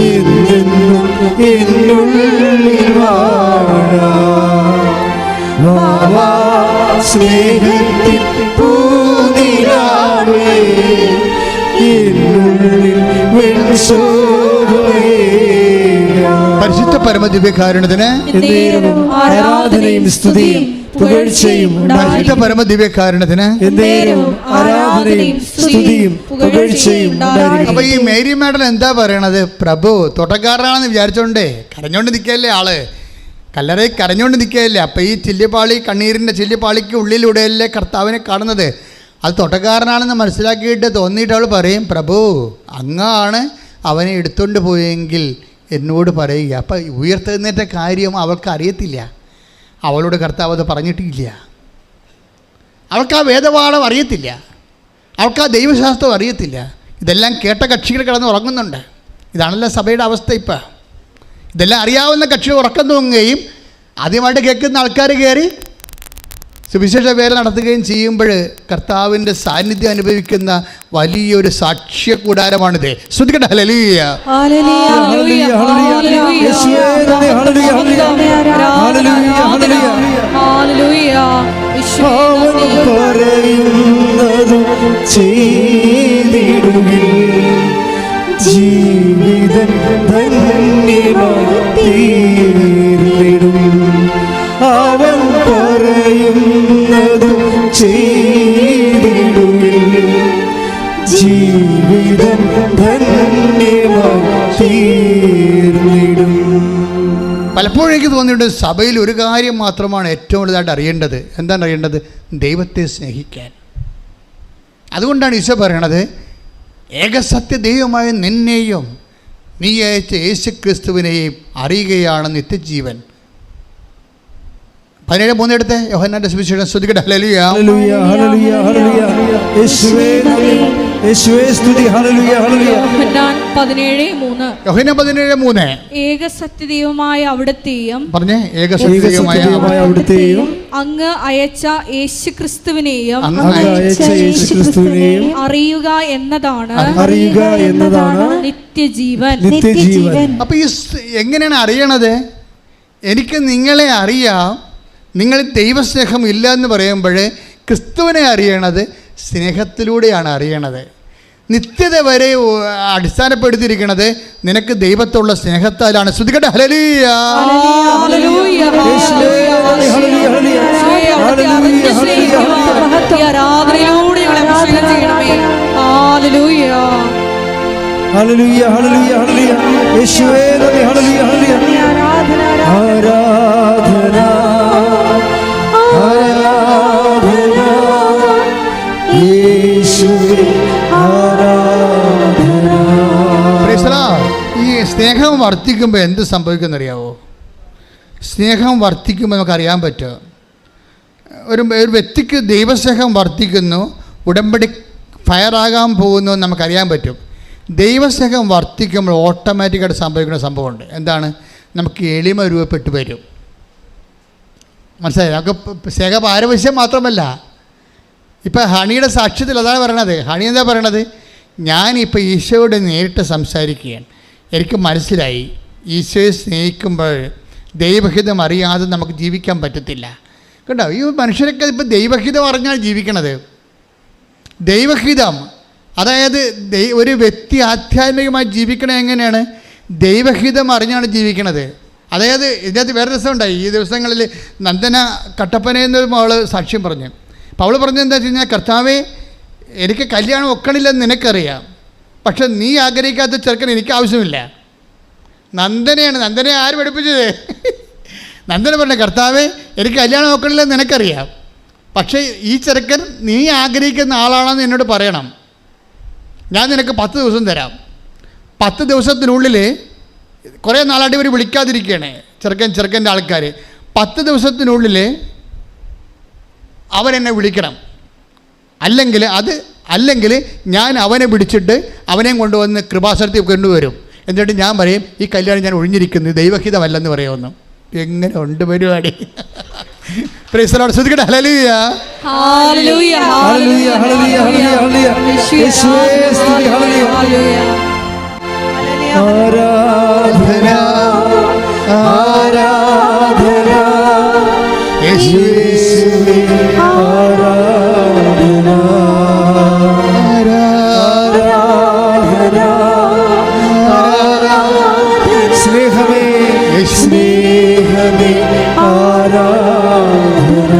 എന്നെന്നും എന്നുള്ളിൽ വാഴാ ബാബാ സ്നേഹത്തിൽ പൂനിലാവേ എന്നുള്ളിൽ വെൺസോകേക. പരിശുദ്ധ പരമദിവ്യകാരുണ്യത്തിന് ആരാധനയും സ്തുതിയും പുകഴ്ചയും പരിശുദ്ധ പരമദിവ്യകാരുണ്യത്തിന് ആരാധനയും സ്തുതിയും പുകഴ്ചയും. അപ്പൊ ഈ മേരി മാഡം എന്താ പറയണത്? പ്രഭു തോട്ടക്കാരനാണെന്ന് വിചാരിച്ചോണ്ടേ കരഞ്ഞോണ്ട് നിൽക്കല്ലേ ആള്, കല്ലറയിൽ കരഞ്ഞോണ്ട് നിൽക്കുകയല്ലേ. അപ്പം ഈ ചില്ലിപ്പാളി, കണ്ണീരിൻ്റെ ചില്ലിപ്പാളിക്ക് ഉള്ളിലൂടെയല്ലേ കർത്താവിനെ കാണുന്നത്. അത് തോട്ടക്കാരനാണെന്ന് മനസ്സിലാക്കിയിട്ട് തോന്നിയിട്ട് അവൾ പറയും, പ്രഭു അങ്ങാണ് അവനെ എടുത്തുകൊണ്ട് പോയെങ്കിൽ എന്നോട് പറയുക. അപ്പം ഉയർത്തെഴുന്നേറ്റ കാര്യം അവൾക്ക് അറിയത്തില്ല, അവളോട് കർത്താവ് അത് പറഞ്ഞിട്ടില്ല. അവൾക്ക് ആ വേദപാഠം അറിയത്തില്ല, അവൾക്ക് ആ ദൈവശാസ്ത്രം അറിയത്തില്ല. ഇതെല്ലാം കേട്ട കക്ഷികൾ കിടന്ന് ഉറങ്ങുന്നുണ്ട്. ഇതാണല്ലോ സഭയുടെ അവസ്ഥ. ഇപ്പം ഇതെല്ലാം അറിയാവുന്ന കക്ഷികൾ ഉറക്കം തൂങ്ങുകയും ആദ്യമായിട്ട് കേൾക്കുന്ന ആൾക്കാർ കയറി സുവിശേഷ വേല നടത്തുകയും ചെയ്യുമ്പോൾ കർത്താവിൻ്റെ സാന്നിധ്യം അനുഭവിക്കുന്ന വലിയൊരു സാക്ഷ്യ കൂടാരമാണിത്. ശ്രദ്ധിക്കട്ടെ. ഹല്ലേലൂയ. ഹല്ലേലൂയ, ഹല്ലേലൂയ. യേശുവേ നന്ദി. ഹല്ലേലൂയ, ഹല്ലേലൂയ, ഹല്ലേലൂയ. അവൻ പറയുന്നതും ചെയ്തിടുകിൽ ജീവിതം ധന്യമായി തീർന്നിടും. അവൻ പറയുന്നതും ചെയ്തിടുകിൽ ജീവിതം ധന്യമായി തീർന്നിടും. പലപ്പോഴും എനിക്ക് തോന്നിയിട്ടുണ്ട് സഭയിൽ ഒരു കാര്യം മാത്രമാണ് ഏറ്റവും വലുതായിട്ട് അറിയേണ്ടത്. എന്താണ് അറിയേണ്ടത്? ദൈവത്തെ സ്നേഹിക്കാൻ. അതുകൊണ്ടാണ് ഈശോ പറയണത്, ഏകസത്യ ദൈവമായ നിന്നെയും നീ അയച്ച യേശു ക്രിസ്തുവിനെയും അറിയുകയാണ് നിത്യജീവൻ. 17:3 എടുത്ത് യോഹന്നാന്റെ സുവിശേഷം. ശ്രദ്ധിക്കട്ടെ. ഹല്ലേലൂയ, ഹല്ലേലൂയ, ഹല്ലേലൂയ, ഹല്ലേലൂയ. യേശുവേ നന്ദി. യേശുവേ സ്തുതി. Hallelujah, hallelujah. യോഹന്നാൻ 17:3. യോഹന്നാൻ 17:3 ഏക സത്യദൈവമായ അവിടുത്തെയും പറഞ്ഞേ. ഏകസത്യമായ അവിടുത്തെയും അങ്ങ് അയച്ച യേശുക്രിസ്തുവിനെയും യേശുക്രിസ്തുവിനെയും അറിയുക എന്നതാണ് നിത്യജീവൻ. നിത്യജീവൻ. അപ്പൊ ഈ എങ്ങനെയാണ് അറിയണത്? എനിക്ക് നിങ്ങളെ അറിയാം, നിങ്ങൾ ദൈവസ്നേഹം ഇല്ല എന്ന് പറയുമ്പോൾ ക്രിസ്തുവിനെ അറിയണത് സ്നേഹത്തിലൂടെയാണ് അറിയണത്. നിത്യത വരെ അടിസ്ഥാനപ്പെടുത്തിയിരിക്കുന്നത് നിനക്ക് ദൈവത്തുള്ള സ്നേഹത്താലാണ്. ശ്രദ്ധിക്കട്ടെ. ഹല്ലേലൂയ, ഹല്ലേലൂയ, ആരാധനയിലൂടെ ഞങ്ങളെ അഭിഷേകം ചെയ്യണമേ. ഹല്ലേലൂയ, ഹല്ലേലൂയ, ഹല്ലേലൂയ, ഹല്ലേലൂയ. യേശുവേ നന്ദി. ഹല്ലേലൂയ, ഹല്ലേലൂയ. ആരാധന ആരാധന യേശുവേ ആരാധന. Price the Lord. ഈ സ്നേഹം വർദ്ധിക്കുമ്പോൾ എന്ത് സംഭവിക്കുമെന്നറിയാവോ? സ്നേഹം വർദ്ധിക്കുമ്പോൾ നമുക്കറിയാൻ പറ്റും. ഒരു വ്യക്തിക്ക് ദൈവസ്നേഹം വർദ്ധിക്കുന്നു, ഉടമ്പടി ഫയറാകാൻ പോകുന്നു നമുക്കറിയാൻ പറ്റും. ദൈവസ്നേഹം വർദ്ധിക്കുമ്പോൾ ഓട്ടോമാറ്റിക്കായിട്ട് സംഭവിക്കുന്ന സംഭവമുണ്ട്. എന്താണ്? നമുക്ക് എളിമ രൂപപ്പെട്ട് വരും. മനസ്സിലായി? നമുക്ക് സ്നേഹ പാരവശ്യം മാത്രമല്ല, ഇപ്പം ഹണിയുടെ സാക്ഷ്യത്തിൽ അതാണ് പറയണത്. ഹണി എന്താ പറയണത്? ഞാനിപ്പോൾ ഈശോയോട് നേരിട്ട് സംസാരിക്കുകയാണ്. എനിക്ക് മനസ്സിലായി ഈശോയെ സ്നേഹിക്കുമ്പോൾ ദൈവഹിതം അറിയാതെ നമുക്ക് ജീവിക്കാൻ പറ്റത്തില്ല. കേട്ടോ, ഈ മനുഷ്യരൊക്കെ ഇപ്പോൾ ദൈവഹിതം അറിഞ്ഞാൽ ജീവിക്കണത്. ദൈവഹിതം, അതായത് ഒരു വ്യക്തി ആധ്യാത്മികമായി ജീവിക്കണത് എങ്ങനെയാണ്? ദൈവഹിതം അറിഞ്ഞാണ് ജീവിക്കണത്. അതായത് ഇതിനകത്ത് വേറെ രസമുണ്ടായി. ഈ ദിവസങ്ങളിൽ നന്ദന കട്ടപ്പന എന്നൊരു മകൾ സാക്ഷ്യം പറഞ്ഞു. അപ്പോൾ അവൾ പറഞ്ഞത് എന്താ വെച്ച് കഴിഞ്ഞാൽ, കർത്താവേ എനിക്ക് കല്യാണം ഒക്കണില്ലെന്ന് നിനക്കറിയാം, പക്ഷെ നീ ആഗ്രഹിക്കാത്ത ചെറുക്കൻ എനിക്ക് ആവശ്യമില്ല. നന്ദനയാണ്. നന്ദനെ ആര് പഠിപ്പിച്ചത്? നന്ദന പറഞ്ഞ, കർത്താവേ എനിക്ക് കല്യാണം ഒക്കണില്ലെന്ന് നിനക്കറിയാം, പക്ഷേ ഈ ചെറുക്കൻ നീ ആഗ്രഹിക്കുന്ന ആളാണെന്ന് എന്നോട് പറയണം. ഞാൻ നിനക്ക് 10 ദിവസം തരാം. 10 ദിവസത്തിനുള്ളിൽ, കുറേ നാളായിട്ട് ഇവർ വിളിക്കാതിരിക്കുകയാണ് ചെറുക്കൻ്റെ ആൾക്കാർ. 10 ദിവസത്തിനുള്ളിൽ അവരെന്നെ വിളിക്കണം. അല്ലെങ്കിൽ ഞാൻ അവനെ പിടിച്ചിട്ട് അവനെയും കൊണ്ടുവന്ന് കൃപാസനത്തിൽ കൊണ്ടുവരും. എന്നിട്ട് ഞാൻ പറയും, ഈ കല്യാണം ഞാൻ ഒഴിഞ്ഞിരിക്കുന്നു, ദൈവഹിതമല്ലെന്ന് പറയുമെന്ന്. എങ്ങനെ ഉണ്ട് പരിപാടി? Praise the Lord. ശ്രദ്ധിക്കട്ടെ. ഹല്ലേലൂയ, ഹല്ലേലൂയ, ഹല്ലേലൂയ, ഹല്ലേലൂയ, ഹല്ലേലൂയ. യേശുവേ സ്തുതി. ഹല്ലേലൂയ. ആരാധന ആരാധന യേശുവേ ആരാധന ആരാധന സ്നേഹമേ സ്നേഹമേ ആരാധന.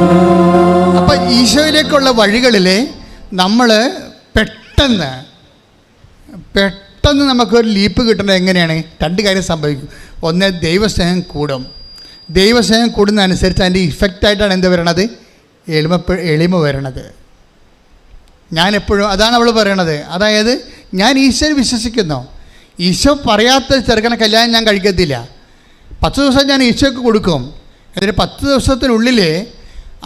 അപ്പം ഈശോയിലേക്കുള്ള വഴികളിൽ നമ്മൾ പെട്ടെന്ന് നമുക്കൊരു ലീപ്പ് കിട്ടുന്നത് എങ്ങനെയാണ്? 2 കാര്യം സംഭവിക്കും. ഒന്ന്, ദൈവസ്നേഹം കൂടും. ദൈവസ്നേഹം കൂടുന്നതനുസരിച്ച് അതിൻ്റെ ഇഫക്റ്റായിട്ടാണ് എന്ത് വരണത്? എളിമ വരണത്. ഞാനെപ്പോഴും അതാണ് അവൾ പറയണത്. അതായത് ഞാൻ ഈശോയിൽ വിശ്വസിക്കുന്നു. ഈശോ പറയാത്ത ചെറുക്കനെ കല്യാണം ഞാൻ കഴിക്കത്തില്ല. 10 ദിവസം ഞാൻ ഈശോയ്ക്ക് കൊടുക്കും. എന്നിട്ട് 10 ദിവസത്തിനുള്ളിൽ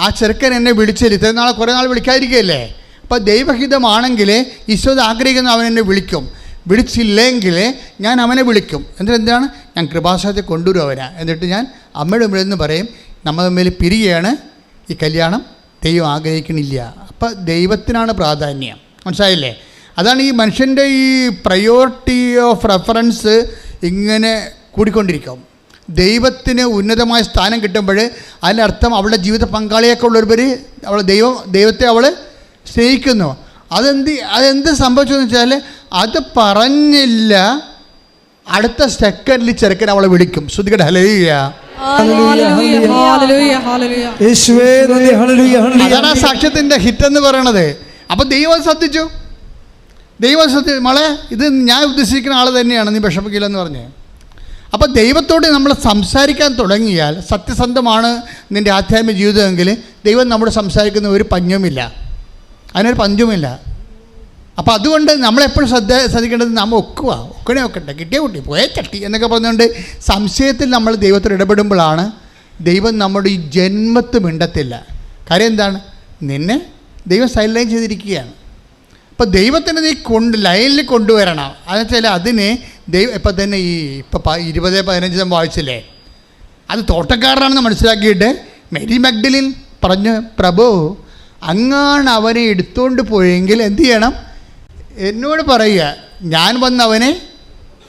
ആ ചെറുക്കൻ എന്നെ വിളിച്ചില്ല. ഇത്രയും നാളെ കുറേ നാൾ വിളിക്കാതിരിക്കുകയല്ലേ. അപ്പോൾ ദൈവഹിതമാണെങ്കിൽ ഈശോ ആഗ്രഹിക്കുന്ന അവൻ എന്നെ വിളിക്കും. വിളിച്ചില്ലെങ്കിൽ ഞാൻ അവനെ വിളിക്കും. എന്നിട്ട് എന്താണ്? ഞാൻ കൃപാസനത്തിൽ കൊണ്ടുവരും അവനെ. എന്നിട്ട് ഞാൻ അമ്മയുടെ മുമ്പിൽ നിന്ന് പറയും, നമ്മൾ തമ്മിൽ പിരിയാണ്, ഈ കല്യാണം ദൈവം ആഗ്രഹിക്കണില്ല. അപ്പം ദൈവത്തിനാണ് പ്രാധാന്യം. മനസ്സിലായില്ലേ? അതാണ് ഈ മനുഷ്യൻ്റെ ഈ പ്രയോറിറ്റി ഓഫ് റെഫറൻസ് ഇങ്ങനെ കൂടിക്കൊണ്ടിരിക്കും. ദൈവത്തിന് ഉന്നതമായ സ്ഥാനം കിട്ടുമ്പോൾ അതിനർത്ഥം അവളുടെ ജീവിത പങ്കാളിയൊക്കെ ഉള്ളവർ ദൈവത്തെ അവൾ സ്നേഹിക്കുന്നു. അതെന്ത് സംഭവിച്ചതെന്ന് വെച്ചാൽ അത് പറഞ്ഞില്ല, അടുത്ത സെക്കൻഡിൽ ചെറുക്കൻ അവളെ വിളിക്കും. ശ്രുതികട ഹല്ലേലൂയ. അതാണ് ആ സാക്ഷ്യത്തിൻ്റെ ഹിറ്റ് എന്ന് പറയണത്. അപ്പം ദൈവം ശ്രദ്ധിച്ചു. മോളെ ഇത് ഞാൻ ഉദ്ദേശിക്കുന്ന ആൾ തന്നെയാണ്, നീ വിഷമിക്കില്ലെന്ന് പറഞ്ഞ്. അപ്പോൾ ദൈവത്തോട് നമ്മൾ സംസാരിക്കാൻ തുടങ്ങിയാൽ, സത്യസന്ധമാണ് നിൻ്റെ ആധ്യാത്മിക ജീവിതമെങ്കിൽ ദൈവം നമ്മോട് സംസാരിക്കുന്ന ഒരു പഞ്ഞുമില്ല, അതിനൊരു പഞ്ചുമില്ല. അപ്പോൾ അതുകൊണ്ട് നമ്മളെപ്പോഴും ശ്രദ്ധിക്കേണ്ടത് നമ്മൾ ഒക്കട്ടെ, കിട്ടിയ കുട്ടി പോയേ ചട്ടി എന്നൊക്കെ പറഞ്ഞുകൊണ്ട് സംശയത്തിൽ നമ്മൾ ദൈവത്തോട് ഇടപെടുമ്പോഴാണ് ദൈവം നമ്മുടെ ഈ ജന്മത്ത് മിണ്ടത്തില്ല. കാര്യം എന്താണ്? നിന്നെ ദൈവം സൈലൈൻ ചെയ്തിരിക്കുകയാണ്. അപ്പോൾ ദൈവത്തിനെ നീ ലൈനിൽ കൊണ്ടുവരണം. എന്നുവെച്ചാൽ അതിന് ഇപ്പം തന്നെ ഈ 20:15 വായിച്ചില്ലേ, അത് തോട്ടക്കാരനാണെന്ന് മനസ്സിലാക്കിയിട്ട് മേരി മഗ്ദലിൻ പറഞ്ഞു, പ്രഭു അങ്ങാണ് അവനെ എടുത്തുകൊണ്ട് പോയെങ്കിൽ എന്ത് ചെയ്യണം? എന്നോട് പറയുക, ഞാൻ വന്ന് അവനെ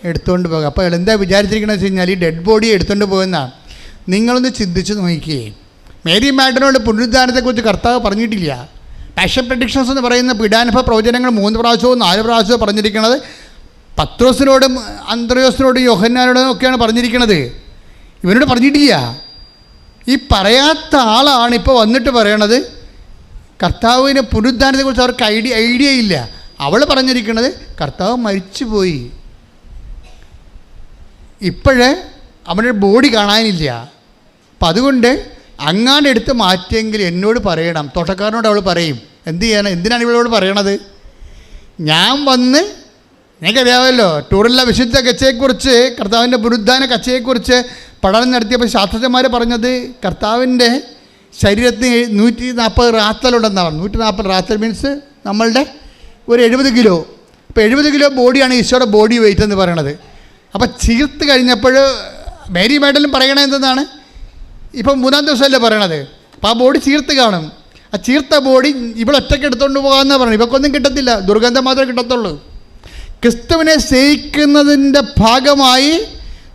എടുത്തുകൊണ്ട് പോകുക. അപ്പോൾ എന്താ വിചാരിച്ചിരിക്കണമെന്ന് വെച്ച് കഴിഞ്ഞാൽ ഈ ഡെഡ് ബോഡിയെ എടുത്തുകൊണ്ട് പോകുന്നതാണ്. നിങ്ങളൊന്ന് ചിന്തിച്ച് നോക്കിയേ, മേരി മാഗ്ദലിനോട് പുനരുദ്ധാനത്തെക്കുറിച്ച് കർത്താവ് പറഞ്ഞിട്ടില്ല. പാഷൻ പ്രഡിക്ഷൻസ് എന്ന് പറയുന്ന പീഡാനുഭവ പ്രവചനങ്ങൾ 3 പ്രാവശ്യവും 4 പ്രാവശ്യവും പറഞ്ഞിരിക്കുന്നത് പത്രോസിനോടും അന്ത്രയോസിനോടും യോഹന്നാനോടും ഒക്കെയാണ് പറഞ്ഞിരിക്കുന്നത്. ഇവനോട് പറഞ്ഞിട്ടില്ല. ഈ പറയാത്ത ആളാണ് ഇപ്പോൾ വന്നിട്ട് പറയണത് കർത്താവിന് പുനരുദ്ധാനത്തെക്കുറിച്ച് അവർക്ക് ഐഡിയ ഇല്ല. അവൾ പറഞ്ഞിരിക്കുന്നത് കർത്താവ് മരിച്ചുപോയി, ഇപ്പോഴേ അവൻ്റെ ബോഡി കാണാനില്ല. അപ്പം അതുകൊണ്ട് അങ്ങാണ്ട് എടുത്ത് മാറ്റിയെങ്കിൽ എന്നോട് പറയണം. തോട്ടക്കാരനോട് അവൾ പറയും. എന്ത് ചെയ്യണം? എന്തിനാണ് ഇവളോട് പറയണത്? ഞാൻ വന്ന്, എനിക്കറിയാമല്ലോ ടൂറില്ല വിശുദ്ധ കച്ചയെക്കുറിച്ച്, കർത്താവിൻ്റെ പുനരുദ്ധാന കച്ചയെക്കുറിച്ച് പഠനം നടത്തിയപ്പോൾ ശാസ്ത്രജ്ഞന്മാർ പറഞ്ഞത് കർത്താവിൻ്റെ ശരീരത്തിന് 140 റാത്തലുണ്ടെന്നാണ്. 140 റാത്തൽ മീൻസ് നമ്മളുടെ ഒരു 70 കിലോ. അപ്പോൾ 70 കിലോ ബോഡിയാണ് ഈശോയുടെ ബോഡി വെയിറ്റ് എന്ന് പറയണത്. അപ്പോൾ ചീർത്ത് കഴിഞ്ഞപ്പോൾ മേരി മാഗ്ദലിൻ പറയണത് എന്തെന്നാണ്? ഇപ്പം 3-ാം ദിവസമല്ലേ പറയണത്. അപ്പോൾ ആ ബോഡി ചീർത്ത് കാണും. ആ ചീർത്ത ബോഡി ഇവളൊറ്റയ്ക്ക് എടുത്തുകൊണ്ട് പോകാമെന്നാണ് പറയുന്നത്. ഇവക്കൊന്നും കിട്ടത്തില്ല, ദുർഗന്ധം മാത്രമേ കിട്ടത്തുള്ളൂ. ക്രിസ്തുവിനെ സ്നേഹിക്കുന്നതിൻ്റെ ഭാഗമായി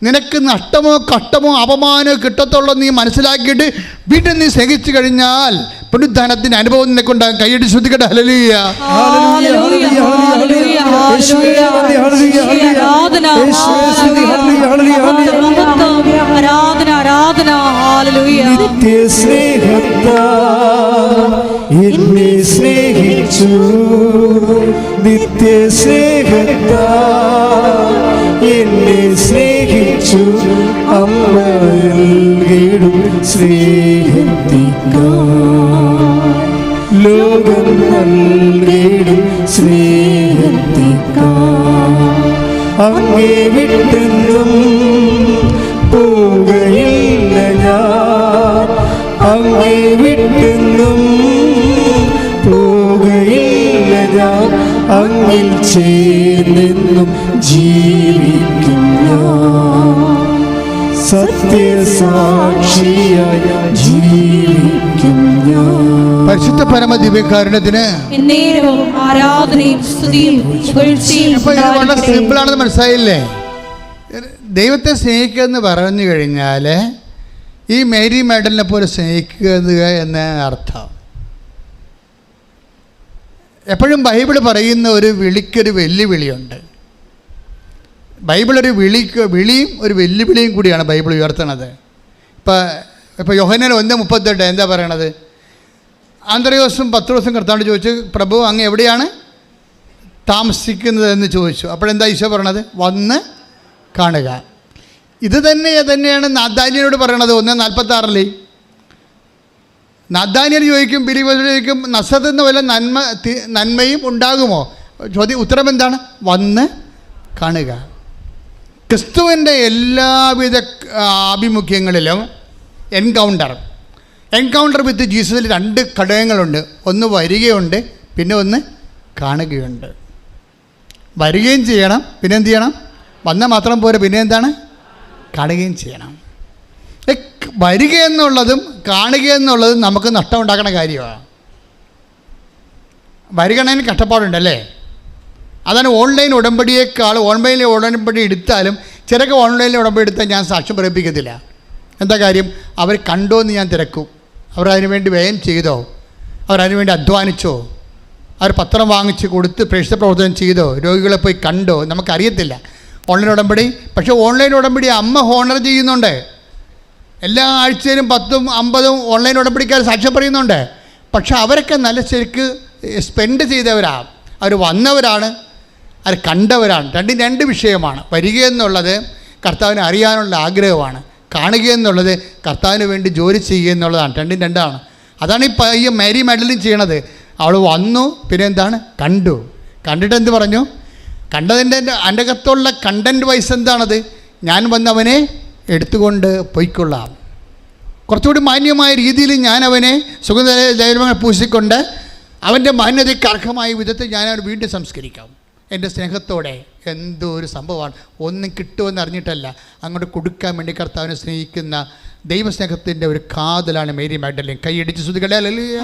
നിനക്ക് നഷ്ടമോ കഷ്ടമോ അപമാനമോ കിട്ടത്തുള്ളൂ നീ മനസ്സിലാക്കിയിട്ട് വീണ്ടും നീ സ്നേഹിച്ചു കഴിഞ്ഞാൽ പുനരുദ്ധാനത്തിൻ്റെ അനുഭവം നിനക്കുണ്ടാകും. കൈയ്യടി ശ്രദ്ധിക്കട്ടെ. ഹല്ലേലൂയ. എന്നെ സ്നേഹിച്ചു, നിത്യസ്നേഹത്താ എന്നെ സ്നേഹിച്ചു, അമ്മയിടും സ്നേഹത്തിക്കാ ലോകം നൽകിടും സ്നേഹത്തിക്കാ അങ്ങേ വിട്ടെന്നും പോകയില്ല ഞാൻ, അങ്ങേ വിട്ടെന്നും പോകയില്ല ഞാൻ, അങ്ങിൽ ചേർന്നെന്നും ജീവിക്കും ഞാൻ, സത്യസാക്ഷിയായി ജീവിക്കും ഞാൻ. പരിശുദ്ധ പരമ ദിവ്യകാരുണ്യത്തിന് ആരാധനയും സ്തുതിയും പുകഴ്ചയും. വളരെ സിമ്പിളാണെന്ന് മനസ്സിലായില്ലേ? ദൈവത്തെ സ്നേഹിക്കുക എന്ന് പറഞ്ഞു കഴിഞ്ഞാൽ ഈ മേരി മാഗ്ദലിനെ പോലെ സ്നേഹിക്കുക എന്ന അർത്ഥം. എപ്പോഴും ബൈബിൾ പറയുന്ന ഒരു വിളിക്കൊരു വെല്ലുവിളിയുണ്ട്. ബൈബിൾ ഒരു വിളിയും ഒരു വെല്ലുവിളിയും കൂടിയാണ് ബൈബിൾ ഉയർത്തണത്. ഇപ്പോൾ യോഹന്നാൻ 1:38 എന്താ പറയണത്? അന്ത്രയോസും പത്രോസും കർത്താവിനോട് ചോദിച്ചു, പ്രഭു അങ്ങ് എവിടെയാണ് താമസിക്കുന്നതെന്ന് ചോദിച്ചു. അപ്പോഴെന്താ ഈശോ പറയണത്? വന്ന് കാണുക. ഇത് തന്നെയാണ് നാഥാന്യനോട് പറയണത് 1:46. നാഥാന്യൻ ചോദിക്കും, ബിലീവേഴ്സ് ചോദിക്കും, നസറത്തിൽ നിന്ന് വല്ല നന്മയും ഉണ്ടാകുമോ? ഉത്തരം എന്താണ്? വന്ന് കാണുക. ക്രിസ്തുവിൻ്റെ എല്ലാവിധ ആഭിമുഖ്യങ്ങളിലും എൻകൗണ്ടർ വിത്ത് ജീസസിൽ 2 ഘടകങ്ങളുണ്ട്. ഒന്ന് വരികയുണ്ട്, പിന്നെ ഒന്ന് കാണുകയുണ്ട്. വരികയും ചെയ്യണം, പിന്നെ എന്ത് ചെയ്യണം? വന്നാൽ മാത്രം പോരെ, പിന്നെ എന്താണ്? കാണുകയും ചെയ്യണം. വരിക എന്നുള്ളതും കാണുക എന്നുള്ളതും നമുക്ക് നഷ്ടമുണ്ടാക്കുന്ന കാര്യമാണ്. വരികണതിന് കഷ്ടപ്പാടുണ്ടല്ലേ. അതാണ് ഓൺലൈൻ ഉടമ്പടിയേക്കാൾ ഓൺലൈനിൽ ഉടമ്പടി എടുത്താലും ചിലക്ക് ഓൺലൈനിൽ ഉടമ്പടി എടുത്താൽ ഞാൻ സാക്ഷ്യം പറയിപ്പിക്കത്തില്ല. എന്താ കാര്യം? അവർ കണ്ടോ എന്ന് ഞാൻ തിരക്കും. അവർ അതിനുവേണ്ടി വ്യയം ചെയ്തോ, അവരതിനുവേണ്ടി അധ്വാനിച്ചോ, അവർ പത്രം വാങ്ങിച്ച് കൊടുത്ത് പ്രേക്ഷിത പ്രവർത്തനം ചെയ്തോ, രോഗികളെ പോയി കണ്ടോ, നമുക്കറിയത്തില്ല ഓൺലൈൻ ഉടമ്പടി. പക്ഷേ ഓൺലൈൻ ഉടമ്പടി അമ്മ ഹോണർ ചെയ്യുന്നുണ്ട്. എല്ലാ ആഴ്ചയിലും 10ഉം 50ഉം ഓൺലൈൻ ഉടമ്പടിക്കാർ സാക്ഷ്യം പറയുന്നുണ്ട്. പക്ഷെ അവരൊക്കെ നല്ല ശരിക്ക് സ്പെൻഡ് ചെയ്തവരാണ്, അവർ വന്നവരാണ്, അവർ കണ്ടവരാണ്. രണ്ട് വിഷയമാണ്. വരിക എന്നുള്ളത് കർത്താവിനെ അറിയാനുള്ള ആഗ്രഹമാണ്, കാണുക എന്നുള്ളത് കർത്താവിന് വേണ്ടി ജോലി ചെയ്യുക എന്നുള്ളതാണ്. രണ്ടാണ്. അതാണ് ഈ മേരി മാഡലിൻ ചെയ്യണത്. അവൾ വന്നു, പിന്നെ എന്താണ്, കണ്ടു. കണ്ടിട്ട് എന്ത് പറഞ്ഞു? കണ്ടതിൻ്റെ എൻ്റെ അകത്തുള്ള കണ്ടൻറ്റ് വൈസ് എന്താണത്? ഞാൻ വന്നവനെ എടുത്തുകൊണ്ട് പൊയ്ക്കൊള്ളാം. കുറച്ചുകൂടി മാന്യമായ രീതിയിൽ ഞാൻ അവനെ സുഗന്ധ പൂശിക്കൊണ്ട് അവൻ്റെ മാന്യതയ്ക്ക് അർഹമായ വിധത്തിൽ ഞാൻ അവൻ വീണ്ടും സംസ്കരിക്കാം എൻ്റെ സ്നേഹത്തോടെ. എന്തോ ഒരു സംഭവമാണ്. ഒന്നും കിട്ടുമെന്ന് അറിഞ്ഞിട്ടല്ല, അങ്ങോട്ട് കൊടുക്കാൻ വേണ്ടി കർത്താവിനെ സ്നേഹിക്കുന്ന ദൈവസ്നേഹത്തിൻ്റെ ഒരു കാതലാണ് മേരി മാഗ്ഡലിൻ. കൈയടിച്ച് സ്തുതിക്കട്ടെ. ഹല്ലേലൂയ.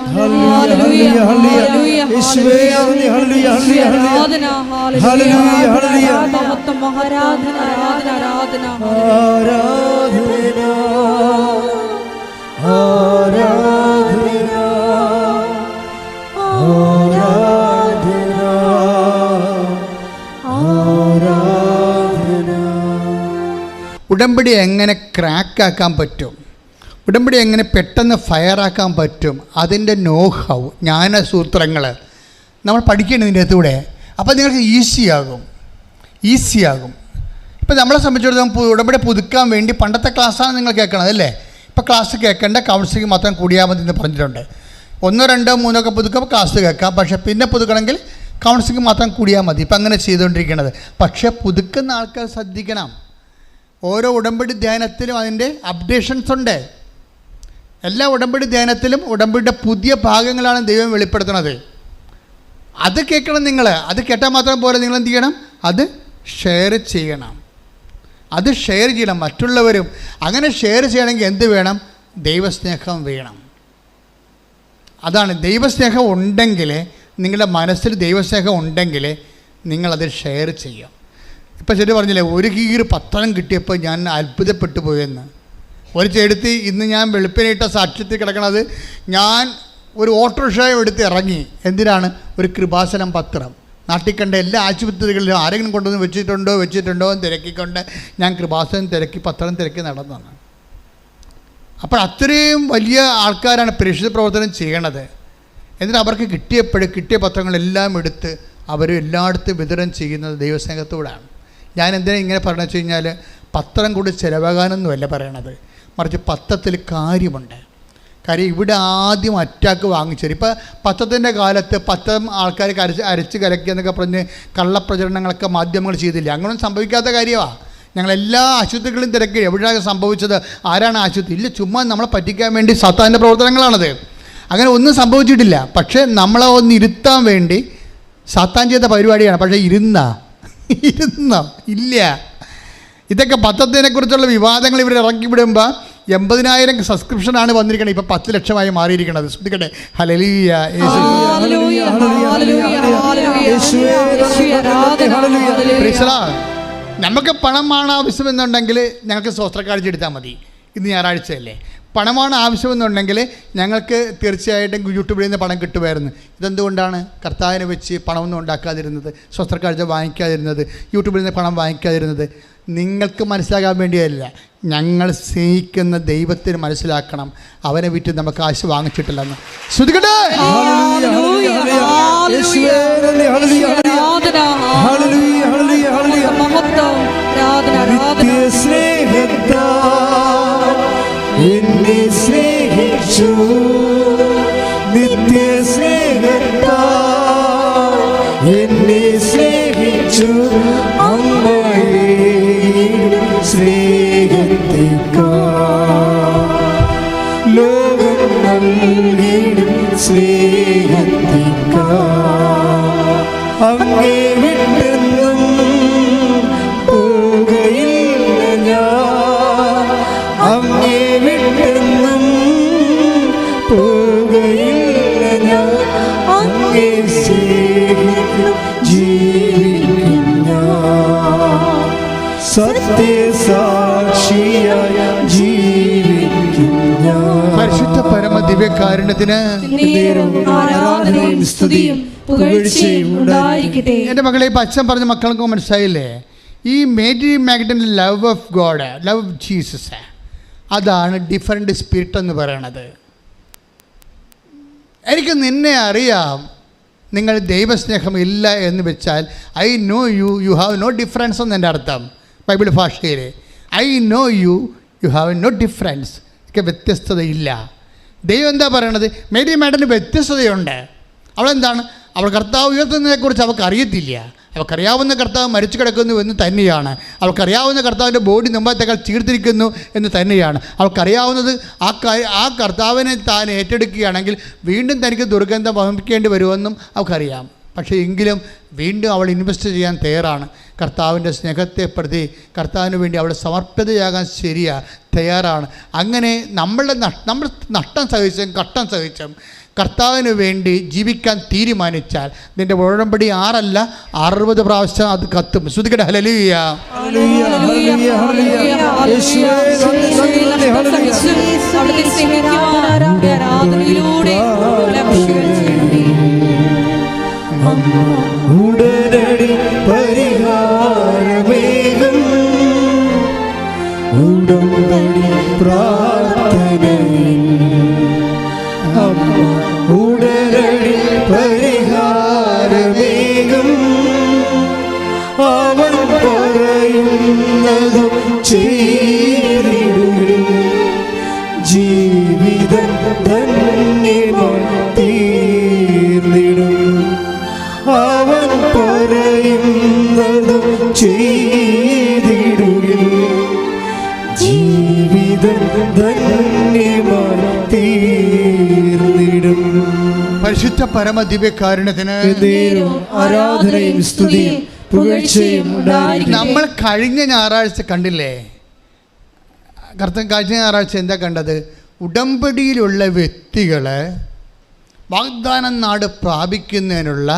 ഉടമ്പടി എങ്ങനെ ക്രാക്കാക്കാൻ പറ്റും, ഉടമ്പടി എങ്ങനെ പെട്ടെന്ന് ഫയറാക്കാൻ പറ്റും, അതിൻ്റെ നോഹൗ, ജ്ഞാനസൂത്രങ്ങൾ നമ്മൾ പഠിക്കേണ്ടതിൻ്റെ അകത്തൂടെ. അപ്പോൾ നിങ്ങൾക്ക് ഈസിയാകും. ഇപ്പോൾ നമ്മളെ സംബന്ധിച്ചിടത്തോളം ഉടമ്പടി പുതുക്കാൻ വേണ്ടി പണ്ടത്തെ ക്ലാസ്സാണ് നിങ്ങൾ കേൾക്കണത് അല്ലേ. ഇപ്പോൾ ക്ലാസ് കേൾക്കേണ്ട, കൗൺസിലിംഗ് മാത്രം കൂടിയാൽ മതി എന്ന് പറഞ്ഞിട്ടുണ്ട്. 1, 2, 3 ഒക്കെ പുതുക്കുമ്പോൾ ക്ലാസ് കേൾക്കാം. പക്ഷേ പിന്നെ പുതുക്കണമെങ്കിൽ കൗൺസിലിംഗ് മാത്രം കൂടിയാൽ മതി. ഇപ്പം അങ്ങനെ ചെയ്തുകൊണ്ടിരിക്കുന്നത്. പക്ഷേ പുതുക്കുന്ന ആൾക്കാർ ശ്രദ്ധിക്കണം. ഓരോ ഉടമ്പടി ധ്യാനത്തിലും അതിൻ്റെ അപ്ഡേഷൻസ് ഉണ്ട്. എല്ലാ ഉടമ്പടി ധ്യാനത്തിലും ഉടമ്പടിയുടെ പുതിയ ഭാഗങ്ങളാണ് ദൈവം വെളിപ്പെടുത്തുന്നത്. അത് കേൾക്കണം നിങ്ങൾ. അത് കേട്ടാൽ മാത്രം പോലെ നിങ്ങൾ എന്ത് ചെയ്യണം? അത് ഷെയർ ചെയ്യണം. മറ്റുള്ളവരും അങ്ങനെ ഷെയർ ചെയ്യണമെങ്കിൽ എന്ത് വേണം? ദൈവസ്നേഹം വേണം. അതാണ്, ദൈവസ്നേഹം ഉണ്ടെങ്കിൽ, നിങ്ങളുടെ മനസ്സിൽ ദൈവസ്നേഹം ഉണ്ടെങ്കിൽ നിങ്ങളത് ഷെയർ ചെയ്യാം. ഇപ്പം ശരി പറഞ്ഞില്ലേ, ഒരു കീറ് പത്രം കിട്ടിയപ്പോൾ ഞാൻ അത്ഭുതപ്പെട്ടു പോയെന്ന്. ഒരു ചെടുത്തി ഇന്ന് ഞാൻ വെളുപ്പിനിട്ട സാക്ഷ്യത്തിൽ കിടക്കണത്, ഞാൻ ഒരു ഓട്ടോറിക്ഷ എടുത്ത് ഇറങ്ങി. എന്തിനാണ്? ഒരു കൃപാസനം പത്രം. നാട്ടിൽ കണ്ട എല്ലാ ആശുപത്രികളിലും ആരെങ്കിലും കൊണ്ടുവന്ന് വെച്ചിട്ടുണ്ടോ എന്ന് തിരക്കിക്കൊണ്ട് ഞാൻ കൃപാസനം തിരക്കി, പത്രം തിരക്കി നടന്നതാണ്. അപ്പോൾ അത്രയും വലിയ ആൾക്കാരാണ് പ്രേക്ഷിത പ്രവർത്തനം ചെയ്യണത്. എന്നിട്ട് അവർക്ക് കിട്ടിയ പത്രങ്ങളെല്ലാം എടുത്ത് അവർ എല്ലായിടത്തും വിതരണം ചെയ്യുന്നത് ദൈവസ്നേഹത്തോടാണ്. ഞാൻ എന്തിനാ ഇങ്ങനെ പറഞ്ഞു വെച്ച് കഴിഞ്ഞാൽ, പത്രം കൂടി ചിലവാകാനൊന്നുമല്ല പറയണത്, മറിച്ച് പത്രത്തിൽ കാര്യമുണ്ട്. കാര്യം ഇവിടെ ആദ്യം അറ്റാക്ക് വാങ്ങിച്ചത്. ഇപ്പോൾ പത്രത്തിൻ്റെ കാലത്ത് പത്രം ആൾക്കാർ അരച്ച് കലക്കി എന്നൊക്കെ പറഞ്ഞ് കള്ളപ്രചരണങ്ങളൊക്കെ മാധ്യമങ്ങൾ ചെയ്തില്ല. അങ്ങനെയൊന്നും സംഭവിക്കാത്ത കാര്യമാണ്. ഞങ്ങളെല്ലാ ആശുപത്രികളും തിരക്കി. എവിടെയാണ് സംഭവിച്ചത്? ആരാണ് ആശുപത്രി? ഇല്ല, ചുമ്മാ നമ്മളെ പറ്റിക്കാൻ വേണ്ടി സാത്താൻ്റെ പ്രവർത്തനങ്ങളാണത്. അങ്ങനെ ഒന്നും സംഭവിച്ചിട്ടില്ല. പക്ഷേ നമ്മളെ ഒന്ന് ഇരുത്താൻ വേണ്ടി സാത്താൻ ചെയ്ത പരിപാടിയാണ്. പക്ഷേ ഇരുന്നോ? ഇല്ല. ഇതൊക്കെ പത്രത്തിനെക്കുറിച്ചുള്ള വിവാദങ്ങൾ ഇവർ ഇറക്കി വിടുമ്പോൾ 80,000 സബ്സ്ക്രിപ്ഷനാണ് വന്നിരിക്കുന്നത്. ഇപ്പോൾ 10 ലക്ഷമായി മാറിയിരിക്കുന്നത്. ശ്രദ്ധിക്കട്ടെ. ഹല്ലേലൂയ. നമുക്ക് പണമാണ് ആവശ്യമെന്നുണ്ടെങ്കിൽ ഞങ്ങൾക്ക് സ്വസ്ത്രക്കാഴ്ച എടുത്താൽ മതി. ഇന്ന് ഞായറാഴ്ചയല്ലേ. പണമാണ് ആവശ്യമെന്നുണ്ടെങ്കിൽ ഞങ്ങൾക്ക് തീർച്ചയായിട്ടും യൂട്യൂബിൽ നിന്ന് പണം കിട്ടുമായിരുന്നു. ഇതെന്തുകൊണ്ടാണ് കർത്താവിനെ വെച്ച് പണമൊന്നും ഉണ്ടാക്കാതിരുന്നത്, സ്വസ്ത്രക്കാഴ്ച വാങ്ങിക്കാതിരുന്നത്, യൂട്യൂബിൽ നിന്ന് പണം വാങ്ങിക്കാതിരുന്നത്? നിങ്ങൾക്ക് മനസ്സിലാകാൻ വേണ്ടിയല്ല, ഞങ്ങൾ സ്നേഹിക്കുന്ന ദൈവത്തിന് മനസ്സിലാക്കണം. അവനെ വിറ്റ് നമുക്ക് ആശ വാങ്ങിച്ചിട്ടില്ലെന്ന്. ശ്രദ്ധിക്കട്ടെ. എന്നെ സ്നേഹിച്ചു, നിത്യ സ്നേഹത്താ എന്നെ സ്നേഹിച്ചു, അമ്മയെ സ്നേഹത്തിക്കാ ലോകം നൽകിടും സ്നേഹത്തിക്കാ അങ്ങേ വിട്ടെന്നും പോകയില്ല ഞാൻ, അങ്ങേ വിട്ടെന്നും പോകയില്ല ഞാൻ, അങ്ങേ സത്യസാക്ഷിയായ ജീവിക്കും ഞാൻ. പരിശുദ്ധ പരമ ദിവ്യകാരുണ്യത്തിന് ആരാധനയും സ്തുതിയും പുകഴ്ചയും ഉണ്ടായിരിക്കട്ടെ. എൻ്റെ മകളെ ഇപ്പം അച്ഛൻ പറഞ്ഞ മക്കൾക്ക് മനസ്സിലായില്ലേ? ഈ മേരി മാഗ്ഡലിൻ്റെ love of God, love of Jesus, അതാണ് ഡിഫറെൻ്റ് സ്പിരിറ്റ് എന്ന് പറയണത്. എനിക്ക് നിന്നെ അറിയാം, നിങ്ങൾ ദൈവസ്നേഹം ഇല്ല എന്ന് വെച്ചാൽ I know you, you have no difference എന്ന് എൻ്റെ അർത്ഥം ബൈബിൾ ഭാഷയിൽ. I know you, you have no difference. എനിക്ക് വ്യത്യസ്തതയില്ല. ദൈവം എന്താ പറയണത്? മേരി മാഡലിന് വ്യത്യസ്തതയുണ്ട്. അവളെന്താണ്? അവൾ കർത്താവ് ഉയർത്തുന്നതിനെക്കുറിച്ച് അവൾക്ക് അറിയത്തില്ല. അവൾക്കറിയാവുന്ന കർത്താവ് മരിച്ചു കിടക്കുന്നു എന്ന് തന്നെയാണ്. അവൾക്കറിയാവുന്ന കർത്താവിൻ്റെ ബോഡി മുമ്പത്തേക്കാൾ ചീർത്തിരിക്കുന്നു എന്ന് തന്നെയാണ്. അവൾക്കറിയാവുന്നത് ആ കർത്താവിനെ താൻ ഏറ്റെടുക്കുകയാണെങ്കിൽ വീണ്ടും തനിക്ക് ദുർഗന്ധം വമിക്കേണ്ടി വരുമെന്നും അവൾക്കറിയാം. പക്ഷേ എങ്കിലും വീണ്ടും അവൾ ഇൻവെസ്റ്റ് ചെയ്യാൻ തയ്യാറാണ്. കർത്താവിൻ്റെ സ്നേഹത്തെ പ്രതി കർത്താവിന് വേണ്ടി അവൾ സമർപ്പിതയാകാൻ തയ്യാറാണ്. അങ്ങനെ നമ്മൾ നഷ്ടം സഹിച്ചും കഷ്ടം സഹിച്ചും കർത്താവിന് വേണ്ടി ജീവിക്കാൻ തീരുമാനിച്ചാൽ നിൻ്റെ ഉടമ്പടി 6 അല്ല 60 പ്രാവശ്യം അത് കത്തും. ശ്രുതിക്കട്ടെ ഹല്ലേലൂയ. ഉടനടി പരിഹാരമേകും ഉടമ്പടി പ്രാർത്ഥനയിൽ ഉടനടി പരിഹാരമേകും അവൻ പറയുന്നതും ചെയ്തിടും ജീവിതം ധന്യമായി തീർന്നിടും. അവൻ പറയുന്നതും ചെയ്തിടും ജീവിതം ധന്യമായി തീർന്നിടും. പരിശുദ്ധ പരമ ദിവ്യകാരുണ്യത്തിന് ആരാധനയും സ്തുതിയും പുകഴ്ചയും ഉണ്ടായിരിക്കട്ടെ. നമ്മൾ കഴിഞ്ഞ ഞായറാഴ്ച കണ്ടില്ലേ? കഴിഞ്ഞ ഞായറാഴ്ച എന്താ കണ്ടത്? ഉടമ്പടിയിലുള്ള വ്യക്തികൾ വാഗ്ദാനം നാട് പ്രാപിക്കുന്നതിനുള്ള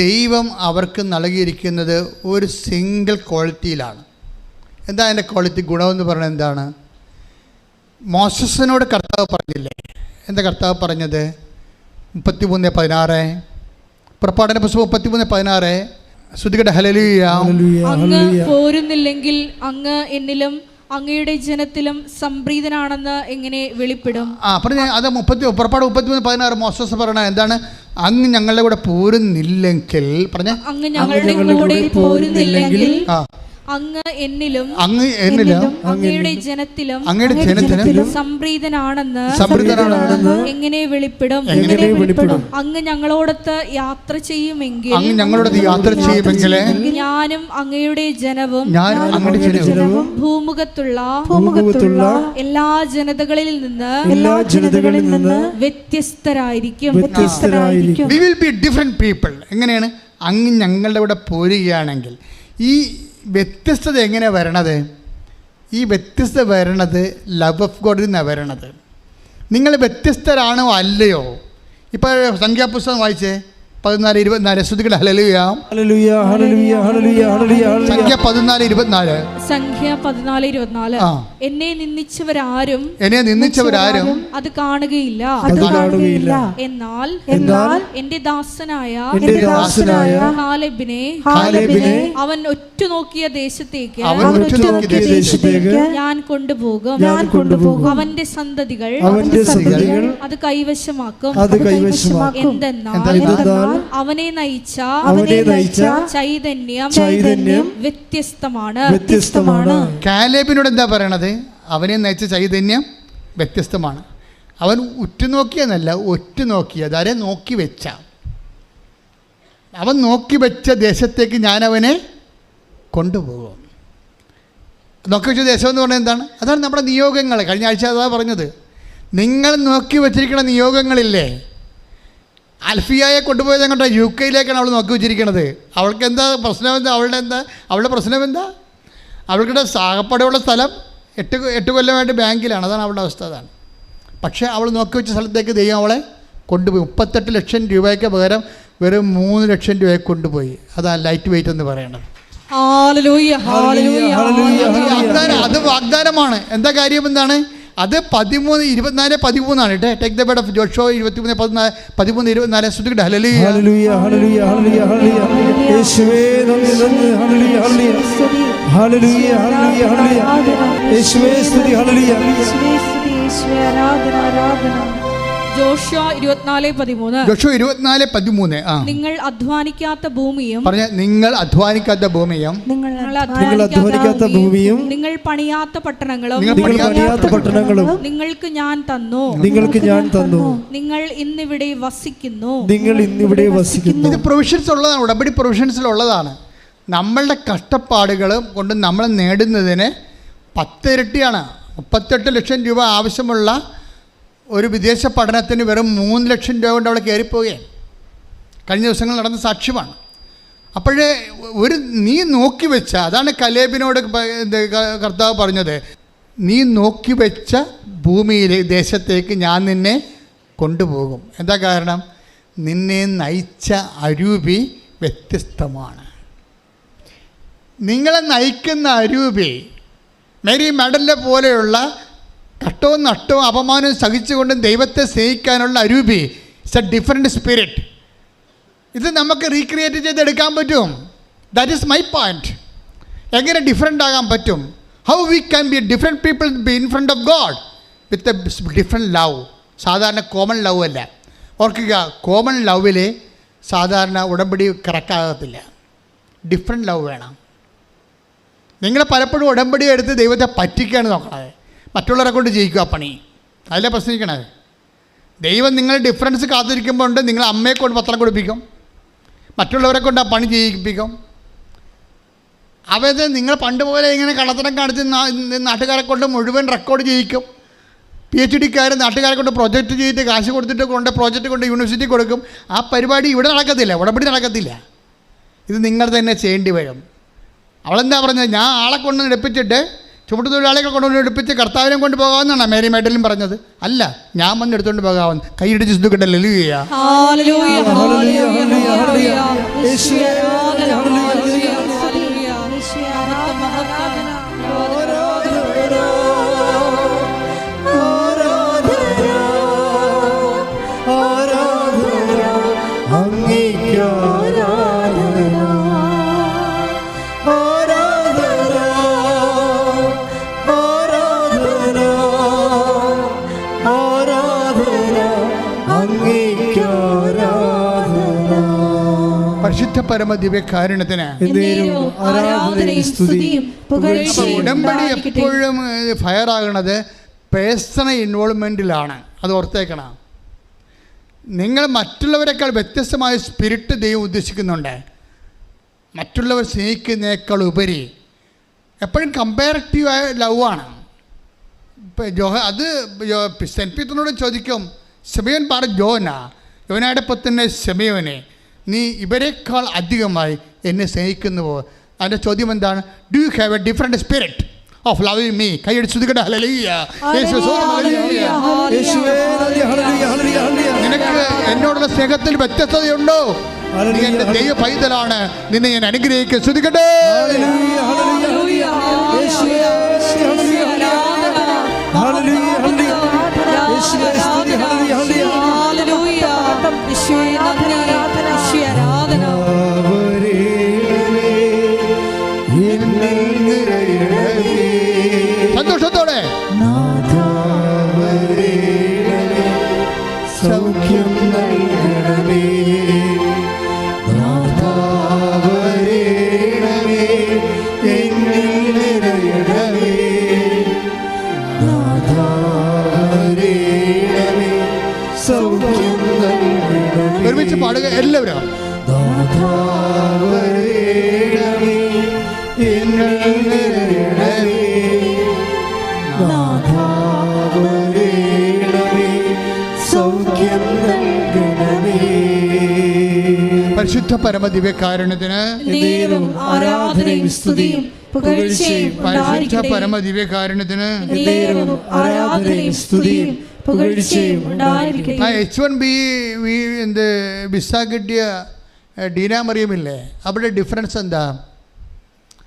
ദൈവം അവർക്ക് നൽകിയിരിക്കുന്നത് ഒരു സിംഗിൾ ക്വാളിറ്റിയിലാണ്. എന്താ അതിൻ്റെ ക്വാളിറ്റി? ഗുണമെന്ന് പറയുന്നത് എന്താണ്? മോസസിനോട് കർത്താവ് പറഞ്ഞില്ലേ? എന്താ കർത്താവ് പറഞ്ഞത്? 33:16 പുറപ്പാടിൻ്റെ പുസ്തകം 33:16 ശ്രുതികട്ടെ ഹല്ലേലൂയ. അങ്ങ് പോരുന്നില്ലെങ്കിൽ അങ്ങ് എന്നിലും അങ്ങയുടെ ജനത്തിലും സംപ്രീതനാണെന്ന് എങ്ങനെ വെളിപ്പെടും? പറഞ്ഞ അത് പുറപ്പാട് 33:16 മോസസ് പറയണ എന്താണ്? അങ്ങ് ഞങ്ങളുടെ കൂടെ പോരുന്നില്ലെങ്കിൽ പറഞ്ഞ അങ്ങ് ഞങ്ങളുടെ കൂടെ പോരുന്നില്ലെങ്കിൽ അങ്ങ് എന്നിലും അങ്ങയുടെ ജനത്തിലും സംപ്രീതനാണെന്ന് എങ്ങനെ വെളിപ്പെടും? അങ്ങ് ഞങ്ങളോടൊത്ത് യാത്ര ചെയ്യുമെങ്കിൽ ഞാനും അങ്ങയുടെ ജനവും ഭൂമുഖത്തുള്ള എല്ലാ ജനതകളിൽ നിന്ന് വ്യത്യസ്തരായിരിക്കും. We will be different people. എങ്ങനെയാണ്? അങ്ങ് ഞങ്ങളുടെ കൂടെ പോരുകയാണെങ്കിൽ ഈ വ്യത്യസ്തത എങ്ങനെയാണ് വരണത്? ഈ വ്യത്യസ്തത വരണത് ലവ് ഓഫ് ഗോഡിൽ നിന്നാണ് വരണത്. നിങ്ങൾ വ്യത്യസ്തരാണോ അല്ലയോ? ഇപ്പോൾ സംഖ്യാപുസ്തകം വായിച്ചേ 14:24 ശ്രുതികട്ടെ ഹല്ലേലൂയ. സംഖ്യ 14:24 എന്നെ നിന്ദിച്ചവരാരും അത് കാണുകയില്ല. എന്നാൽ എന്റെ ദാസനായ കാലേബിനെ അവൻ ഒറ്റുനോക്കിയ ദേശത്തേക്ക് ഞാൻ കൊണ്ടുപോകും. അവന്റെ സന്തതികൾ അത് കൈവശമാക്കും. എന്തെന്നാൽ അവനെ നയിച്ച ചൈതന്യം വ്യത്യസ്തമാണ്. കാലേബിനോട് എന്താ പറയണത്? അവനെ നയിച്ച ചൈതന്യം വ്യത്യസ്തമാണ്. അവൻ ഉറ്റുനോക്കിയെന്നല്ല, ഒറ്റുനോക്കിയ, അതാരെ നോക്കി വെച്ച, അവൻ നോക്കി വെച്ച ദേശത്തേക്ക് ഞാൻ അവനെ കൊണ്ടുപോകും. നോക്കി വെച്ച ദേശം എന്ന് പറഞ്ഞാൽ എന്താണ്? അതാണ് നമ്മുടെ നിയോഗങ്ങൾ. കഴിഞ്ഞ ആഴ്ച അതാ പറഞ്ഞത്. നിങ്ങൾ നോക്കി വെച്ചിരിക്കുന്ന നിയോഗങ്ങളില്ലേ? അൽഫിയയെ കൊണ്ടുപോയത് എങ്ങോട്ടാ? UK അവൾ നോക്കി വെച്ചിരിക്കണത്. അവൾക്ക് എന്താ പ്രശ്നം? അവളുടെ പ്രശ്നം എന്താ? അവൾക്കിടെ സാഹപ്പടയുള്ള സ്ഥലം 8 കൊല്ലമായിട്ട് ബാങ്കിലാണ്. അതാണ് അവളുടെ അവസ്ഥ. അതാണ്. പക്ഷേ അവൾ നോക്കി വെച്ച സ്ഥലത്തേക്ക് ദൈവം അവളെ കൊണ്ടുപോയി. 38 ലക്ഷം രൂപയ്ക്ക് പകരം വെറും 3 ലക്ഷം രൂപയ്ക്ക് കൊണ്ടുപോയി. അതാണ് ലൈറ്റ് വെയിറ്റ് എന്ന് പറയണത്. ഹല്ലേലൂയ, ഹല്ലേലൂയ, വാഗ്ദാനം, അത് വാഗ്ദാനമാണ്. എന്താ കാര്യം എന്താണ്? അത് 13:24-13 കേട്ടോ. Take the bed of Joshua 23:13-14 ശ്രദ്ധിക്കട്ടെ. ഹല്ലേലൂയ, ഹല്ലേലൂയ, ഹല്ലേലൂയ, ഹല്ലേലൂയ, ഹല്ലേലൂയ. യേശുവേ നന്ദി, നന്ദി. ഹല്ലേലൂയ, ഹല്ലേലൂയ. ഹല്ലേലൂയ, ഹല്ലേലൂയ, ഹല്ലേലൂയ. യേശുവേ സ്തുതി. ഹല്ലേലൂയ. ജോഷുവ 24:13. ജോഷുവ 24:13. നിങ്ങൾ അധ്വാനിക്കാത്ത ഭൂമിയും, പറഞ്ഞ നിങ്ങൾ അധ്വാനിക്കാത്ത ഭൂമിയും, നിങ്ങൾ അധ്വാനിക്കാത്ത ഭൂമിയും, നിങ്ങൾ പണിയാത്ത പട്ടണങ്ങളും, നിങ്ങൾ പണിയാത്ത പട്ടണങ്ങളും നിങ്ങൾക്ക് ഞാൻ തന്നു. നിങ്ങൾക്ക് ഞാൻ തന്നു. നിങ്ങൾ ഇന്നിവിടെ വസിക്കുന്നു. നിങ്ങൾ ഇന്നിവിടെ വസിക്കുന്നു. ഇത് പ്രൊവിഷൻസ് ഉള്ളതാണ്, ഉടമ്പടി പ്രൊവിഷൻസിലുള്ളതാണ്. നമ്മളുടെ കഷ്ടപ്പാടുകൾ കൊണ്ട് നമ്മൾ നേടുന്നതിന് 10 ഇരട്ടിയാണ്. 38 ലക്ഷം രൂപ ആവശ്യമുള്ള ഒരു വിദേശ പഠനത്തിന് വെറും 3 ലക്ഷം രൂപ കൊണ്ട് അവിടെ കയറിപ്പോവുകയാണ്. കഴിഞ്ഞ ദിവസങ്ങൾ നടന്ന സാക്ഷ്യമാണ്. അപ്പോഴേ നീ നോക്കി വെച്ച, അതാണ് കലേബിനോട് കർത്താവ് പറഞ്ഞത്, നീ നോക്കി വെച്ച ഭൂമിയിലെ ദേശത്തേക്ക് ഞാൻ നിന്നെ കൊണ്ടുപോകും. എന്താ കാരണം? നിന്നെ നയിച്ച അരൂപി വ്യത്യസ്തമാണ്. നിങ്ങളെ നയിക്കുന്ന അരൂപി മേരി മെഡലിനെ പോലെയുള്ള കട്ടവും നട്ടവും അപമാനവും സഹിച്ചുകൊണ്ടും ദൈവത്തെ സ്നേഹിക്കാനുള്ള അരൂപി. It's a different spirit. ഇത് നമുക്ക് റീക്രിയേറ്റ് ചെയ്തെടുക്കാൻ പറ്റും. That is my point. എങ്ങനെ ഡിഫറെൻ്റ് ആകാൻ പറ്റും? How we can be different people be in front of God with a different love. സാധാരണ കോമൺ ലവ് അല്ല. ഓർക്കുക, കോമൺ ലവിൽ സാധാരണ ഉടമ്പടി കറക്റ്റാകത്തില്ല. ഡിഫറെൻറ്റ് ലവ് വേണം. നിങ്ങൾ പലപ്പോഴും ഉടമ്പടി എടുത്ത് ദൈവത്തെ പറ്റിക്കുകയാണ് നോക്കണത്. മറ്റുള്ളവരെ കൊണ്ട് ജയിക്കുക പണി. അതിലെ പ്രശ്നിക്കണത്. ദൈവം നിങ്ങൾ ഡിഫറൻസ് കാത്തിരിക്കുമ്പോൾ ഉണ്ട്, നിങ്ങൾ അമ്മയെ കൊണ്ട് പത്രം കൊടുപ്പിക്കും, മറ്റുള്ളവരെ കൊണ്ട് ആ പണി ചെയ്യിപ്പിക്കും. അവത് നിങ്ങൾ പണ്ട് പോലെ ഇങ്ങനെ കള്ളത്തരം കാണിച്ച് നാട്ടുകാരെ കൊണ്ട് മുഴുവൻ റെക്കോർഡ് ചെയ്യിക്കും. PhD-ക്കാർ നാട്ടുകാരെ കൊണ്ട് പ്രൊജക്റ്റ് ചെയ്തിട്ട് കാശ് കൊടുത്തിട്ട് പ്രോജക്റ്റ് കൊണ്ട് യൂണിവേഴ്സിറ്റി കൊടുക്കും. ആ പരിപാടി ഇവിടെ നടക്കത്തില്ല, ഉടമ്പടി നടക്കത്തില്ല. ഇത് നിങ്ങൾ തന്നെ ചെയ്യേണ്ടി വരും. അവളെന്താ പറഞ്ഞത്? ഞാൻ ആളെ കൊണ്ട് എടുപ്പിച്ചിട്ട് ചുമട്ടുതൊഴിലാളികളെ കൊണ്ടുവന്ന് എടുപ്പിച്ച് കർത്താവിനെ കൊണ്ട് പോകാമെന്നാണ് മേരി മെഡലും പറഞ്ഞത്. അല്ല, ഞാൻ വന്ന് എടുത്തുകൊണ്ട് പോകാമെന്ന്. കൈയിടിച്ച് ചിന്തിക്കട്ടെ. ഹല്ലേലൂയ, ഹല്ലേലൂയ, ഹല്ലേലൂയ, ഹല്ലേലൂയ. പരിശുദ്ധ പരമ ദിവ്യകാരുണ്യത്തിന് ഉടമ്പടി എപ്പോഴും ഫയർ ആകണത് പേഴ്സണൽ ഇൻവോൾവ്മെൻറ്റിലാണ്. അത് ഓർത്തേക്കണം. നിങ്ങൾ മറ്റുള്ളവരെക്കാൾ വ്യത്യസ്തമായ സ്പിരിറ്റ് ദൈവം ഉദ്ദേശിക്കുന്നുണ്ട്. മറ്റുള്ളവർ സ്നേഹിക്കുന്നതിനേക്കാൾ ഉപരി എപ്പോഴും കമ്പാരറ്റീവായ ലവാണ്. ഇപ്പം അത് സെൻറ്റ് പീറ്ററിനോട് ചോദിക്കും, ശമയോൻ പാറ യോനയുടെ പുത്രനെ ശമയോനെ, നീ ഇവരെക്കാൾ അധികമായി എന്നെ സ്നേഹിക്കുന്നുവോ? അതിൻ്റെ ചോദ്യം എന്താണ്? Do you have A different spirit of loving me? കൈയടിച്ച് ശ്രദ്ധിക്കട്ടെ. ഹല്ലേലൂയ, നിനക്ക് എന്നോടുള്ള സ്നേഹത്തിൽ വ്യത്യസ്തതയുണ്ടോ? നീ എൻ്റെ ദൈവ പൈതലാണ്, നിന്നെ ഞാൻ അനുഗ്രഹിക്കുക. ശ്രദ്ധിക്കട്ടെ. സന്തോഷത്തോടെ സൗഖ്യം നൽകണമേ, നാഥാവരേണമേ, എന്നിൽ നിറയണമേ, നാഥാവരേണമേ, സൗഖ്യം നൽകണമേ. ഒരുമിച്ച് പാടുക എല്ലാവരും. നാഥാവരേണമേ, എന്നിൽ നിറയണമേ, നാഥാവരേണമേ, സൗഖ്യം നൽകണമേ. പരിശുദ്ധ പരമ ദിവ്യകാരുണ്യത്തിന് ആരാധനയും സ്തുതിയും പുകഴ്ചയും പരിശുദ്ധ പരമ ദിവ്യകാരുണ്യത്തിന് ആരാധനയും സ്തുതിയും പുകഴ്ചയും ഉണ്ടായിരിക്കട്ടെ. H1B വിസ കിട്ടിയ ഡീന മറിയമില്ലേ, അവിടെ ഡിഫറൻസ് എന്താ?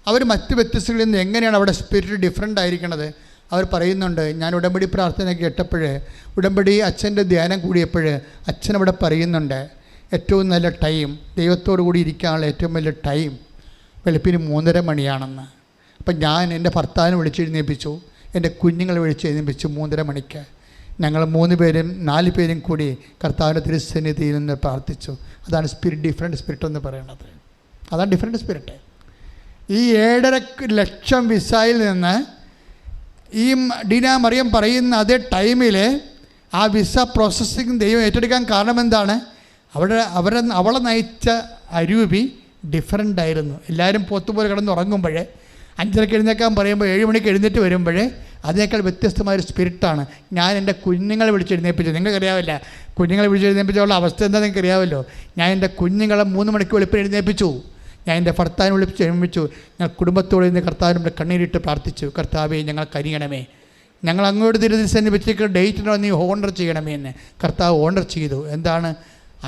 അവർ മറ്റ് വ്യത്യസ്തകളിൽ നിന്ന് എങ്ങനെയാണ് അവിടെ സ്പിരിറ്റ് ഡിഫറെൻ്റ് ആയിരിക്കണത്? അവർ പറയുന്നുണ്ട്, ഞാൻ ഉടമ്പടി പ്രാർത്ഥന കേട്ടപ്പോൾ, ഉടമ്പടി അച്ഛൻ്റെ ധ്യാനം കൂടിയപ്പോൾ അച്ഛനവിടെ പറയുന്നുണ്ട്, ഏറ്റവും നല്ല ടൈം, ദൈവത്തോടു കൂടി ഇരിക്കാനുള്ള ഏറ്റവും വലിയ ടൈം വെളുപ്പിന് 3:30 മണിയാണെന്ന്. അപ്പം ഞാൻ എൻ്റെ ഭർത്താവിനെ വിളിച്ചെഴുന്നേൽപ്പിച്ചു, എൻ്റെ കുഞ്ഞുങ്ങളെ വിളിച്ചെഴുന്നേൽപ്പിച്ചു 3:30 മണിക്ക്. ഞങ്ങൾ 3 പേരും 4 പേരും കൂടി കർത്താവിൻ്റെ തിരുസന്നിധിയിൽ നിന്ന് പ്രാർത്ഥിച്ചു. അതാണ് സ്പിരിറ്റ്, ഡിഫറെൻറ്റ് സ്പിരിറ്റ് എന്ന് പറയുന്നത്. അതാണ് ഡിഫറെൻറ്റ് സ്പിരിറ്റ്. ഈ 7.5 ലക്ഷം വിസയിൽ നിന്ന് ഈ ഡീന മറിയം പറയുന്ന അതേ ടൈമിൽ ആ വിസ പ്രോസസ്സിങ് ദൈവം ഏറ്റെടുക്കാൻ കാരണം എന്താണ്? അവളെ നയിച്ച അരൂപി ഡിഫറൻ്റ് ആയിരുന്നു. എല്ലാവരും പോത്തുപോലെ കിടന്ന് ഉറങ്ങുമ്പോഴേ 5:30 എഴുന്നേക്കാൻ പറയുമ്പോൾ 7 മണിക്ക് എഴുന്നേറ്റ് വരുമ്പോഴേ അതിനേക്കാൾ വ്യത്യസ്തമായൊരു സ്പിരിറ്റാണ്. ഞാൻ എൻ്റെ കുഞ്ഞുങ്ങളെ വിളിച്ചെഴുന്നേൽപ്പിച്ചു. നിങ്ങൾക്കറിയാവില്ല കുഞ്ഞുങ്ങളെ വിളിച്ചെഴുന്നേൽപ്പിച്ചുള്ള അവസ്ഥ എന്താ നിങ്ങൾക്കറിയാമല്ലോ. ഞാൻ എൻ്റെ കുഞ്ഞുങ്ങളെ 3 മണിക്ക് വെളുപ്പിന് എഴുന്നേൽപ്പിച്ചു. ഞാൻ എൻ്റെ ഭർത്താവിനെ വിളിച്ച് എഴുന്നേൽപ്പിച്ചു. ഞാൻ കുടുംബത്തോടെ നിന്ന് കർത്താവിൻ്റെ കണ്ണീരിട്ട് പ്രാർത്ഥിച്ചു, കർത്താവേ ഞങ്ങൾ കരിയണമേ, ഞങ്ങൾ അങ്ങോട്ട് തിരുസന്നിധി വെച്ചിരിക്കുന്ന ഡേറ്റിനോ നീ ഓണർ ചെയ്യണമേ എന്ന്. കർത്താവ് ഓണർ ചെയ്തു. എന്താണ്?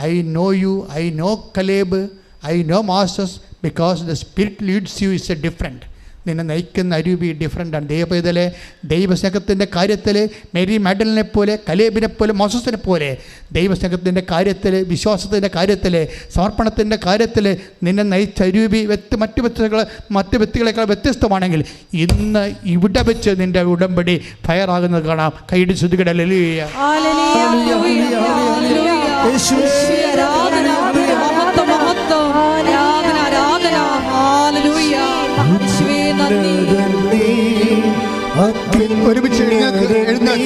I know you, I know Caleb, I know masters, because the spirit leads you is a different. നിന്നെ നയിക്കുന്ന അരൂപി ഡിഫറെൻ്റാണ്. ദൈവപൈതലെ ദൈവസ്നേഹത്തിൻ്റെ കാര്യത്തിൽ മേരി മാഡലിനെ പോലെ, കലേബിനെ പോലെ, മോസസിനെ പോലെ ദൈവസ്നേഹത്തിൻ്റെ കാര്യത്തിൽ, വിശ്വാസത്തിൻ്റെ കാര്യത്തിൽ, സമർപ്പണത്തിൻ്റെ കാര്യത്തിൽ നിന്നെ നയിച്ച അരൂപി മറ്റ് വ്യക്തികളെക്കാൾ വ്യത്യസ്തമാണെങ്കിൽ ഇന്ന് ഇവിടെ വെച്ച് നിൻ്റെ ഉടമ്പടി ഫയറാകുന്നത് കാണാം. കൈയിടി ശ്രുതികട ഹല്ലേലൂയ. ഒരുമിച്ച് എഴുന്നേൽക്കുക.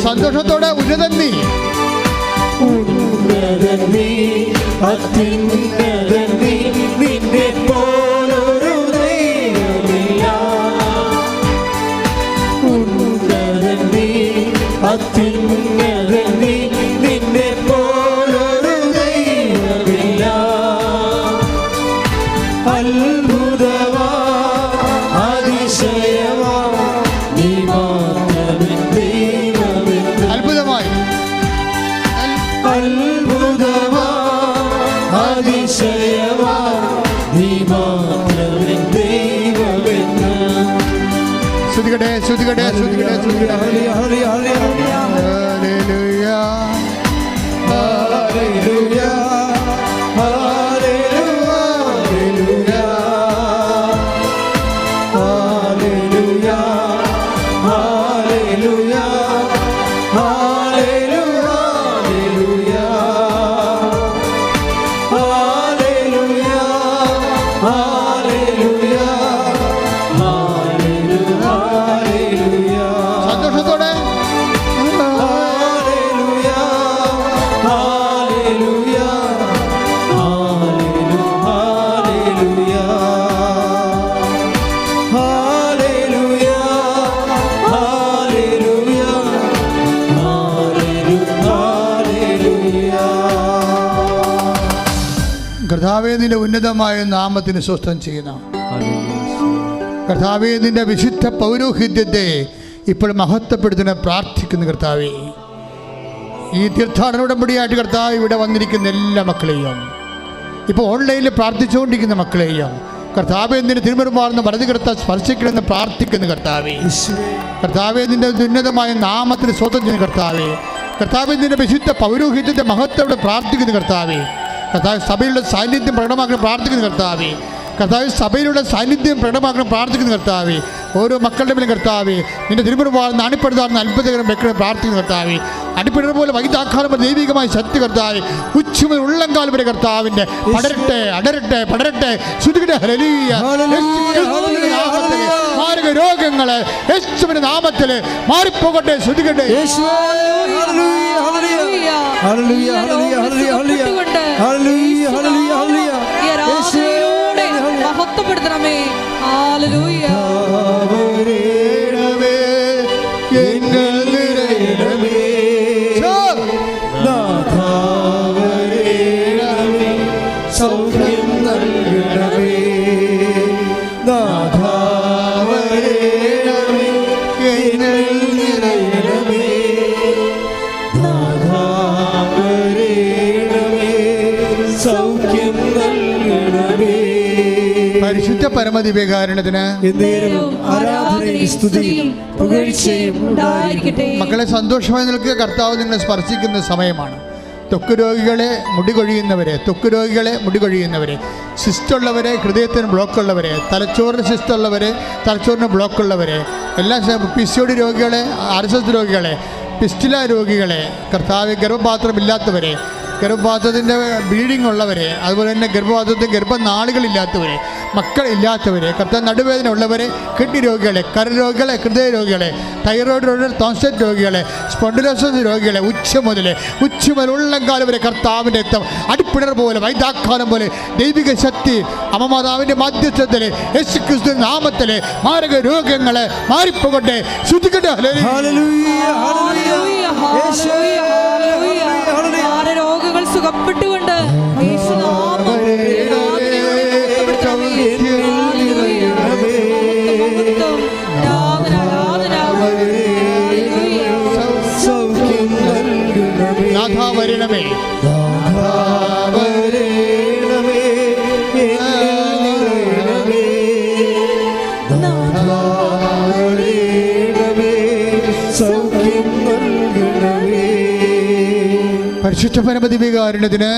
സന്തോഷത്തോടെ സന്തോഷത്തോടെ ഉന്നതൻ നീ, അത്യുന്നതൻ നീ, നിന്നെ പോലൊരു ദൈവമില്ല. ഉന്നതൻ നീ, അത്യുന്നതൻ നീ, നിന്നെ പോലൊരു ദൈവമില്ല. അത്ഭുതമാ അതിശയമാ നീ മാത്രമേ ദൈവമെന്ന്. അത്ഭുതമായി അത്ഭുതമാ അതിശയമാ നീ മാത്രമേ ദൈവമെന്ന്. ശ്രുതികട്ടെ ശ്രുതികട്ടെ ശ്രുതികട്ടെ ശ്രുതികട്ടെ. ഹല്ലേലൂയ ഹല്ലേലൂയ ഹല്ലേലൂയ കർത്താവേ, നിന്റെ ഉന്നതമായ നാമത്തിന് സ്വസ്ഥം ചെയ്യുന്നു. കർത്താവേ, നിന്റെ വിശുദ്ധ പൗരോഹിത്യത്തെ ഇപ്പോൾ മഹത്വപ്പെടുത്തുന്ന പ്രാർത്ഥിക്കുന്നു. കർത്താവേ, ഈ തീർത്ഥാടന ഉടമ്പടിയായിട്ട് കർത്താവ് ഇവിടെ വന്നിരിക്കുന്ന എല്ലാ മക്കളെയും, ഇപ്പോൾ ഓൺലൈനിൽ പ്രാർത്ഥിച്ചുകൊണ്ടിരിക്കുന്ന മക്കളെയും കർത്താവേ, നിന്റെ തിരുമുറുമാർന്ന വലത് കർത്താവ് സ്പർശിക്കണമെന്ന് പ്രാർത്ഥിക്കുന്നു. കർത്താവേ, കർത്താവേ, നിന്റെ ഉന്നതമായ നാമത്തിന് സ്വന്തം ചെയ്യുന്ന കർത്താവേ, കർത്താവേ, നിന്റെ വിശുദ്ധ പൗരോഹിത്യത്തെ മഹത്വത്തോടെ പ്രാർത്ഥിക്കുന്നു. കർത്താവേ, കർത്താവ് സഭയിലുള്ള സാന്നിധ്യം പ്രകടമാക്കണം പ്രാർത്ഥിക്കുന്നു. കർത്താവേ, കർത്താവ് സഭയിലുള്ള സാന്നിധ്യം പ്രകടമാക്കണം പ്രാർത്ഥിക്കുന്നു. കർത്താവേ, ഓരോ മക്കളുടെ മേലും കർത്താവേ, നിന്റെ തിരുമുറുമാർന്ന് അണിപ്പെടുത്താറുന്ന അത്ഭുതകരം വെക്കണം പ്രാർത്ഥിക്കുന്നു. കർത്താവേ, അടിപ്പിടുന്ന പോലെ വൈതാക്കാലം ദൈവികമായ ശക്തി കർത്താവേ ഉച്ചമുതൽ ഉള്ളംകാലം വരെ കർത്താവിൻ്റെ പടരട്ടെ, അടരട്ടെ, പടരട്ടെ. ശ്രുതികട്ടെ. ഹല്ലേലൂയ. മാരക രോഗങ്ങള് യേശുവിന്റെ നാമത്തില് മാറിപ്പോകട്ടെ. ശ്രുതികട്ടെ. മഹത്വപ്പെടുത്തണമേ. ഹല്ലേലൂയ. സൗഖ്യം നൽകണമേ, നാഥാവരേണമേ, എന്നിൽ നിറയണമേ, നാഥാവരേണമേ, സൗഖ്യം നൽകണമേ. പരിശുദ്ധ പരമദിവ്യകാരുണ്യത്തിന് ആരാധനയും സ്തുതിയും പുകഴ്ചയും ഉണ്ടായിരിക്കട്ടെ. മക്കളെ, സന്തോഷമായി നിൽക്കുക. കർത്താവ് നിങ്ങളെ സ്പർശിക്കുന്ന സമയമാണ്. ത്വക്ക് രോഗികളെ, മുടി കൊഴിയുന്നവരെ, ത്വക്ക് രോഗികളെ, മുടി കൊഴിയുന്നവരെ, സിസ്റ്റുള്ളവരെ, ഹൃദയത്തിന് ബ്ലോക്കുള്ളവരെ, തലച്ചോറിന് സിസ്റ്റുള്ളവരെ, തലച്ചോറിന് ബ്ലോക്കുള്ളവരെ, എല്ലാ PCOD രോഗികളെ, RSS രോഗികളെ, പിസ്റ്റുല രോഗികളെ, കർത്താവ് ഗർഭപാത്രമില്ലാത്തവരെ, ഗർഭപാത്രത്തിൻ്റെ ബ്ലീഡിംഗ് ഉള്ളവരെ, അതുപോലെ തന്നെ ഗർഭപാത്രത്തിൽ ഗർഭനാളുകളില്ലാത്തവരെ, മക്കളില്ലാത്തവരെ, കർത്താവ് നടുവേദന ഉള്ളവരെ, കിഡ്നി രോഗികളെ, കരരോഗികളെ, ഹൃദയ രോഗികളെ, തൈറോയ്ഡ് രോഗികളെ, ടോൺസിലൈറ്റിസ് രോഗികളെ, സ്പോണ്ടിലോസിസ് രോഗികളെ, ഉച്ച മുതൽ ഉള്ളംകാലം വരെ കർത്താവിൻ്റെ രക്തം അടിപ്പിണർ പോലെ വൈദാക്കാലം പോലെ ദൈവിക ശക്തി അമ്മമാതാവിൻ്റെ മധ്യസ്ഥത്തിൽ യേശുക്രിസ്തു നാമത്തിലെ മാരക രോഗങ്ങളെ മാറിപ്പോകട്ടെ. ശ്രുതിക്കട്ടെ. രോഗങ്ങൾ സുഖപ്പെട്ടുകൊണ്ട് നാഥാവരണമേ, പരിശുദ്ധ പരമദിവ്യകാരുണ്യത്തിന്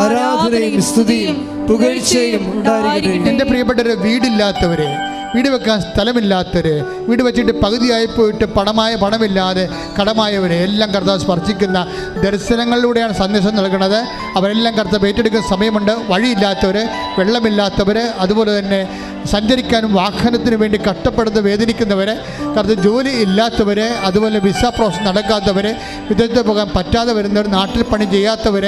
ആരാധനയും സ്തുതിയും പുകഴ്ചയും ഉണ്ടായിരിക്കട്ടെ. എൻ്റെ പ്രിയപ്പെട്ടവരെ, വീടില്ലാത്തവരെ, വീട് വെക്കാൻ സ്ഥലമില്ലാത്തവര്, വീട് വെച്ചിട്ട് പകുതിയായി പോയിട്ട് പണമില്ലാതെ കടമായവരെ എല്ലാം കർത്താവ് സ്പർശിക്കുന്ന ദർശനങ്ങളിലൂടെയാണ് സന്ദേശം നൽകുന്നത്. അവരെല്ലാം കർത്താവ് ഏറ്റെടുക്കുന്ന സമയമുണ്ട്. വഴിയില്ലാത്തവർ, വെള്ളമില്ലാത്തവർ, അതുപോലെ തന്നെ സഞ്ചരിക്കാനും വാഹനത്തിന് വേണ്ടി കഷ്ടപ്പെടുന്ന വേദനിക്കുന്നവർ, കർത്താവ് ജോലി ഇല്ലാത്തവർ, അതുപോലെ വിസ പ്രോസസ് നടക്കാത്തവർ, വിദേശത്ത് പോകാൻ പറ്റാതെ വരുന്നവർ, നാട്ടിൽ പണി ചെയ്യാത്തവർ,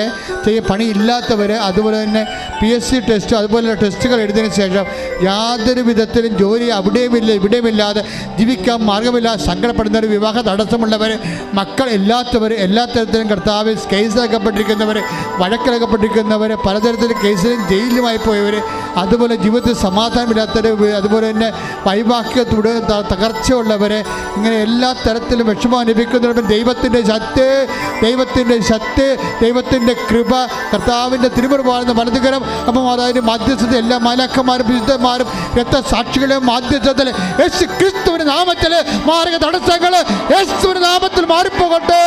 പണി ഇല്ലാത്തവർ, അതുപോലെ തന്നെ PSC ടെസ്റ്റ് അതുപോലെ ടെസ്റ്റുകൾ എഴുതിയതിനു ശേഷം യാതൊരു വിധത്തിലും ജോലി അവിടെയുമില്ല ഇവിടെയുമില്ലാതെ ജീവിക്കാൻ മാർഗമില്ലാതെ സങ്കടപ്പെടുന്നവർ, വിവാഹ തടസ്സമുള്ളവർ, മക്കൾ ഇല്ലാത്തവർ, എല്ലാ തരത്തിലും കർത്താവിൽ കേസിലകപ്പെട്ടിരിക്കുന്നവർ, വഴക്കിലകപ്പെട്ടിരിക്കുന്നവർ, പലതരത്തിലും കേസിലും ജയിലുമായി പോയവർ, അതുപോലെ ജീവിതത്തിൽ സമാധാനമില്ലാത്തവർ, അതുപോലെ തന്നെ വൈവാഹികത്തോട് തകർച്ചയുള്ളവർ, ഇങ്ങനെ എല്ലാ തരത്തിലും വിഷമം അനുഭവിക്കുന്നവർ ദൈവത്തിൻ്റെ ശക്തി, ദൈവത്തിൻ്റെ കൃപ, കർത്താവിൻ്റെ തിരുമുറുമാർന്ന വലതുകരം അപ്പം അതായത് മധ്യസ്ഥത എല്ലാ മാലാഖമാരും വിശുദ്ധന്മാരും രക്തസാക്ഷികളെയും മധ്യസ്ഥത്തിൽ യേശു ക്രിസ്തുവിന്റെ നാമത്തിൽ മാർഗ തടസ്സങ്ങൾ യേശുവിന്റെ നാമത്തിൽ മാറിപ്പോകട്ടെ.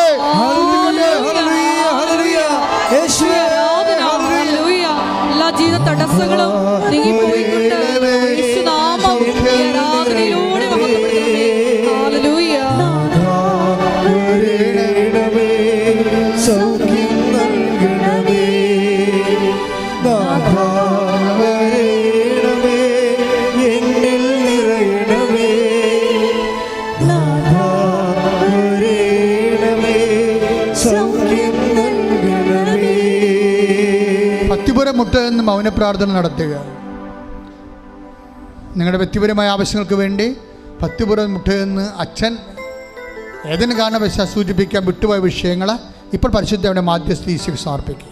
എല്ലാ ജീവിത തടസ്സങ്ങളും നീങ്ങിപ്പോയിക്കൊണ്ട് യേശുനാമം ആരാധനയിലൂടെ മഹത്വപ്പെടുത്തണമേ. ഹല്ലേലൂയ. സൗഖ്യം നൽകണമേ, നാഥാവരേണമേ, എന്നിൽ നിറയണമേ, നാഥാവരേണമേ, സൗഖ്യം നൽകണമേ. പത്തിപുരം മുട്ട എന്ന് മൗനപ്രാർത്ഥന നടത്തുക. നിങ്ങളുടെ വ്യക്തിപരമായ ആവശ്യങ്ങൾക്ക് വേണ്ടി പത്തിപുരം മുട്ട എന്ന് അച്ഛൻ ഏതിന് കാരണവശ സൂചിപ്പിക്കാൻ വിട്ടുപോയ വിഷയങ്ങൾ ഇപ്പോൾ പരിശുദ്ധയുടെ മാധ്യസ്ഥ ഈശോയ്ക്ക് സമർപ്പിക്കുക.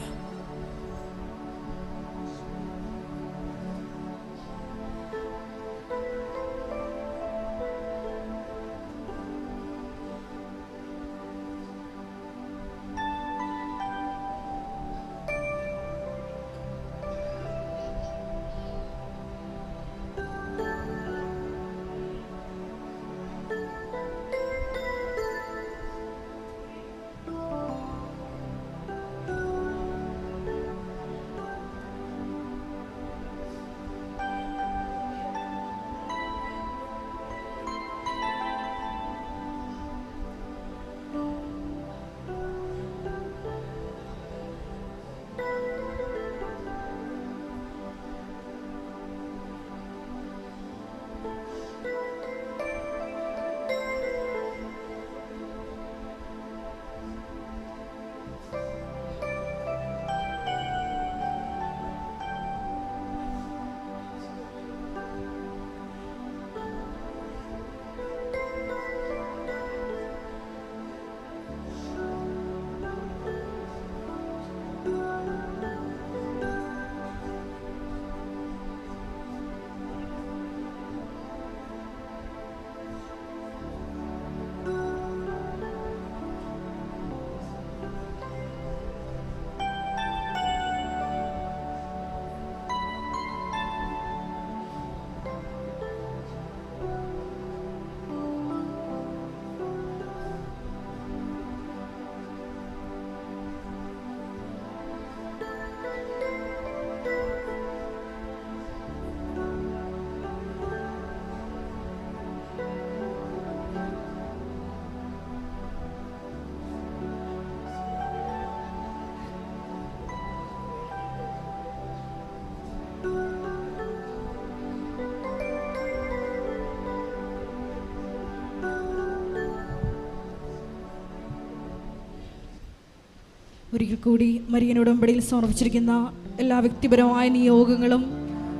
ഒരിക്കൽ കൂടി മരിയൻ ഉടമ്പടിയിൽ സമർപ്പിച്ചിരിക്കുന്ന എല്ലാ വ്യക്തിപരമായ നിയോഗങ്ങളും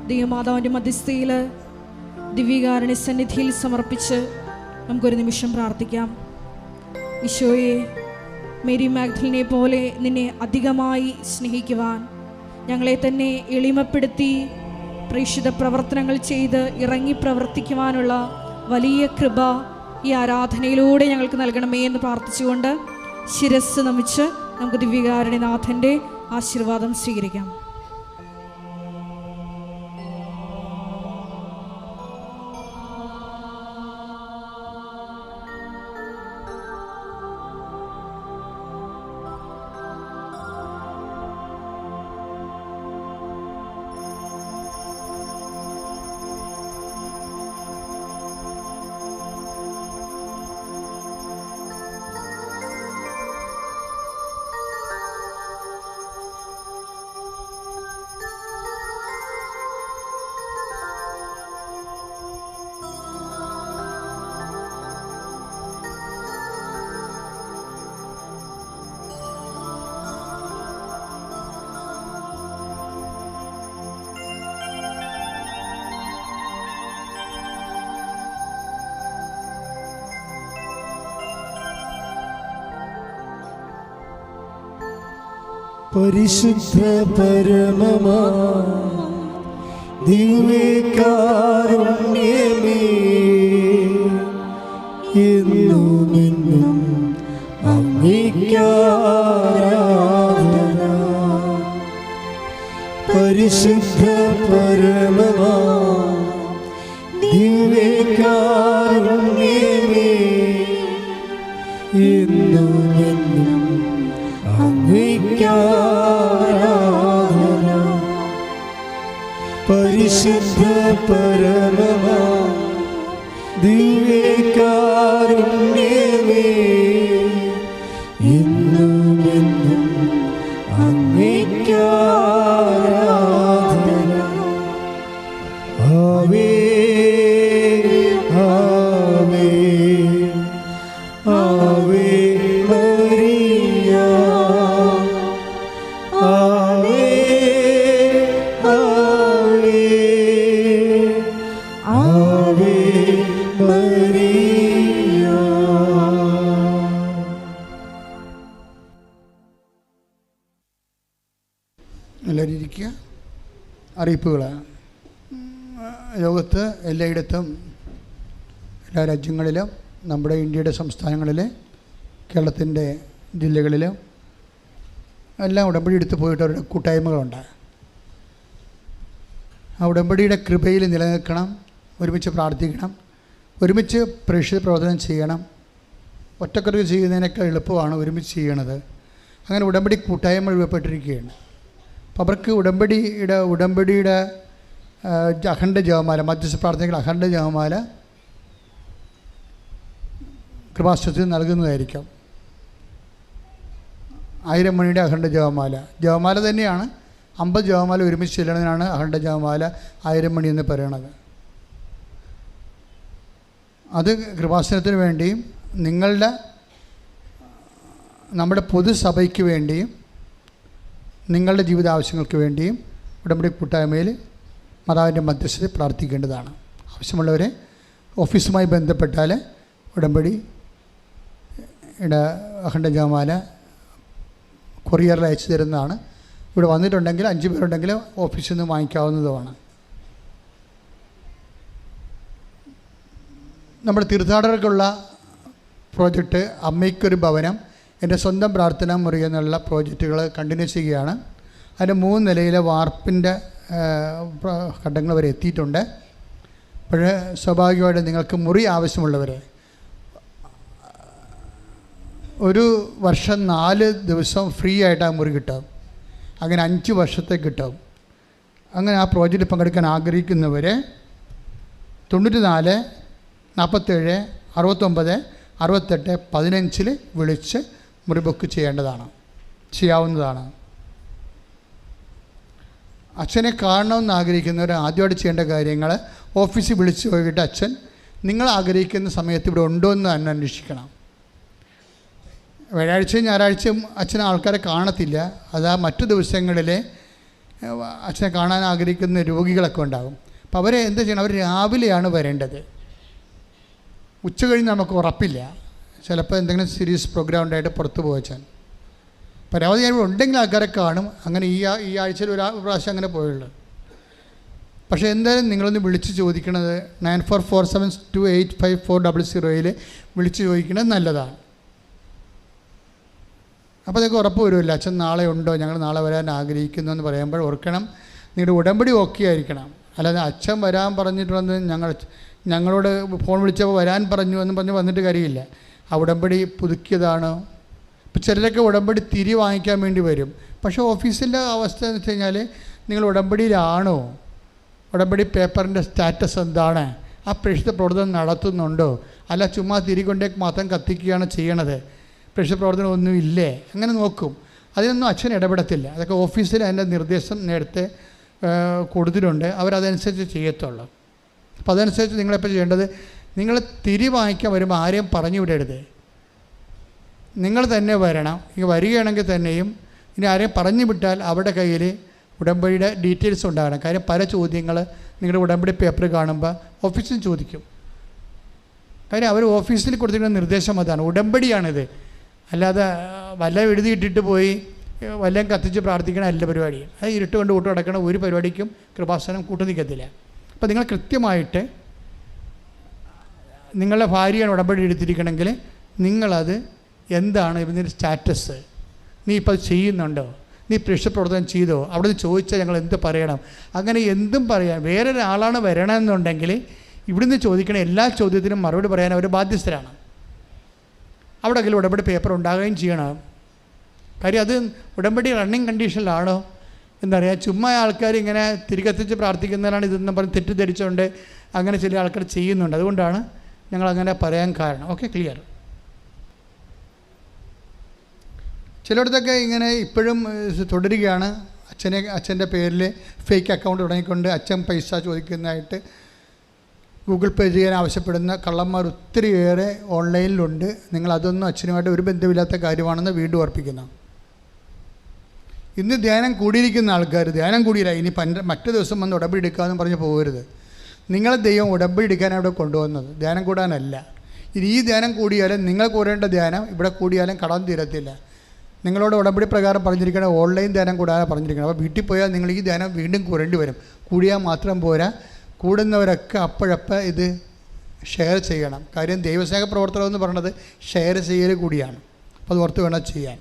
ദൈവമാതാവിൻ്റെ മധ്യസ്ഥയിൽ ദിവ്യകാരുണ്യ സന്നിധിയിൽ സമർപ്പിച്ച് നമുക്കൊരു നിമിഷം പ്രാർത്ഥിക്കാം. ഈശോയെ, മേരി മാഗ്ദലിനെ പോലെ നിന്നെ അധികമായി സ്നേഹിക്കുവാൻ, ഞങ്ങളെ തന്നെ എളിമപ്പെടുത്തി പ്രേക്ഷിത പ്രവർത്തനങ്ങൾ ചെയ്ത് ഇറങ്ങി പ്രവർത്തിക്കുവാനുള്ള വലിയ കൃപ ഈ ആരാധനയിലൂടെ ഞങ്ങൾക്ക് നൽകണമേ എന്ന് പ്രാർത്ഥിച്ചുകൊണ്ട് ശിരസ്സ് നമിച്ച് നമുക്ക് ദിവ്യകാരുണ്യനാഥൻ്റെ ആശീർവാദം സ്വീകരിക്കാം. പരിശുദ്ധ പരമമാ ദിവ്യകാരുണ്യമേ, എന്നുമെന്നും അങ്ങേയ്ക്കാരാധന. പരിശുദ്ധ പരമമാ ദിവ്യകാരുണ്യമേ, എന്നുമെന്നും അങ്ങേയ്ക്കാരാധന. പരിശുദ്ധ പരമമാ ദിവ്യകാരുണ്യമേ, എന്നുമെന്നും അങ്ങേയ്ക്കാരാധന. ആവേ ആവേ ആവേ മരിയ, ആവേ ആവേ ആവേ മരിയ. എല്ലാവരും ഇരിക്കുക. അറിയിപ്പുകൾ. ലോകത്ത് എല്ലായിടത്തും, എല്ലാ രാജ്യങ്ങളിലും, നമ്മുടെ ഇന്ത്യയുടെ സംസ്ഥാനങ്ങളിൽ, കേരളത്തിൻ്റെ ജില്ലകളിലും എല്ലാം ഉടമ്പടി എടുത്ത് പോയിട്ട് അവരുടെ കൂട്ടായ്മകളുണ്ട്. ആ ഉടമ്പടിയുടെ കൃപയിൽ നിലനിൽക്കണം, ഒരുമിച്ച് പ്രാർത്ഥിക്കണം, ഒരുമിച്ച് പ്രേക്ഷിത പ്രവർത്തനം ചെയ്യണം. ഒറ്റക്കൊറ്റക്ക് ചെയ്യുന്നതിനേക്കാൾ എളുപ്പമാണ് ഒരുമിച്ച് ചെയ്യണത്. അങ്ങനെ ഉടമ്പടി കൂട്ടായ്മ രൂപപ്പെട്ടിരിക്കുകയാണ്. അപ്പോൾ അവർക്ക് ഉടമ്പടിയുടെ അഖണ്ഡ ജപമാല, മധ്യസ്ഥ പ്രാർത്ഥനകൾ അഖണ്ഡ ജപമാല കൃപാസനത്തിൽ നൽകുന്നതായിരിക്കും. 1000 മണിയുടെ അഖണ്ഡ ജപമാല തന്നെയാണ്. 50 ജപമാല ഒരുമിച്ച് ചെല്ലണതിനാണ് അഖണ്ഡ ജപമാല 1000 മണി എന്ന് പറയണത്. അത് കൃപാസനത്തിന് വേണ്ടിയും നമ്മുടെ പൊതുസഭയ്ക്ക് വേണ്ടിയും നിങ്ങളുടെ ജീവിത ആവശ്യങ്ങൾക്ക് വേണ്ടിയും ഉടമ്പടി കൂട്ടായ്മയിൽ മാതാവിൻ്റെ മധ്യസ്ഥതയിൽ പ്രാർത്ഥിക്കേണ്ടതാണ്. ആവശ്യമുള്ളവരെ ഓഫീസുമായി ബന്ധപ്പെട്ടാൽ ഉടമ്പടിയുടെ അഖണ്ഡ ജപമാല കൊറിയറിൽ അയച്ചു തരുന്നതാണ്. ഇവിടെ വന്നിട്ടുണ്ടെങ്കിൽ 5 പേരുണ്ടെങ്കിൽ ഓഫീസിൽ നിന്ന് വാങ്ങിക്കാവുന്നതുമാണ്. നമ്മുടെ തീർത്ഥാടകർക്കുള്ള പ്രോജക്റ്റ് അമ്മയ്ക്കൊരു ഭവനം, എൻ്റെ സ്വന്തം പ്രാർത്ഥനാ മുറി എന്നുള്ള പ്രോജക്റ്റുകൾ കണ്ടിന്യൂ ചെയ്യുകയാണ്. അതിൻ്റെ 3 നിലയിലെ വാർപ്പിൻ്റെ ഘട്ടങ്ങൾ വരെ എത്തിയിട്ടുണ്ട്. അപ്പോൾ സ്വാഭാവികമായിട്ട് നിങ്ങൾക്ക് മുറി ആവശ്യമുള്ളവരെ ഒരു വർഷം 4 ദിവസം ഫ്രീ ആയിട്ട് ആ മുറി കിട്ടും. അങ്ങനെ 5 വർഷത്തേക്ക് കിട്ടും. അങ്ങനെ ആ പ്രോജക്റ്റിൽ പങ്കെടുക്കാൻ ആഗ്രഹിക്കുന്നവരെ 94 47 69 68 15 വിളിച്ച് മുറി ബുക്ക് ചെയ്യാവുന്നതാണ്. അച്ഛനെ കാണണമെന്ന് ആഗ്രഹിക്കുന്നവർ ആദ്യമായിട്ട് ചെയ്യേണ്ട കാര്യങ്ങൾ, ഓഫീസിൽ വിളിച്ച് പോയിട്ട് അച്ഛൻ നിങ്ങൾ ആഗ്രഹിക്കുന്ന സമയത്ത് ഇവിടെ ഉണ്ടോ എന്ന് തന്നെ അന്വേഷിക്കണം. വ്യാഴാഴ്ചയും ഞായറാഴ്ചയും അച്ഛന് ആൾക്കാരെ കാണത്തില്ല. അത് ആ മറ്റു ദിവസങ്ങളിൽ അച്ഛനെ കാണാൻ ആഗ്രഹിക്കുന്ന രോഗികളൊക്കെ ഉണ്ടാകും. അപ്പോൾ അവരെ എന്താ ചെയ്യണം? അവർ രാവിലെയാണ് വരേണ്ടത്. ഉച്ച കഴിഞ്ഞ് നമുക്ക് ഉറപ്പില്ല, ചിലപ്പോൾ എന്തെങ്കിലും സീരീസ് പ്രോഗ്രാം ഉണ്ടായിട്ട് പുറത്ത് പോയച്ചാൽ. പരമാവധി ഞാൻ ഉണ്ടെങ്കിൽ ആൾക്കാരെ കാണും. അങ്ങനെ ഈ ആഴ്ചയിൽ ഒരു പ്രാവശ്യം അങ്ങനെ പോയുള്ളൂ. പക്ഷേ എന്തായാലും നിങ്ങളൊന്ന് വിളിച്ച് ചോദിക്കണത് 9447285400 വിളിച്ച് ചോദിക്കണത് നല്ലതാണ്. അപ്പോൾ നിങ്ങൾക്ക് ഉറപ്പ് വരുമല്ലോ, അച്ഛൻ നാളെ ഉണ്ടോ, ഞങ്ങൾ നാളെ വരാൻ ആഗ്രഹിക്കുന്നു എന്ന് പറയുമ്പോൾ ഓർക്കണം, നിങ്ങളുടെ ഉടമ്പടി ഓക്കെ ആയിരിക്കണം. അല്ലാതെ അച്ഛൻ വരാൻ പറഞ്ഞിട്ടുണ്ടെന്ന് ഞങ്ങളോട് ഫോൺ വിളിച്ചപ്പോൾ വരാൻ പറഞ്ഞു എന്ന് പറഞ്ഞ് വന്നിട്ട് കാര്യമില്ല. ആ ഉടമ്പടി പുതുക്കിയതാണോ? ഇപ്പോൾ ചിലരൊക്കെ ഉടമ്പടി തിരി വാങ്ങിക്കാൻ വേണ്ടി വരും. പക്ഷേ ഓഫീസിൻ്റെ അവസ്ഥ എന്ന് വെച്ച് കഴിഞ്ഞാൽ നിങ്ങൾ ഉടമ്പടിയിലാണോ, ഉടമ്പടി പേപ്പറിൻ്റെ സ്റ്റാറ്റസ് എന്താണ്, ആ പ്രേക്ഷിത പ്രവർത്തനം നടത്തുന്നുണ്ടോ, അല്ല ചുമ്മാ തിരി കൊണ്ടേക്ക് മാത്രം കത്തിക്കുകയാണ് ചെയ്യണത്, പ്രേക്ഷിത പ്രവർത്തനം ഒന്നും ഇല്ലേ, അങ്ങനെ നോക്കും. അതിനൊന്നും അച്ഛൻ ഇടപെടത്തില്ല. അതൊക്കെ ഓഫീസിൽ അതിൻ്റെ നിർദ്ദേശം നേരത്തെ കൊടുത്തിട്ടുണ്ട്, അവരതനുസരിച്ച് ചെയ്യത്തുള്ളൂ. അപ്പോൾ അതനുസരിച്ച് നിങ്ങളെപ്പോൾ ചെയ്യേണ്ടത്, നിങ്ങൾ തിരി വാങ്ങിക്കാൻ വരുമ്പോൾ ആരെയും പറഞ്ഞു വിടരുത്, നിങ്ങൾ തന്നെ വരണം. ഇങ്ങനെ വരികയാണെങ്കിൽ തന്നെയും ഇനി ആരെയും പറഞ്ഞു വിട്ടാൽ അവരുടെ കയ്യിൽ ഉടമ്പടിയുടെ ഡീറ്റെയിൽസ് ഉണ്ടാകണം. കാര്യം പല ചോദ്യങ്ങൾ നിങ്ങളുടെ ഉടമ്പടി പേപ്പർ കാണുമ്പോൾ ഓഫീസിൽ ചോദിക്കും. കാര്യം അവർ ഓഫീസിൽ കൊടുത്തിരിക്കുന്ന നിർദ്ദേശം അതാണ്, ഉടമ്പടിയാണിത്. അല്ലാതെ വല്ലതും എഴുതിയിട്ടിട്ട് പോയി വല്ലതും കത്തിച്ച് പ്രാർത്ഥിക്കണ എല്ലാ പരിപാടിയും. അത് ഇരുട്ട് കൊണ്ട് കൂട്ട് കിടക്കണ ഒരു പരിപാടിക്കും കൃപാസനം കൂട്ടു നിൽക്കത്തില്ല. അപ്പോൾ നിങ്ങൾ കൃത്യമായിട്ട് നിങ്ങളുടെ ഭാര്യയാണ് ഉടമ്പടി എടുത്തിരിക്കണമെങ്കിൽ നിങ്ങളത് എന്താണ് ഇതിൻ്റെ സ്റ്റാറ്റസ്, നീ ഇപ്പോൾ ചെയ്യുന്നുണ്ടോ, നീ പ്രേക്ഷിത പ്രവർത്തനം ചെയ്തോ, അവിടെ നിന്ന് ചോദിച്ചാൽ ഞങ്ങൾ എന്ത് പറയണം, അങ്ങനെ എന്തും പറയാം. വേറൊരാളാണ് വരണമെന്നുണ്ടെങ്കിൽ ഇവിടുന്ന് ചോദിക്കണ എല്ലാ ചോദ്യത്തിനും മറുപടി പറയാൻ അവർ ബാധ്യസ്ഥരാണ്. അവിടെ എങ്കിലും ഉടമ്പടി പേപ്പർ ഉണ്ടാകുകയും ചെയ്യണം. കാര്യം അത് ഉടമ്പടി റണ്ണിങ് കണ്ടീഷനിലാണോ എന്നറിയാം. ചുമ്മാ ആൾക്കാർ ഇങ്ങനെ തിരികെത്തിച്ച് പ്രാർത്ഥിക്കുന്നതിനാണ് ഇതെന്ന് പറഞ്ഞ് തെറ്റിദ്ധരിച്ചുകൊണ്ട് അങ്ങനെ ചില ആൾക്കാർ ചെയ്യുന്നുണ്ട്. അതുകൊണ്ടാണ് ഞങ്ങളങ്ങനെ പറയാൻ കാരണം. Okay, clear. ചിലയിടത്തൊക്കെ ഇങ്ങനെ ഇപ്പോഴും തുടരുകയാണ്. അച്ഛൻ്റെ പേരിൽ ഫേക്ക് അക്കൗണ്ട് തുടങ്ങിക്കൊണ്ട് അച്ഛൻ പൈസ ചോദിക്കുന്നതായിട്ട് ഗൂഗിൾ പേ ചെയ്യാൻ ആവശ്യപ്പെടുന്ന കള്ളന്മാർ ഒത്തിരിയേറെ ഓൺലൈനിലുണ്ട്. നിങ്ങളതൊന്നും അച്ഛനുമായിട്ട് ഒരു ബന്ധമില്ലാത്ത കാര്യമാണെന്ന് വീണ്ടും ഓർപ്പിക്കുന്നു. ഇന്ന് ധ്യാനം കൂടിയിരിക്കുന്ന ആൾക്കാർ ധ്യാനം കൂടിയില്ല, ഇനി മറ്റു ദിവസം വന്ന് ഉടമ്പടി എടുക്കാമെന്ന് പറഞ്ഞ് പോകരുത്. നിങ്ങളെ ദൈവം ഉടമ്പടി എടുക്കാൻ അവിടെ കൊണ്ടുവന്നത്, ധ്യാനം കൂടാനല്ല. ഇനി ഈ ധ്യാനം കൂടിയാലും നിങ്ങൾ കൂടേണ്ട ധ്യാനം ഇവിടെ കൂടിയാലും കടം തീരത്തില്ല. നിങ്ങളോട് ഉടമ്പടി പ്രകാരം പറഞ്ഞിരിക്കണം ഓൺലൈൻ ധ്യാനം കൂടാതെ പറഞ്ഞിരിക്കണം. അപ്പോൾ വീട്ടിൽ പോയാൽ നിങ്ങൾ ഈ ധ്യാനം വീണ്ടും കൂടേണ്ടി വരും. കൂടിയാൽ മാത്രം പോരാ, കൂടുന്നവരൊക്കെ അപ്പോഴപ്പോൾ ഇത് ഷെയർ ചെയ്യണം. കാര്യം ദൈവസ്നേഹ പ്രവർത്തനം എന്ന് പറയുന്നത് ഷെയർ ചെയ്യൽ കൂടിയാണ്. അപ്പോൾ അത് ഓർത്ത് വേണം ചെയ്യാൻ.